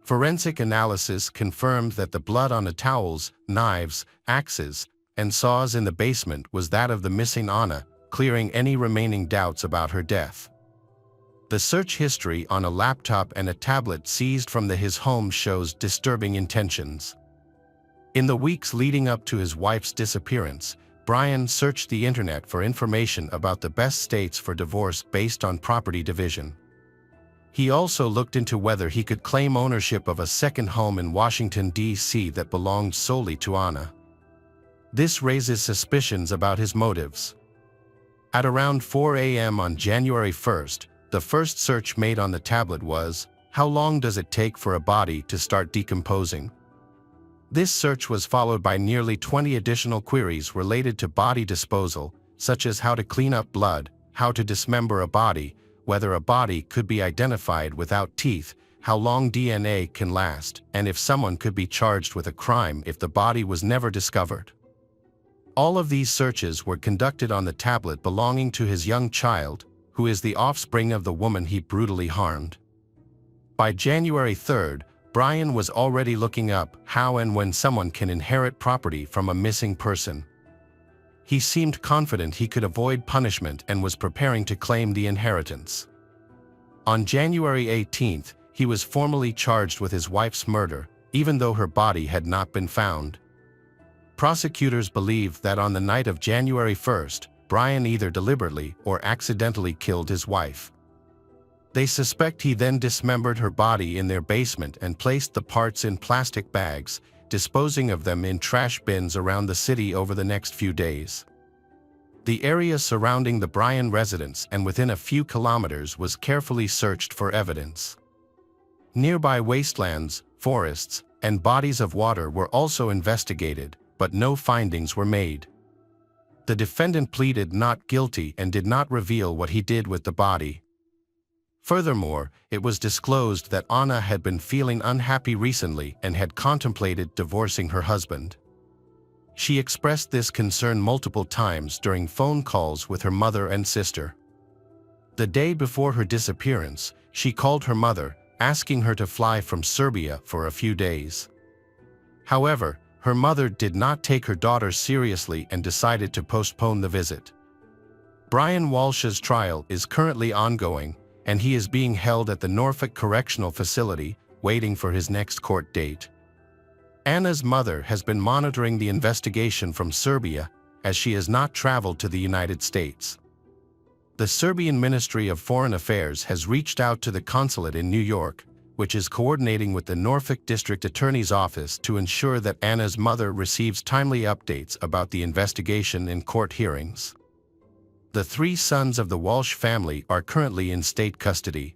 Forensic analysis confirmed that the blood on the towels, knives, axes, and saws in the basement was that of the missing Anna, clearing any remaining doubts about her death. The search history on a laptop and a tablet seized from his home shows disturbing intentions. In the weeks leading up to his wife's disappearance, Brian searched the internet for information about the best states for divorce based on property division. He also looked into whether he could claim ownership of a second home in Washington, D.C. that belonged solely to Anna. This raises suspicions about his motives. At around 4 a.m. on January 1st, the first search made on the tablet was, "How long does it take for a body to start decomposing?" This search was followed by nearly 20 additional queries related to body disposal, such as how to clean up blood, how to dismember a body, whether a body could be identified without teeth, how long DNA can last, and if someone could be charged with a crime if the body was never discovered. All of these searches were conducted on the tablet belonging to his young child, who is the offspring of the woman he brutally harmed. By January 3rd, Brian was already looking up how and when someone can inherit property from a missing person. He seemed confident he could avoid punishment and was preparing to claim the inheritance. On January 18th, he was formally charged with his wife's murder, even though her body had not been found. Prosecutors believed that on the night of January 1st, Brian either deliberately or accidentally killed his wife. They suspect he then dismembered her body in their basement and placed the parts in plastic bags, disposing of them in trash bins around the city over the next few days. The area surrounding the Brian residence and within a few kilometers was carefully searched for evidence. Nearby wastelands, forests, and bodies of water were also investigated, but no findings were made. The defendant pleaded not guilty and did not reveal what he did with the body. Furthermore, it was disclosed that Anna had been feeling unhappy recently and had contemplated divorcing her husband. She expressed this concern multiple times during phone calls with her mother and sister. The day before her disappearance, she called her mother, asking her to fly from Serbia for a few days. However, her mother did not take her daughter seriously and decided to postpone the visit. Brian Walsh's trial is currently ongoing, and he is being held at the Norfolk Correctional Facility, waiting for his next court date. Anna's mother has been monitoring the investigation from Serbia, as she has not traveled to the United States. The Serbian Ministry of Foreign Affairs has reached out to the consulate in New York, which is coordinating with the Norfolk District Attorney's Office to ensure that Anna's mother receives timely updates about the investigation in court hearings. The 3 sons of the Walsh family are currently in state custody.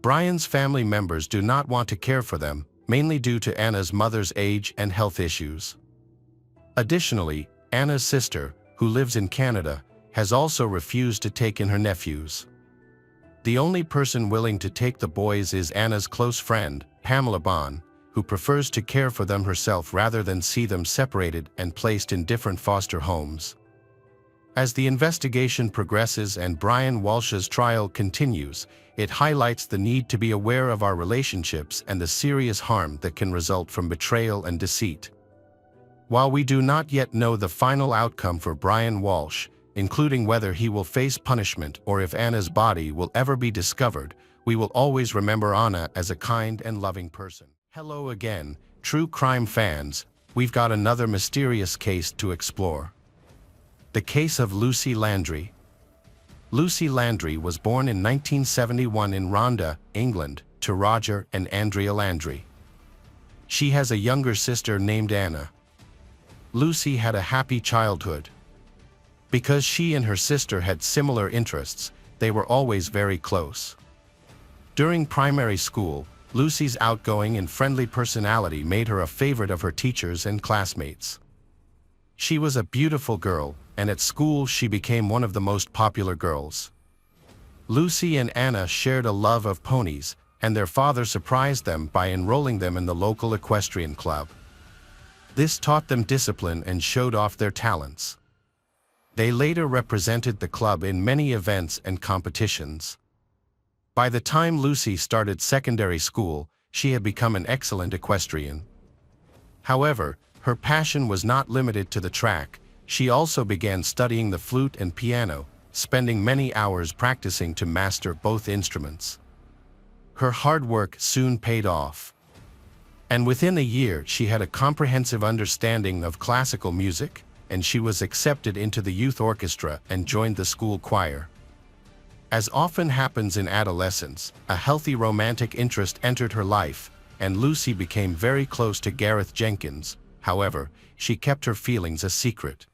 Brian's family members do not want to care for them, mainly due to Anna's mother's age and health issues. Additionally, Anna's sister, who lives in Canada, has also refused to take in her nephews. The only person willing to take the boys is Anna's close friend, Pamela Bond, who prefers to care for them herself rather than see them separated and placed in different foster homes. As the investigation progresses and Brian Walsh's trial continues, it highlights the need to be aware of our relationships and the serious harm that can result from betrayal and deceit. While we do not yet know the final outcome for Brian Walsh, including whether he will face punishment or if Anna's body will ever be discovered, we will always remember Anna as a kind and loving person. Hello again, true crime fans. We've got another mysterious case to explore. The case of Lucy Landry. Lucy Landry was born in 1971 in Ronda, England, to Roger and Andrea Landry. She has a younger sister named Anna. Lucy had a happy childhood. Because she and her sister had similar interests, they were always very close. During primary school, Lucy's outgoing and friendly personality made her a favorite of her teachers and classmates. She was a beautiful girl, and at school she became one of the most popular girls. Lucy and Anna shared a love of ponies, and their father surprised them by enrolling them in the local equestrian club. This taught them discipline and showed off their talents. They later represented the club in many events and competitions. By the time Lucy started secondary school, she had become an excellent equestrian. However, her passion was not limited to the track. She also began studying the flute and piano, spending many hours practicing to master both instruments. Her hard work soon paid off. And within a year she had a comprehensive understanding of classical music, and she was accepted into the youth orchestra and joined the school choir. As often happens in adolescence, a healthy romantic interest entered her life, and Lucy became very close to Gareth Jenkins. However, she kept her feelings a secret.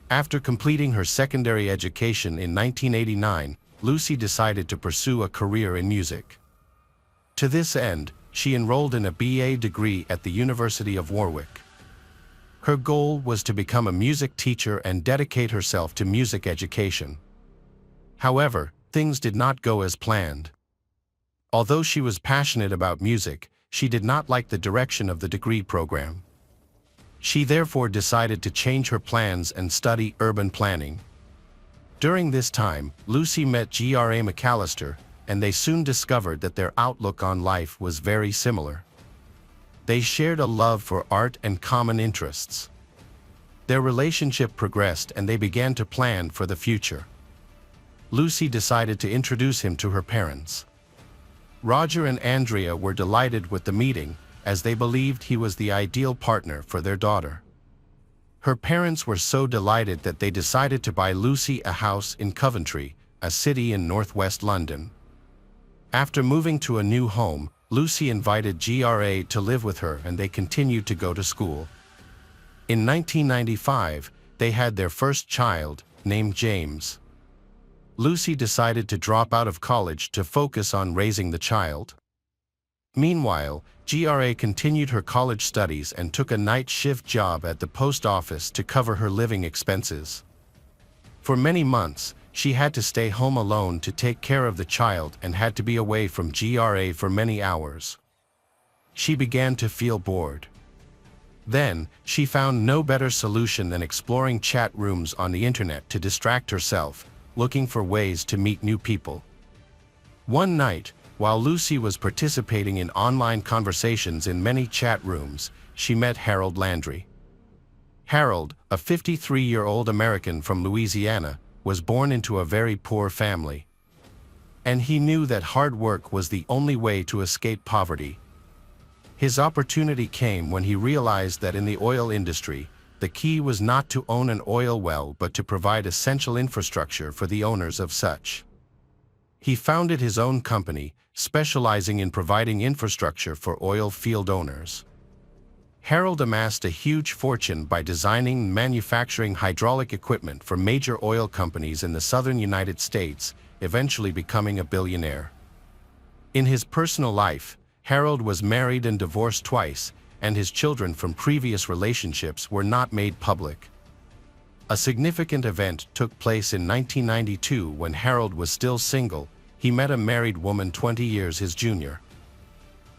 After completing her secondary education in 1989, Lucy decided to pursue a career in music. To this end, she enrolled in a BA degree at the University of Warwick. Her goal was to become a music teacher and dedicate herself to music education. However, things did not go as planned. Although she was passionate about music, she did not like the direction of the degree program. She therefore decided to change her plans and study urban planning. During this time, Lucy met Gra McAllister, and they soon discovered that their outlook on life was very similar. They shared a love for art and common interests. Their relationship progressed and they began to plan for the future. Lucy decided to introduce him to her parents. Roger and Andrea were delighted with the meeting, as they believed he was the ideal partner for their daughter. Her parents were so delighted that they decided to buy Lucy a house in Coventry, a city in northwest London. After moving to a new home, Lucy invited Gra to live with her and they continued to go to school. In 1995, they had their first child, named James. Lucy decided to drop out of college to focus on raising the child. Meanwhile, Gra continued her college studies and took a night shift job at the post office to cover her living expenses. For many months, she had to stay home alone to take care of the child and had to be away from Gra for many hours. She began to feel bored. Then, she found no better solution than exploring chat rooms on the internet to distract herself, looking for ways to meet new people. One night, while Lucy was participating in online conversations in many chat rooms, she met Harold Landry. Harold, a 53-year-old American from Louisiana, was born into a very poor family. And he knew that hard work was the only way to escape poverty. His opportunity came when he realized that in the oil industry, the key was not to own an oil well but to provide essential infrastructure for the owners of such. He founded his own company, specializing in providing infrastructure for oil field owners. Harold amassed a huge fortune by designing and manufacturing hydraulic equipment for major oil companies in the southern United States, eventually becoming a billionaire. In his personal life, Harold was married and divorced twice, and his children from previous relationships were not made public. A significant event took place in 1992 when Harold was still single. He met a married woman 20 years his junior.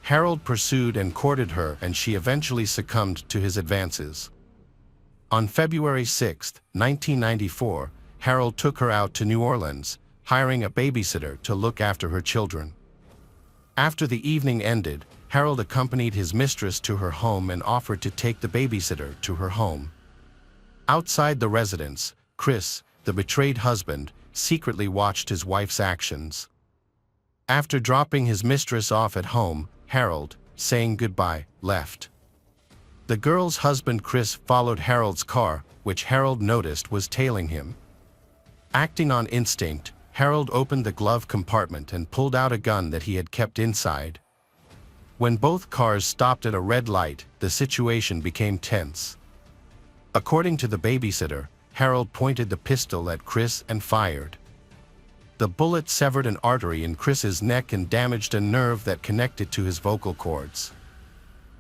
Harold pursued and courted her, and she eventually succumbed to his advances. On February 6, 1994, Harold took her out to New Orleans, hiring a babysitter to look after her children. After the evening ended, Harold accompanied his mistress to her home and offered to take the babysitter to her home. Outside the residence, Chris, the betrayed husband, secretly watched his wife's actions. After dropping his mistress off at home, Harold, saying goodbye, left. The girl's husband Chris followed Harold's car, which Harold noticed was tailing him. Acting on instinct, Harold opened the glove compartment and pulled out a gun that he had kept inside. When both cars stopped at a red light, the situation became tense. According to the babysitter, Harold pointed the pistol at Chris and fired. The bullet severed an artery in Chris's neck and damaged a nerve that connected to his vocal cords.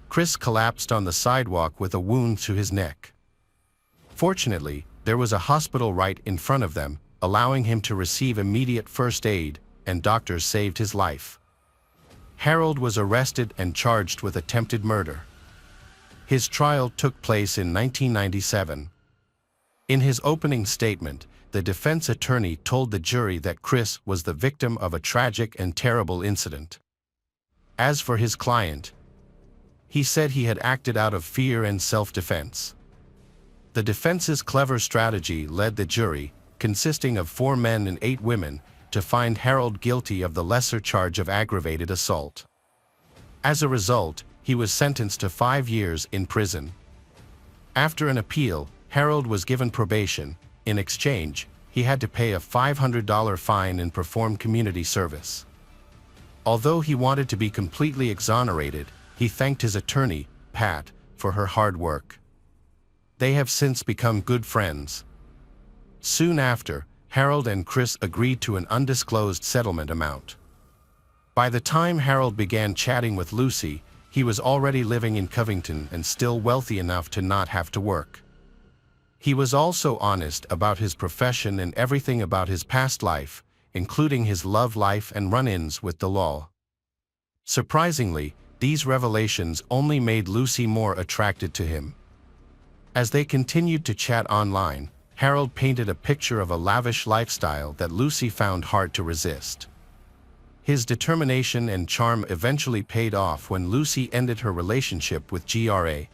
Chris collapsed on the sidewalk with a wound to his neck. Fortunately, there was a hospital right in front of them, allowing him to receive immediate first aid, and doctors saved his life. Harold was arrested and charged with attempted murder. His trial took place in 1997. In his opening statement, the defense attorney told the jury that Chris was the victim of a tragic and terrible incident. As for his client, he said he had acted out of fear and self-defense. The defense's clever strategy led the jury, consisting of 4 men and 8 women, to find Harold guilty of the lesser charge of aggravated assault. As a result, he was sentenced to 5 years in prison. After an appeal, Harold was given probation. In exchange, he had to pay a $500 fine and perform community service. Although he wanted to be completely exonerated, he thanked his attorney, Pat, for her hard work. They have since become good friends. Soon after, Harold and Chris agreed to an undisclosed settlement amount. By the time Harold began chatting with Lucy, he was already living in Covington and still wealthy enough to not have to work. He was also honest about his profession and everything about his past life, including his love life and run-ins with the law. Surprisingly, these revelations only made Lucy more attracted to him. As they continued to chat online, Harold painted a picture of a lavish lifestyle that Lucy found hard to resist. His determination and charm eventually paid off when Lucy ended her relationship with GRA.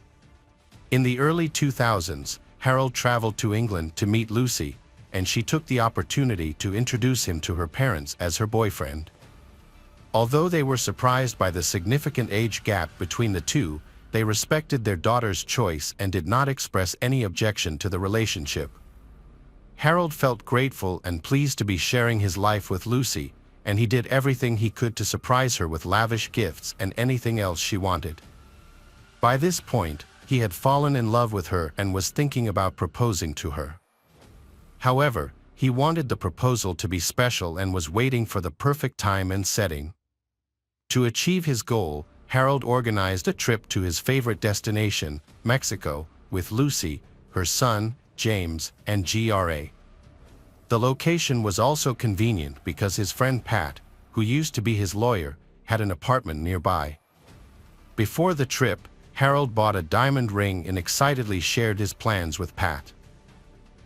In the early 2000s, Harold traveled to England to meet Lucy, and she took the opportunity to introduce him to her parents as her boyfriend. Although they were surprised by the significant age gap between the two, they respected their daughter's choice and did not express any objection to the relationship. Harold felt grateful and pleased to be sharing his life with Lucy, and he did everything he could to surprise her with lavish gifts and anything else she wanted. By this point, he had fallen in love with her and was thinking about proposing to her. However, he wanted the proposal to be special and was waiting for the perfect time and setting. To achieve his goal, Harold organized a trip to his favorite destination, Mexico, with Lucy, her son, James, and GRA. The location was also convenient because his friend Pat, who used to be his lawyer, had an apartment nearby. Before the trip, Harold bought a diamond ring and excitedly shared his plans with Pat.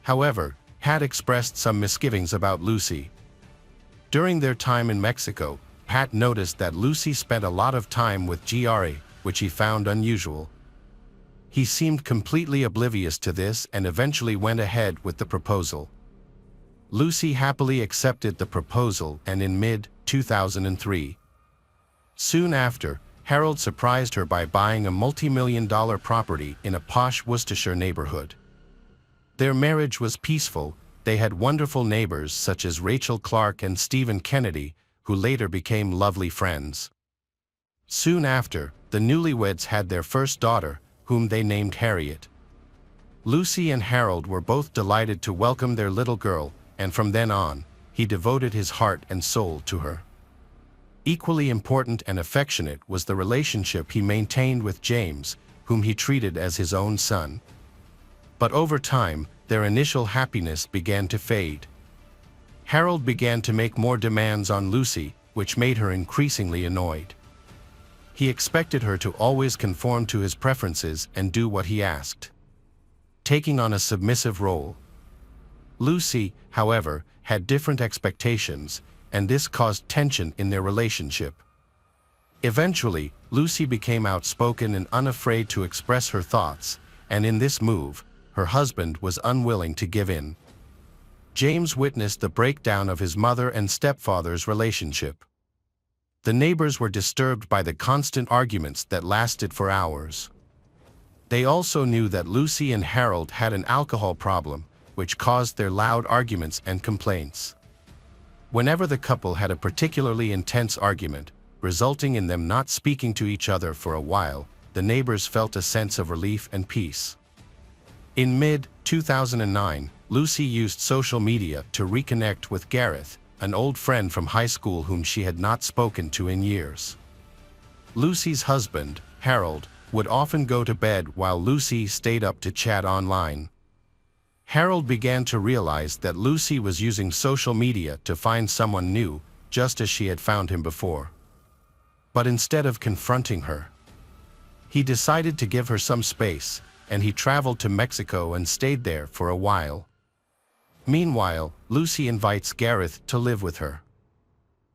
However, Pat expressed some misgivings about Lucy. During their time in Mexico, Pat noticed that Lucy spent a lot of time with GRA, which he found unusual. He seemed completely oblivious to this and eventually went ahead with the proposal. Lucy happily accepted the proposal, and in mid-2003. Soon after, Harold surprised her by buying a multi-million-dollar property in a posh Worcestershire neighborhood. Their marriage was peaceful. They had wonderful neighbors such as Rachel Clark and Stephen Kennedy, who later became lovely friends. Soon after, the newlyweds had their first daughter, whom they named Harriet. Lucy and Harold were both delighted to welcome their little girl, and from then on, he devoted his heart and soul to her. Equally important and affectionate was the relationship he maintained with James, whom he treated as his own son. But over time, their initial happiness began to fade. Harold began to make more demands on Lucy, which made her increasingly annoyed. He expected her to always conform to his preferences and do what he asked, taking on a submissive role. Lucy, however, had different expectations, and this caused tension in their relationship. Eventually, Lucy became outspoken and unafraid to express her thoughts, and in this move, her husband was unwilling to give in. James witnessed the breakdown of his mother and stepfather's relationship. The neighbors were disturbed by the constant arguments that lasted for hours. They also knew that Lucy and Harold had an alcohol problem, which caused their loud arguments and complaints. Whenever the couple had a particularly intense argument, resulting in them not speaking to each other for a while. The neighbors felt a sense of relief and peace. In mid-2009, Lucy used social media to reconnect with Gareth, an old friend from high school whom she had not spoken to in years. Lucy's husband, Harold, would often go to bed while Lucy stayed up to chat online. Harold began to realize that Lucy was using social media to find someone new, just as she had found him before. But instead of confronting her, he decided to give her some space, and he traveled to Mexico and stayed there for a while. Meanwhile, Lucy invites Gareth to live with her.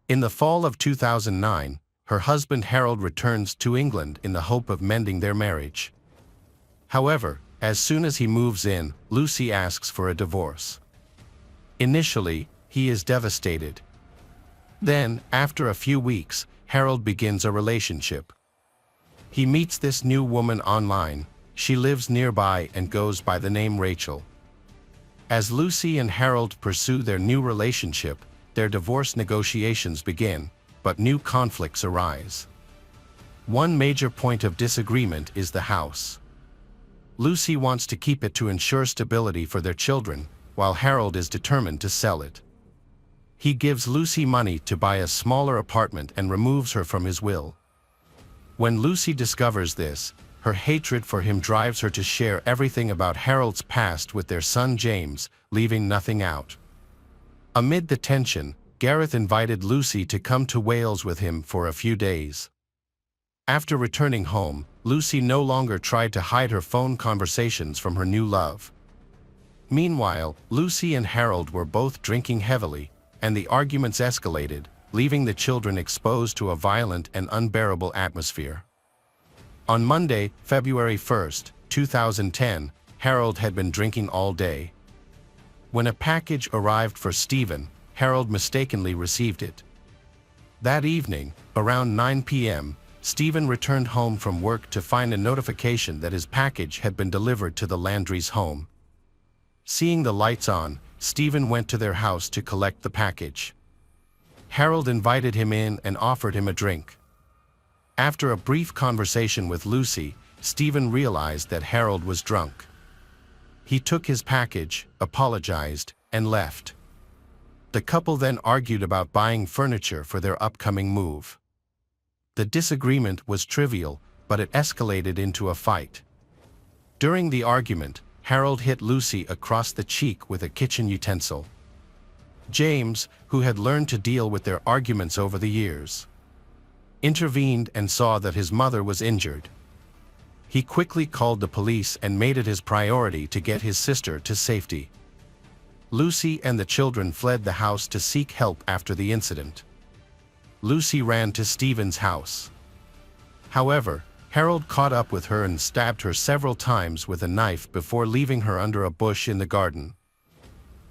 In the fall of 2009, her husband Harold returns to England in the hope of mending their marriage. However, as soon as he moves in, Lucy asks for a divorce. Initially, he is devastated. Then, after a few weeks, Harold begins a relationship. He meets this new woman online. She lives nearby and goes by the name Rachel. As Lucy and Harold pursue their new relationship, their divorce negotiations begin, but new conflicts arise. One major point of disagreement is the house. Lucy wants to keep it to ensure stability for their children, while Harold is determined to sell it. He gives Lucy money to buy a smaller apartment and removes her from his will. When Lucy discovers this, her hatred for him drives her to share everything about Harold's past with their son James, leaving nothing out. Amid the tension, Gareth invited Lucy to come to Wales with him for a few days. After returning home, Lucy no longer tried to hide her phone conversations from her new love. Meanwhile, Lucy and Harold were both drinking heavily, and the arguments escalated, leaving the children exposed to a violent and unbearable atmosphere. On Monday, February 1, 2010, Harold had been drinking all day. When a package arrived for Stephen, Harold mistakenly received it. That evening, around 9 p.m., Stephen returned home from work to find a notification that his package had been delivered to the Landry's home. Seeing the lights on, Stephen went to their house to collect the package. Harold invited him in and offered him a drink. After a brief conversation with Lucy, Stephen realized that Harold was drunk. He took his package, apologized, and left. The couple then argued about buying furniture for their upcoming move. The disagreement was trivial, but it escalated into a fight. During the argument, Harold hit Lucy across the cheek with a kitchen utensil. James, who had learned to deal with their arguments over the years, intervened and saw that his mother was injured. He quickly called the police and made it his priority to get his sister to safety. Lucy and the children fled the house to seek help after the incident. Lucy ran to Stephen's house. However, Harold caught up with her and stabbed her several times with a knife before leaving her under a bush in the garden.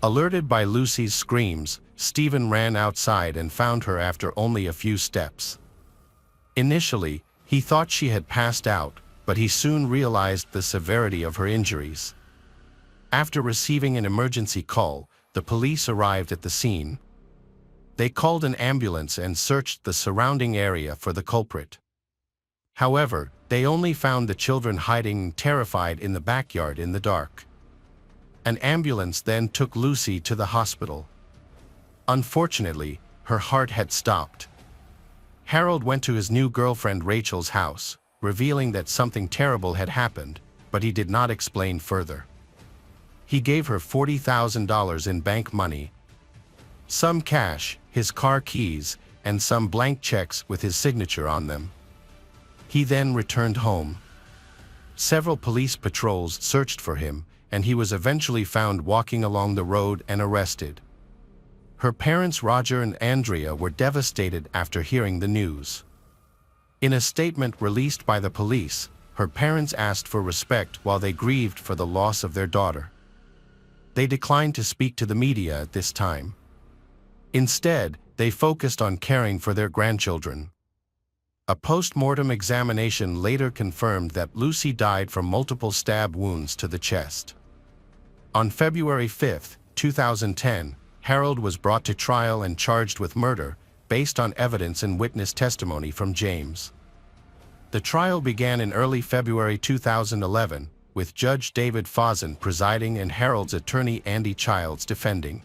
Alerted by Lucy's screams, Stephen ran outside and found her after only a few steps. Initially, he thought she had passed out, but he soon realized the severity of her injuries. After receiving an emergency call, the police arrived at the scene. They called an ambulance and searched the surrounding area for the culprit. However, they only found the children hiding terrified in the backyard in the dark. An ambulance then took Lucy to the hospital. Unfortunately, her heart had stopped. Harold went to his new girlfriend Rachel's house, revealing that something terrible had happened, but he did not explain further. He gave her $40,000 in bank money, some cash, his car keys, and some blank checks with his signature on them. He then returned home. Several police patrols searched for him, and he was eventually found walking along the road and arrested. Her parents Roger and Andrea were devastated after hearing the news. In a statement released by the police, her parents asked for respect while they grieved for the loss of their daughter. They declined to speak to the media at this time. Instead, they focused on caring for their grandchildren. A post-mortem examination later confirmed that Lucy died from multiple stab wounds to the chest. On February 5, 2010, Harold was brought to trial and charged with murder, based on evidence and witness testimony from James. The trial began in early February 2011, with Judge David Fawson presiding and Harold's attorney Andy Childs defending.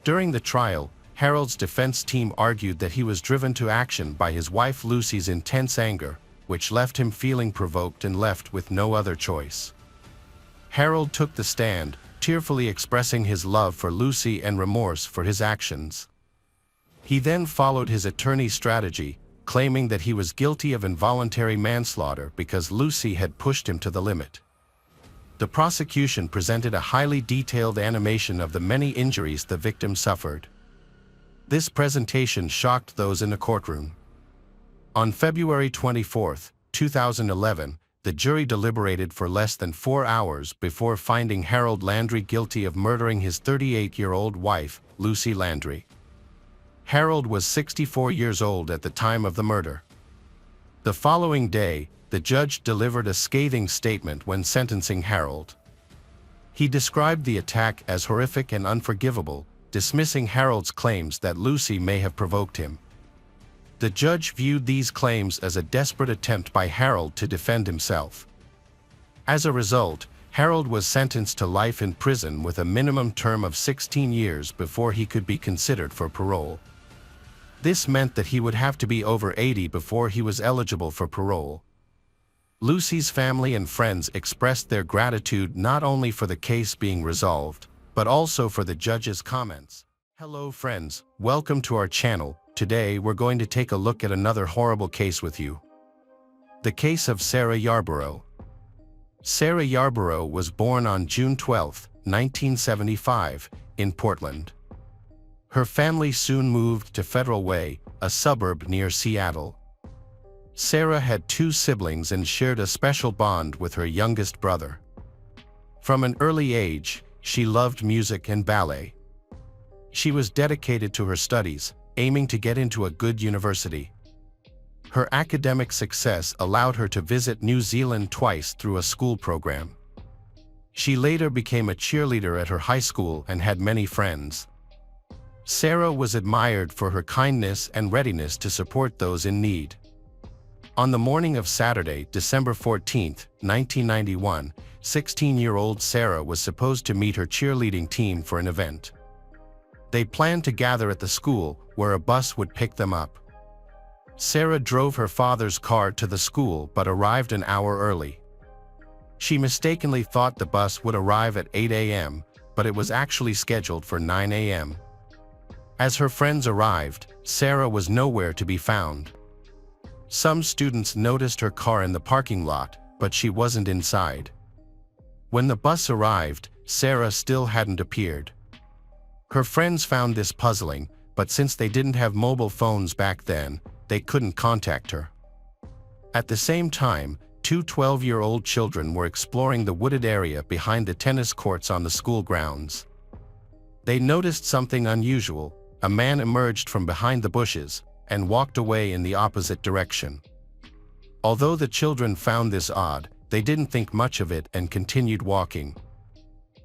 During the trial, Harold's defense team argued that he was driven to action by his wife Lucy's intense anger, which left him feeling provoked and left with no other choice. Harold took the stand, tearfully expressing his love for Lucy and remorse for his actions. He then followed his attorney's strategy, claiming that he was guilty of involuntary manslaughter because Lucy had pushed him to the limit. The prosecution presented a highly detailed animation of the many injuries the victim suffered. This presentation shocked those in the courtroom. On February 24, 2011, the jury deliberated for less than 4 hours before finding Harold Landry guilty of murdering his 38-year-old wife, Lucy Landry. Harold was 64 years old at the time of the murder. The following day, the judge delivered a scathing statement when sentencing Harold. He described the attack as horrific and unforgivable, dismissing Harold's claims that Lucy may have provoked him. The judge viewed these claims as a desperate attempt by Harold to defend himself. As a result, Harold was sentenced to life in prison with a minimum term of 16 years before he could be considered for parole. This meant that he would have to be over 80 before he was eligible for parole. Lucy's family and friends expressed their gratitude not only for the case being resolved, but also for the judge's comments. Hello friends, welcome to our channel. Today we're going to take a look at another horrible case with you. The case of Sarah Yarborough. Sarah Yarborough was born on June 12, 1975, in Portland. Her family soon moved to Federal Way, a suburb near Seattle. Sarah had 2 siblings and shared a special bond with her youngest brother. From an early age, she loved music and ballet. She was dedicated to her studies, aiming to get into a good university. Her academic success allowed her to visit New Zealand twice through a school program. She later became a cheerleader at her high school and had many friends. Sarah was admired for her kindness and readiness to support those in need. On the morning of Saturday, December 14, 1991, 16-year-old Sarah was supposed to meet her cheerleading team for an event. They planned to gather at the school, where a bus would pick them up. Sarah drove her father's car to the school but arrived an hour early. She mistakenly thought the bus would arrive at 8 a.m., but it was actually scheduled for 9 a.m. As her friends arrived, Sarah was nowhere to be found. Some students noticed her car in the parking lot, but she wasn't inside. When the bus arrived, Sarah still hadn't appeared. Her friends found this puzzling, but since they didn't have mobile phones back then, they couldn't contact her. At the same time, 2 12-year-old children were exploring the wooded area behind the tennis courts on the school grounds. They noticed something unusual. A man emerged from behind the bushes and walked away in the opposite direction. Although the children found this odd, they didn't think much of it and continued walking.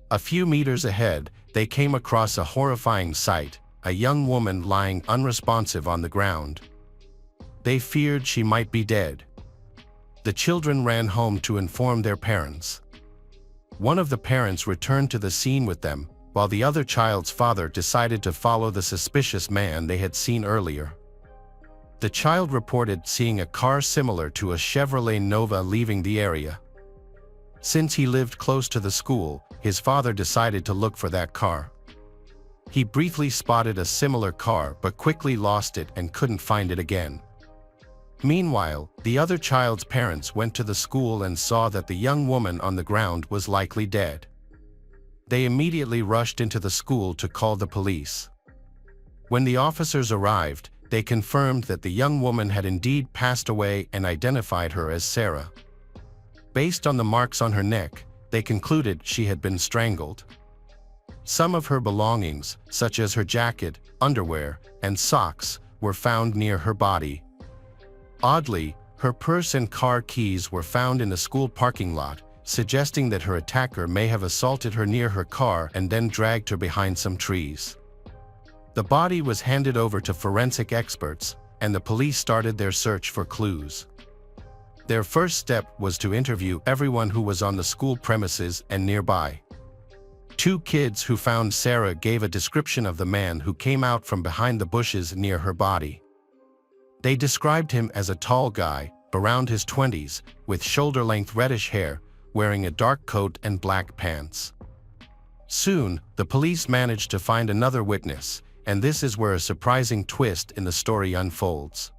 A few meters ahead, they came across a horrifying sight, a young woman lying unresponsive on the ground. They feared she might be dead. The children ran home to inform their parents. One of the parents returned to the scene with them, while the other child's father decided to follow the suspicious man they had seen earlier. The child reported seeing a car similar to a Chevrolet Nova leaving the area. Since he lived close to the school, his father decided to look for that car. He briefly spotted a similar car but quickly lost it and couldn't find it again. Meanwhile, the other child's parents went to the school and saw that the young woman on the ground was likely dead. They immediately rushed into the school to call the police. When the officers arrived, they confirmed that the young woman had indeed passed away and identified her as Sarah. Based on the marks on her neck, they concluded she had been strangled. Some of her belongings, such as her jacket, underwear, and socks, were found near her body. Oddly, her purse and car keys were found in the school parking lot, suggesting that her attacker may have assaulted her near her car and then dragged her behind some trees. The body was handed over to forensic experts, and the police started their search for clues. Their first step was to interview everyone who was on the school premises and nearby. 2 kids who found Sarah gave a description of the man who came out from behind the bushes near her body. They described him as a tall guy, around his 20s, with shoulder-length reddish hair, wearing a dark coat and black pants. Soon, the police managed to find another witness, and this is where a surprising twist in the story unfolds.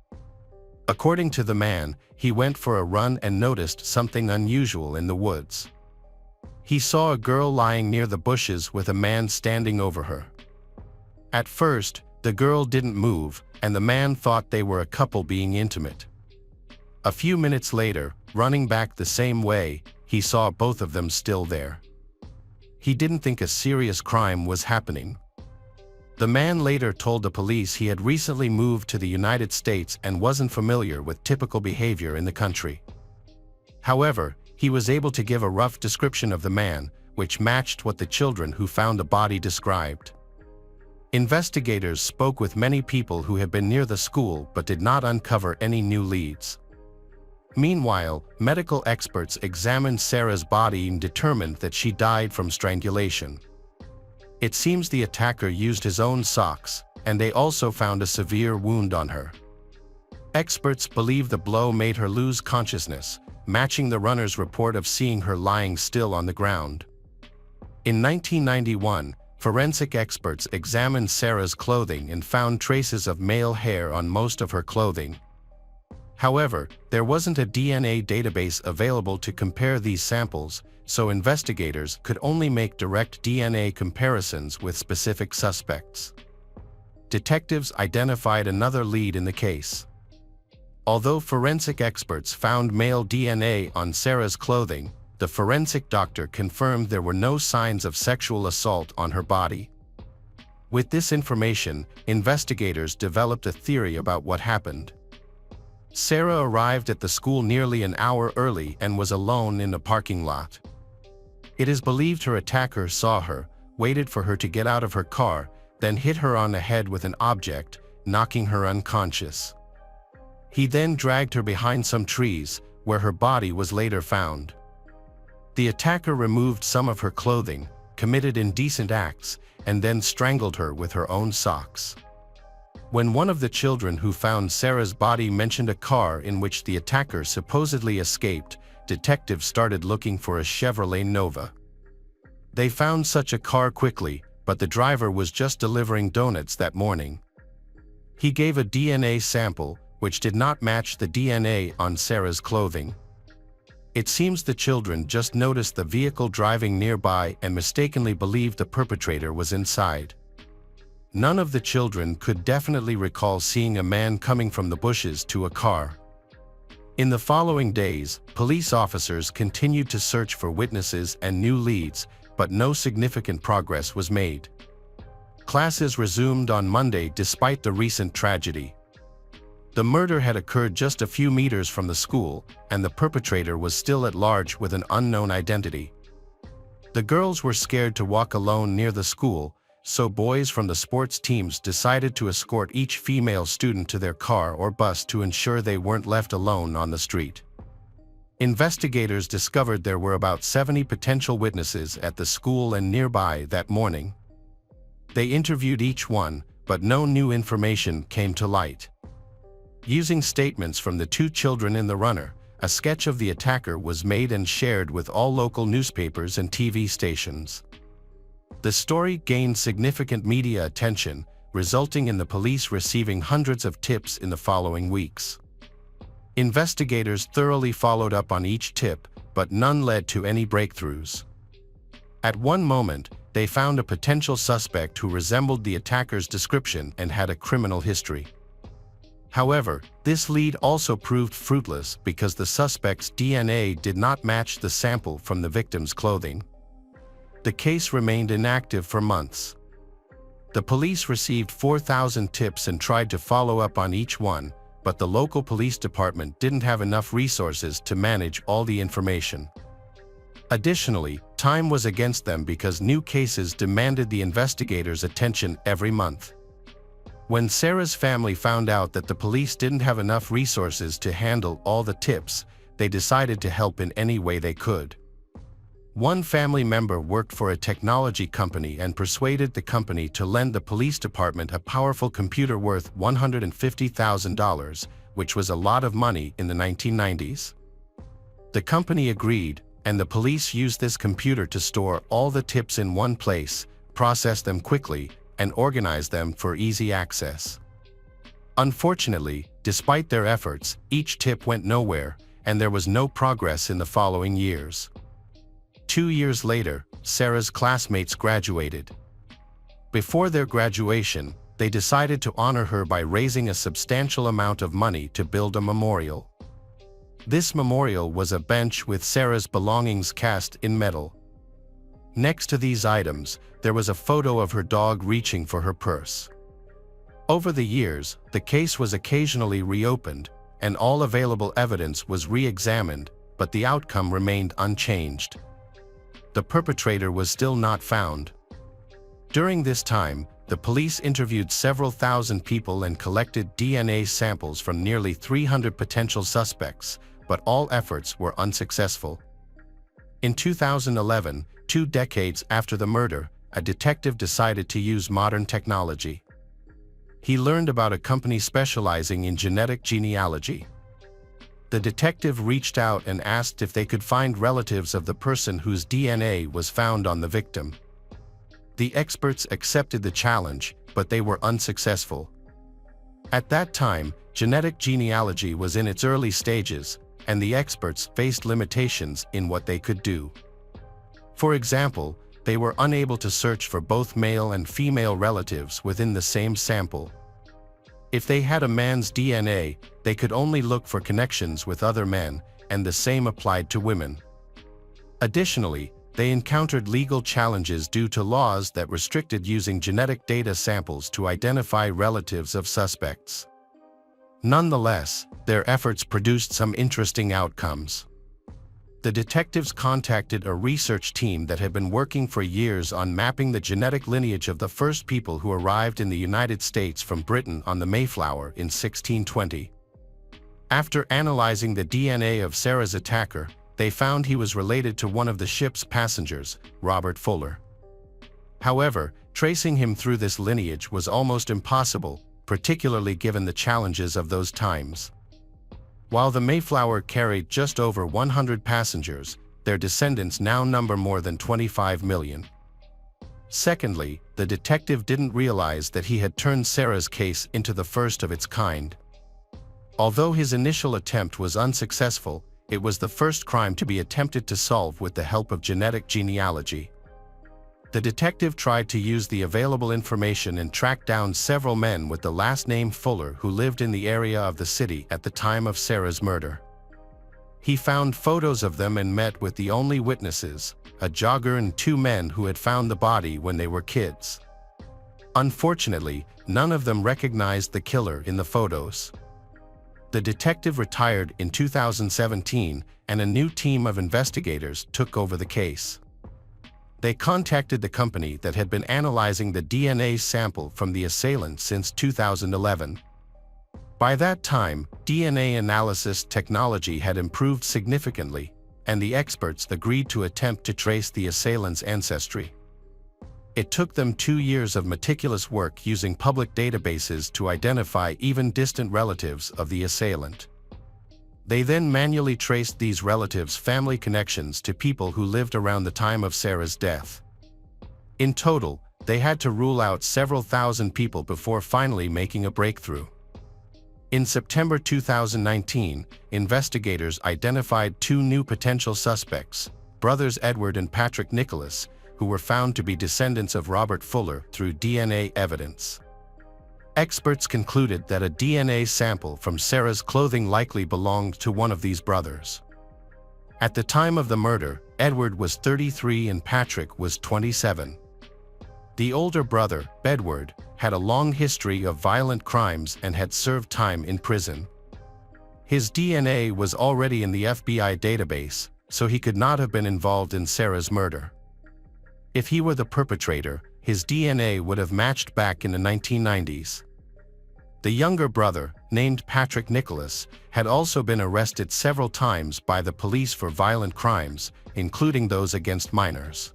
According to the man, he went for a run and noticed something unusual in the woods. He saw a girl lying near the bushes with a man standing over her. At first, the girl didn't move, and the man thought they were a couple being intimate. A few minutes later, running back the same way, he saw both of them still there. He didn't think a serious crime was happening. The man later told the police he had recently moved to the United States and wasn't familiar with typical behavior in the country. However, he was able to give a rough description of the man, which matched what the children who found the body described. Investigators spoke with many people who had been near the school but did not uncover any new leads. Meanwhile, medical experts examined Sarah's body and determined that she died from strangulation. It seems the attacker used his own socks, and they also found a severe wound on her. Experts believe the blow made her lose consciousness, matching the runner's report of seeing her lying still on the ground. In 1991, forensic experts examined Sarah's clothing and found traces of male hair on most of her clothing. However, there wasn't a DNA database available to compare these samples, so investigators could only make direct DNA comparisons with specific suspects. Detectives identified another lead in the case. Although forensic experts found male DNA on Sarah's clothing, the forensic doctor confirmed there were no signs of sexual assault on her body. With this information, investigators developed a theory about what happened. Sarah arrived at the school nearly an hour early and was alone in a parking lot. It is believed her attacker saw her, waited for her to get out of her car, then hit her on the head with an object, knocking her unconscious. He then dragged her behind some trees, where her body was later found. The attacker removed some of her clothing, committed indecent acts, and then strangled her with her own socks. When one of the children who found Sarah's body mentioned a car in which the attacker supposedly escaped, detectives started looking for a Chevrolet Nova. They found such a car quickly, but the driver was just delivering donuts that morning. He gave a DNA sample, which did not match the DNA on Sarah's clothing. It seems the children just noticed the vehicle driving nearby and mistakenly believed the perpetrator was inside. None of the children could definitely recall seeing a man coming from the bushes to a car. In the following days, police officers continued to search for witnesses and new leads, but no significant progress was made. Classes resumed on Monday despite the recent tragedy. The murder had occurred just a few meters from the school, and the perpetrator was still at large with an unknown identity. The girls were scared to walk alone near the school, so boys from the sports teams decided to escort each female student to their car or bus to ensure they weren't left alone on the street. Investigators discovered there were about 70 potential witnesses at the school and nearby that morning. They interviewed each one, but no new information came to light. Using statements from the 2 children in the runner, a sketch of the attacker was made and shared with all local newspapers and TV stations. The story gained significant media attention, resulting in the police receiving hundreds of tips in the following weeks. Investigators thoroughly followed up on each tip, but none led to any breakthroughs. At one moment, they found a potential suspect who resembled the attacker's description and had a criminal history. However, this lead also proved fruitless because the suspect's DNA did not match the sample from the victim's clothing. The case remained inactive for months. The police received 4,000 tips and tried to follow up on each one, but the local police department didn't have enough resources to manage all the information. Additionally, time was against them because new cases demanded the investigators' attention every month. When Sarah's family found out that the police didn't have enough resources to handle all the tips, they decided to help in any way they could. One family member worked for a technology company and persuaded the company to lend the police department a powerful computer worth $150,000, which was a lot of money in the 1990s. The company agreed, and the police used this computer to store all the tips in one place, process them quickly, and organize them for easy access. Unfortunately, despite their efforts, each tip went nowhere, and there was no progress in the following years. 2 years later, Sarah's classmates graduated. Before their graduation, they decided to honor her by raising a substantial amount of money to build a memorial. This memorial was a bench with Sarah's belongings cast in metal. Next to these items, there was a photo of her dog reaching for her purse. Over the years, the case was occasionally reopened, and all available evidence was re-examined, but the outcome remained unchanged. The perpetrator was still not found. During this time, the police interviewed several thousand people and collected DNA samples from nearly 300 potential suspects, but all efforts were unsuccessful. In 2011, 2 decades after the murder, a detective decided to use modern technology. He learned about a company specializing in genetic genealogy. The detective reached out and asked if they could find relatives of the person whose DNA was found on the victim. The experts accepted the challenge, but they were unsuccessful. At that time, genetic genealogy was in its early stages, and the experts faced limitations in what they could do. For example, they were unable to search for both male and female relatives within the same sample. If they had a man's DNA, they could only look for connections with other men, and the same applied to women. Additionally, they encountered legal challenges due to laws that restricted using genetic data samples to identify relatives of suspects. Nonetheless, their efforts produced some interesting outcomes. The detectives contacted a research team that had been working for years on mapping the genetic lineage of the first people who arrived in the United States from Britain on the Mayflower in 1620. After analyzing the DNA of Sarah's attacker, they found he was related to one of the ship's passengers, Robert Fuller. However, tracing him through this lineage was almost impossible, particularly given the challenges of those times. While the Mayflower carried just over 100 passengers, their descendants now number more than 25 million. Secondly, the detective didn't realize that he had turned Sarah's case into the first of its kind. Although his initial attempt was unsuccessful, it was the first crime to be attempted to solve with the help of genetic genealogy. The detective tried to use the available information and track down several men with the last name Fuller who lived in the area of the city at the time of Sarah's murder. He found photos of them and met with the only witnesses, a jogger and 2 men who had found the body when they were kids. Unfortunately, none of them recognized the killer in the photos. The detective retired in 2017, and a new team of investigators took over the case. They contacted the company that had been analyzing the DNA sample from the assailant since 2011. By that time, DNA analysis technology had improved significantly, and the experts agreed to attempt to trace the assailant's ancestry. It took them 2 years of meticulous work using public databases to identify even distant relatives of the assailant. They then manually traced these relatives' family connections to people who lived around the time of Sarah's death. In total, they had to rule out several thousand people before finally making a breakthrough. In September 2019, investigators identified 2 new potential suspects, brothers Edward and Patrick Nicholas, who were found to be descendants of Robert Fuller through DNA evidence. Experts concluded that a DNA sample from Sarah's clothing likely belonged to one of these brothers. At the time of the murder, Edward was 33 and Patrick was 27. The older brother, Edward, had a long history of violent crimes and had served time in prison. His DNA was already in the FBI database, so he could not have been involved in Sarah's murder. If he were the perpetrator, his DNA would have matched back in the 1990s. The younger brother, named Patrick Nicholas, had also been arrested several times by the police for violent crimes, including those against minors.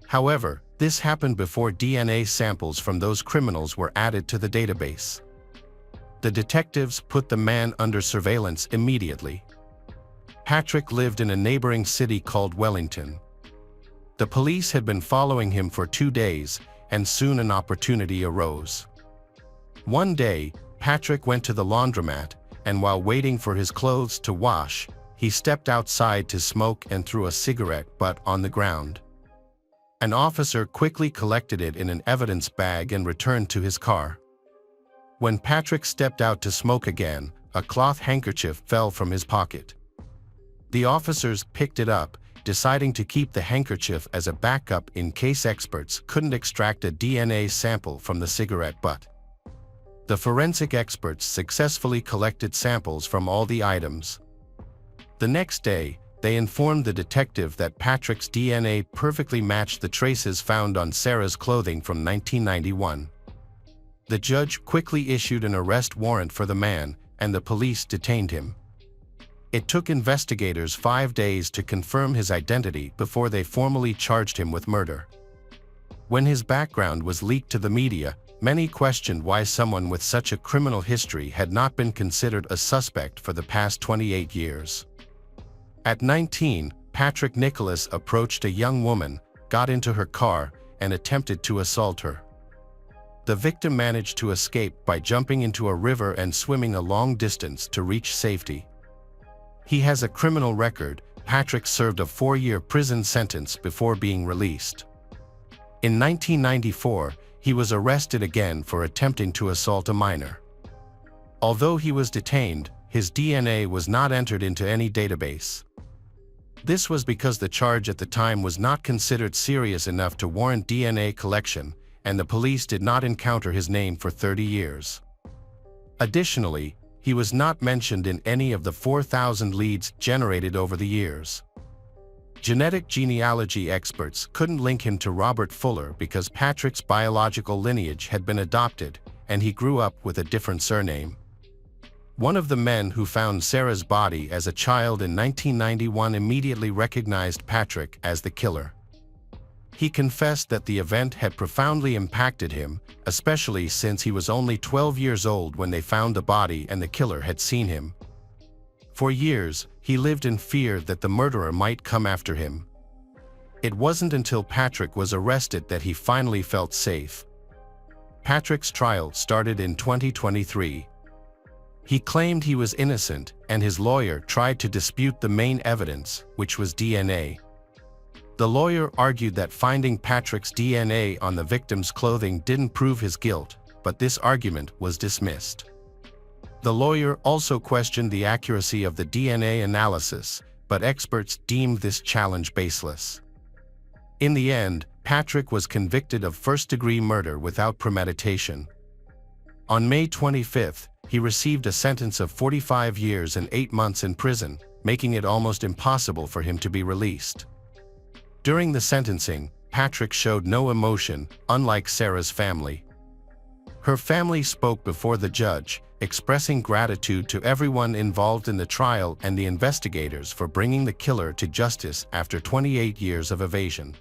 However, this happened before DNA samples from those criminals were added to the database. The detectives put the man under surveillance immediately. Patrick lived in a neighboring city called Wellington. The police had been following him for 2 days, and soon an opportunity arose. One day, Patrick went to the laundromat, and while waiting for his clothes to wash, he stepped outside to smoke and threw a cigarette butt on the ground. An officer quickly collected it in an evidence bag and returned to his car. When Patrick stepped out to smoke again, a cloth handkerchief fell from his pocket. The officers picked it up, deciding to keep the handkerchief as a backup in case experts couldn't extract a DNA sample from the cigarette butt. The forensic experts successfully collected samples from all the items. The next day, they informed the detective that Patrick's DNA perfectly matched the traces found on Sarah's clothing from 1991. The judge quickly issued an arrest warrant for the man, and the police detained him. It took investigators 5 days to confirm his identity before they formally charged him with murder. When his background was leaked to the media, many questioned why someone with such a criminal history had not been considered a suspect for the past 28 years. At 19, Patrick Nicholas approached a young woman, got into her car, and attempted to assault her. The victim managed to escape by jumping into a river and swimming a long distance to reach safety. He has a criminal record. Patrick served a 4-year prison sentence before being released. In 1994, he was arrested again for attempting to assault a minor. Although he was detained, his DNA was not entered into any database. This was because the charge at the time was not considered serious enough to warrant DNA collection, and the police did not encounter his name for 30 years. Additionally, he was not mentioned in any of the 4,000 leads generated over the years. Genetic genealogy experts couldn't link him to Robert Fuller because Patrick's biological lineage had been adopted, and he grew up with a different surname. One of the men who found Sarah's body as a child in 1991 immediately recognized Patrick as the killer. He confessed that the event had profoundly impacted him, especially since he was only 12 years old when they found the body and the killer had seen him. For years, he lived in fear that the murderer might come after him. It wasn't until Patrick was arrested that he finally felt safe. Patrick's trial started in 2023. He claimed he was innocent, and his lawyer tried to dispute the main evidence, which was DNA. The lawyer argued that finding Patrick's DNA on the victim's clothing didn't prove his guilt, but this argument was dismissed. The lawyer also questioned the accuracy of the DNA analysis, but experts deemed this challenge baseless. In the end, Patrick was convicted of first-degree murder without premeditation. On May 25, he received a sentence of 45 years and 8 months in prison, making it almost impossible for him to be released. During the sentencing, Patrick showed no emotion, unlike Sarah's family. Her family spoke before the judge, expressing gratitude to everyone involved in the trial and the investigators for bringing the killer to justice after 28 years of evasion.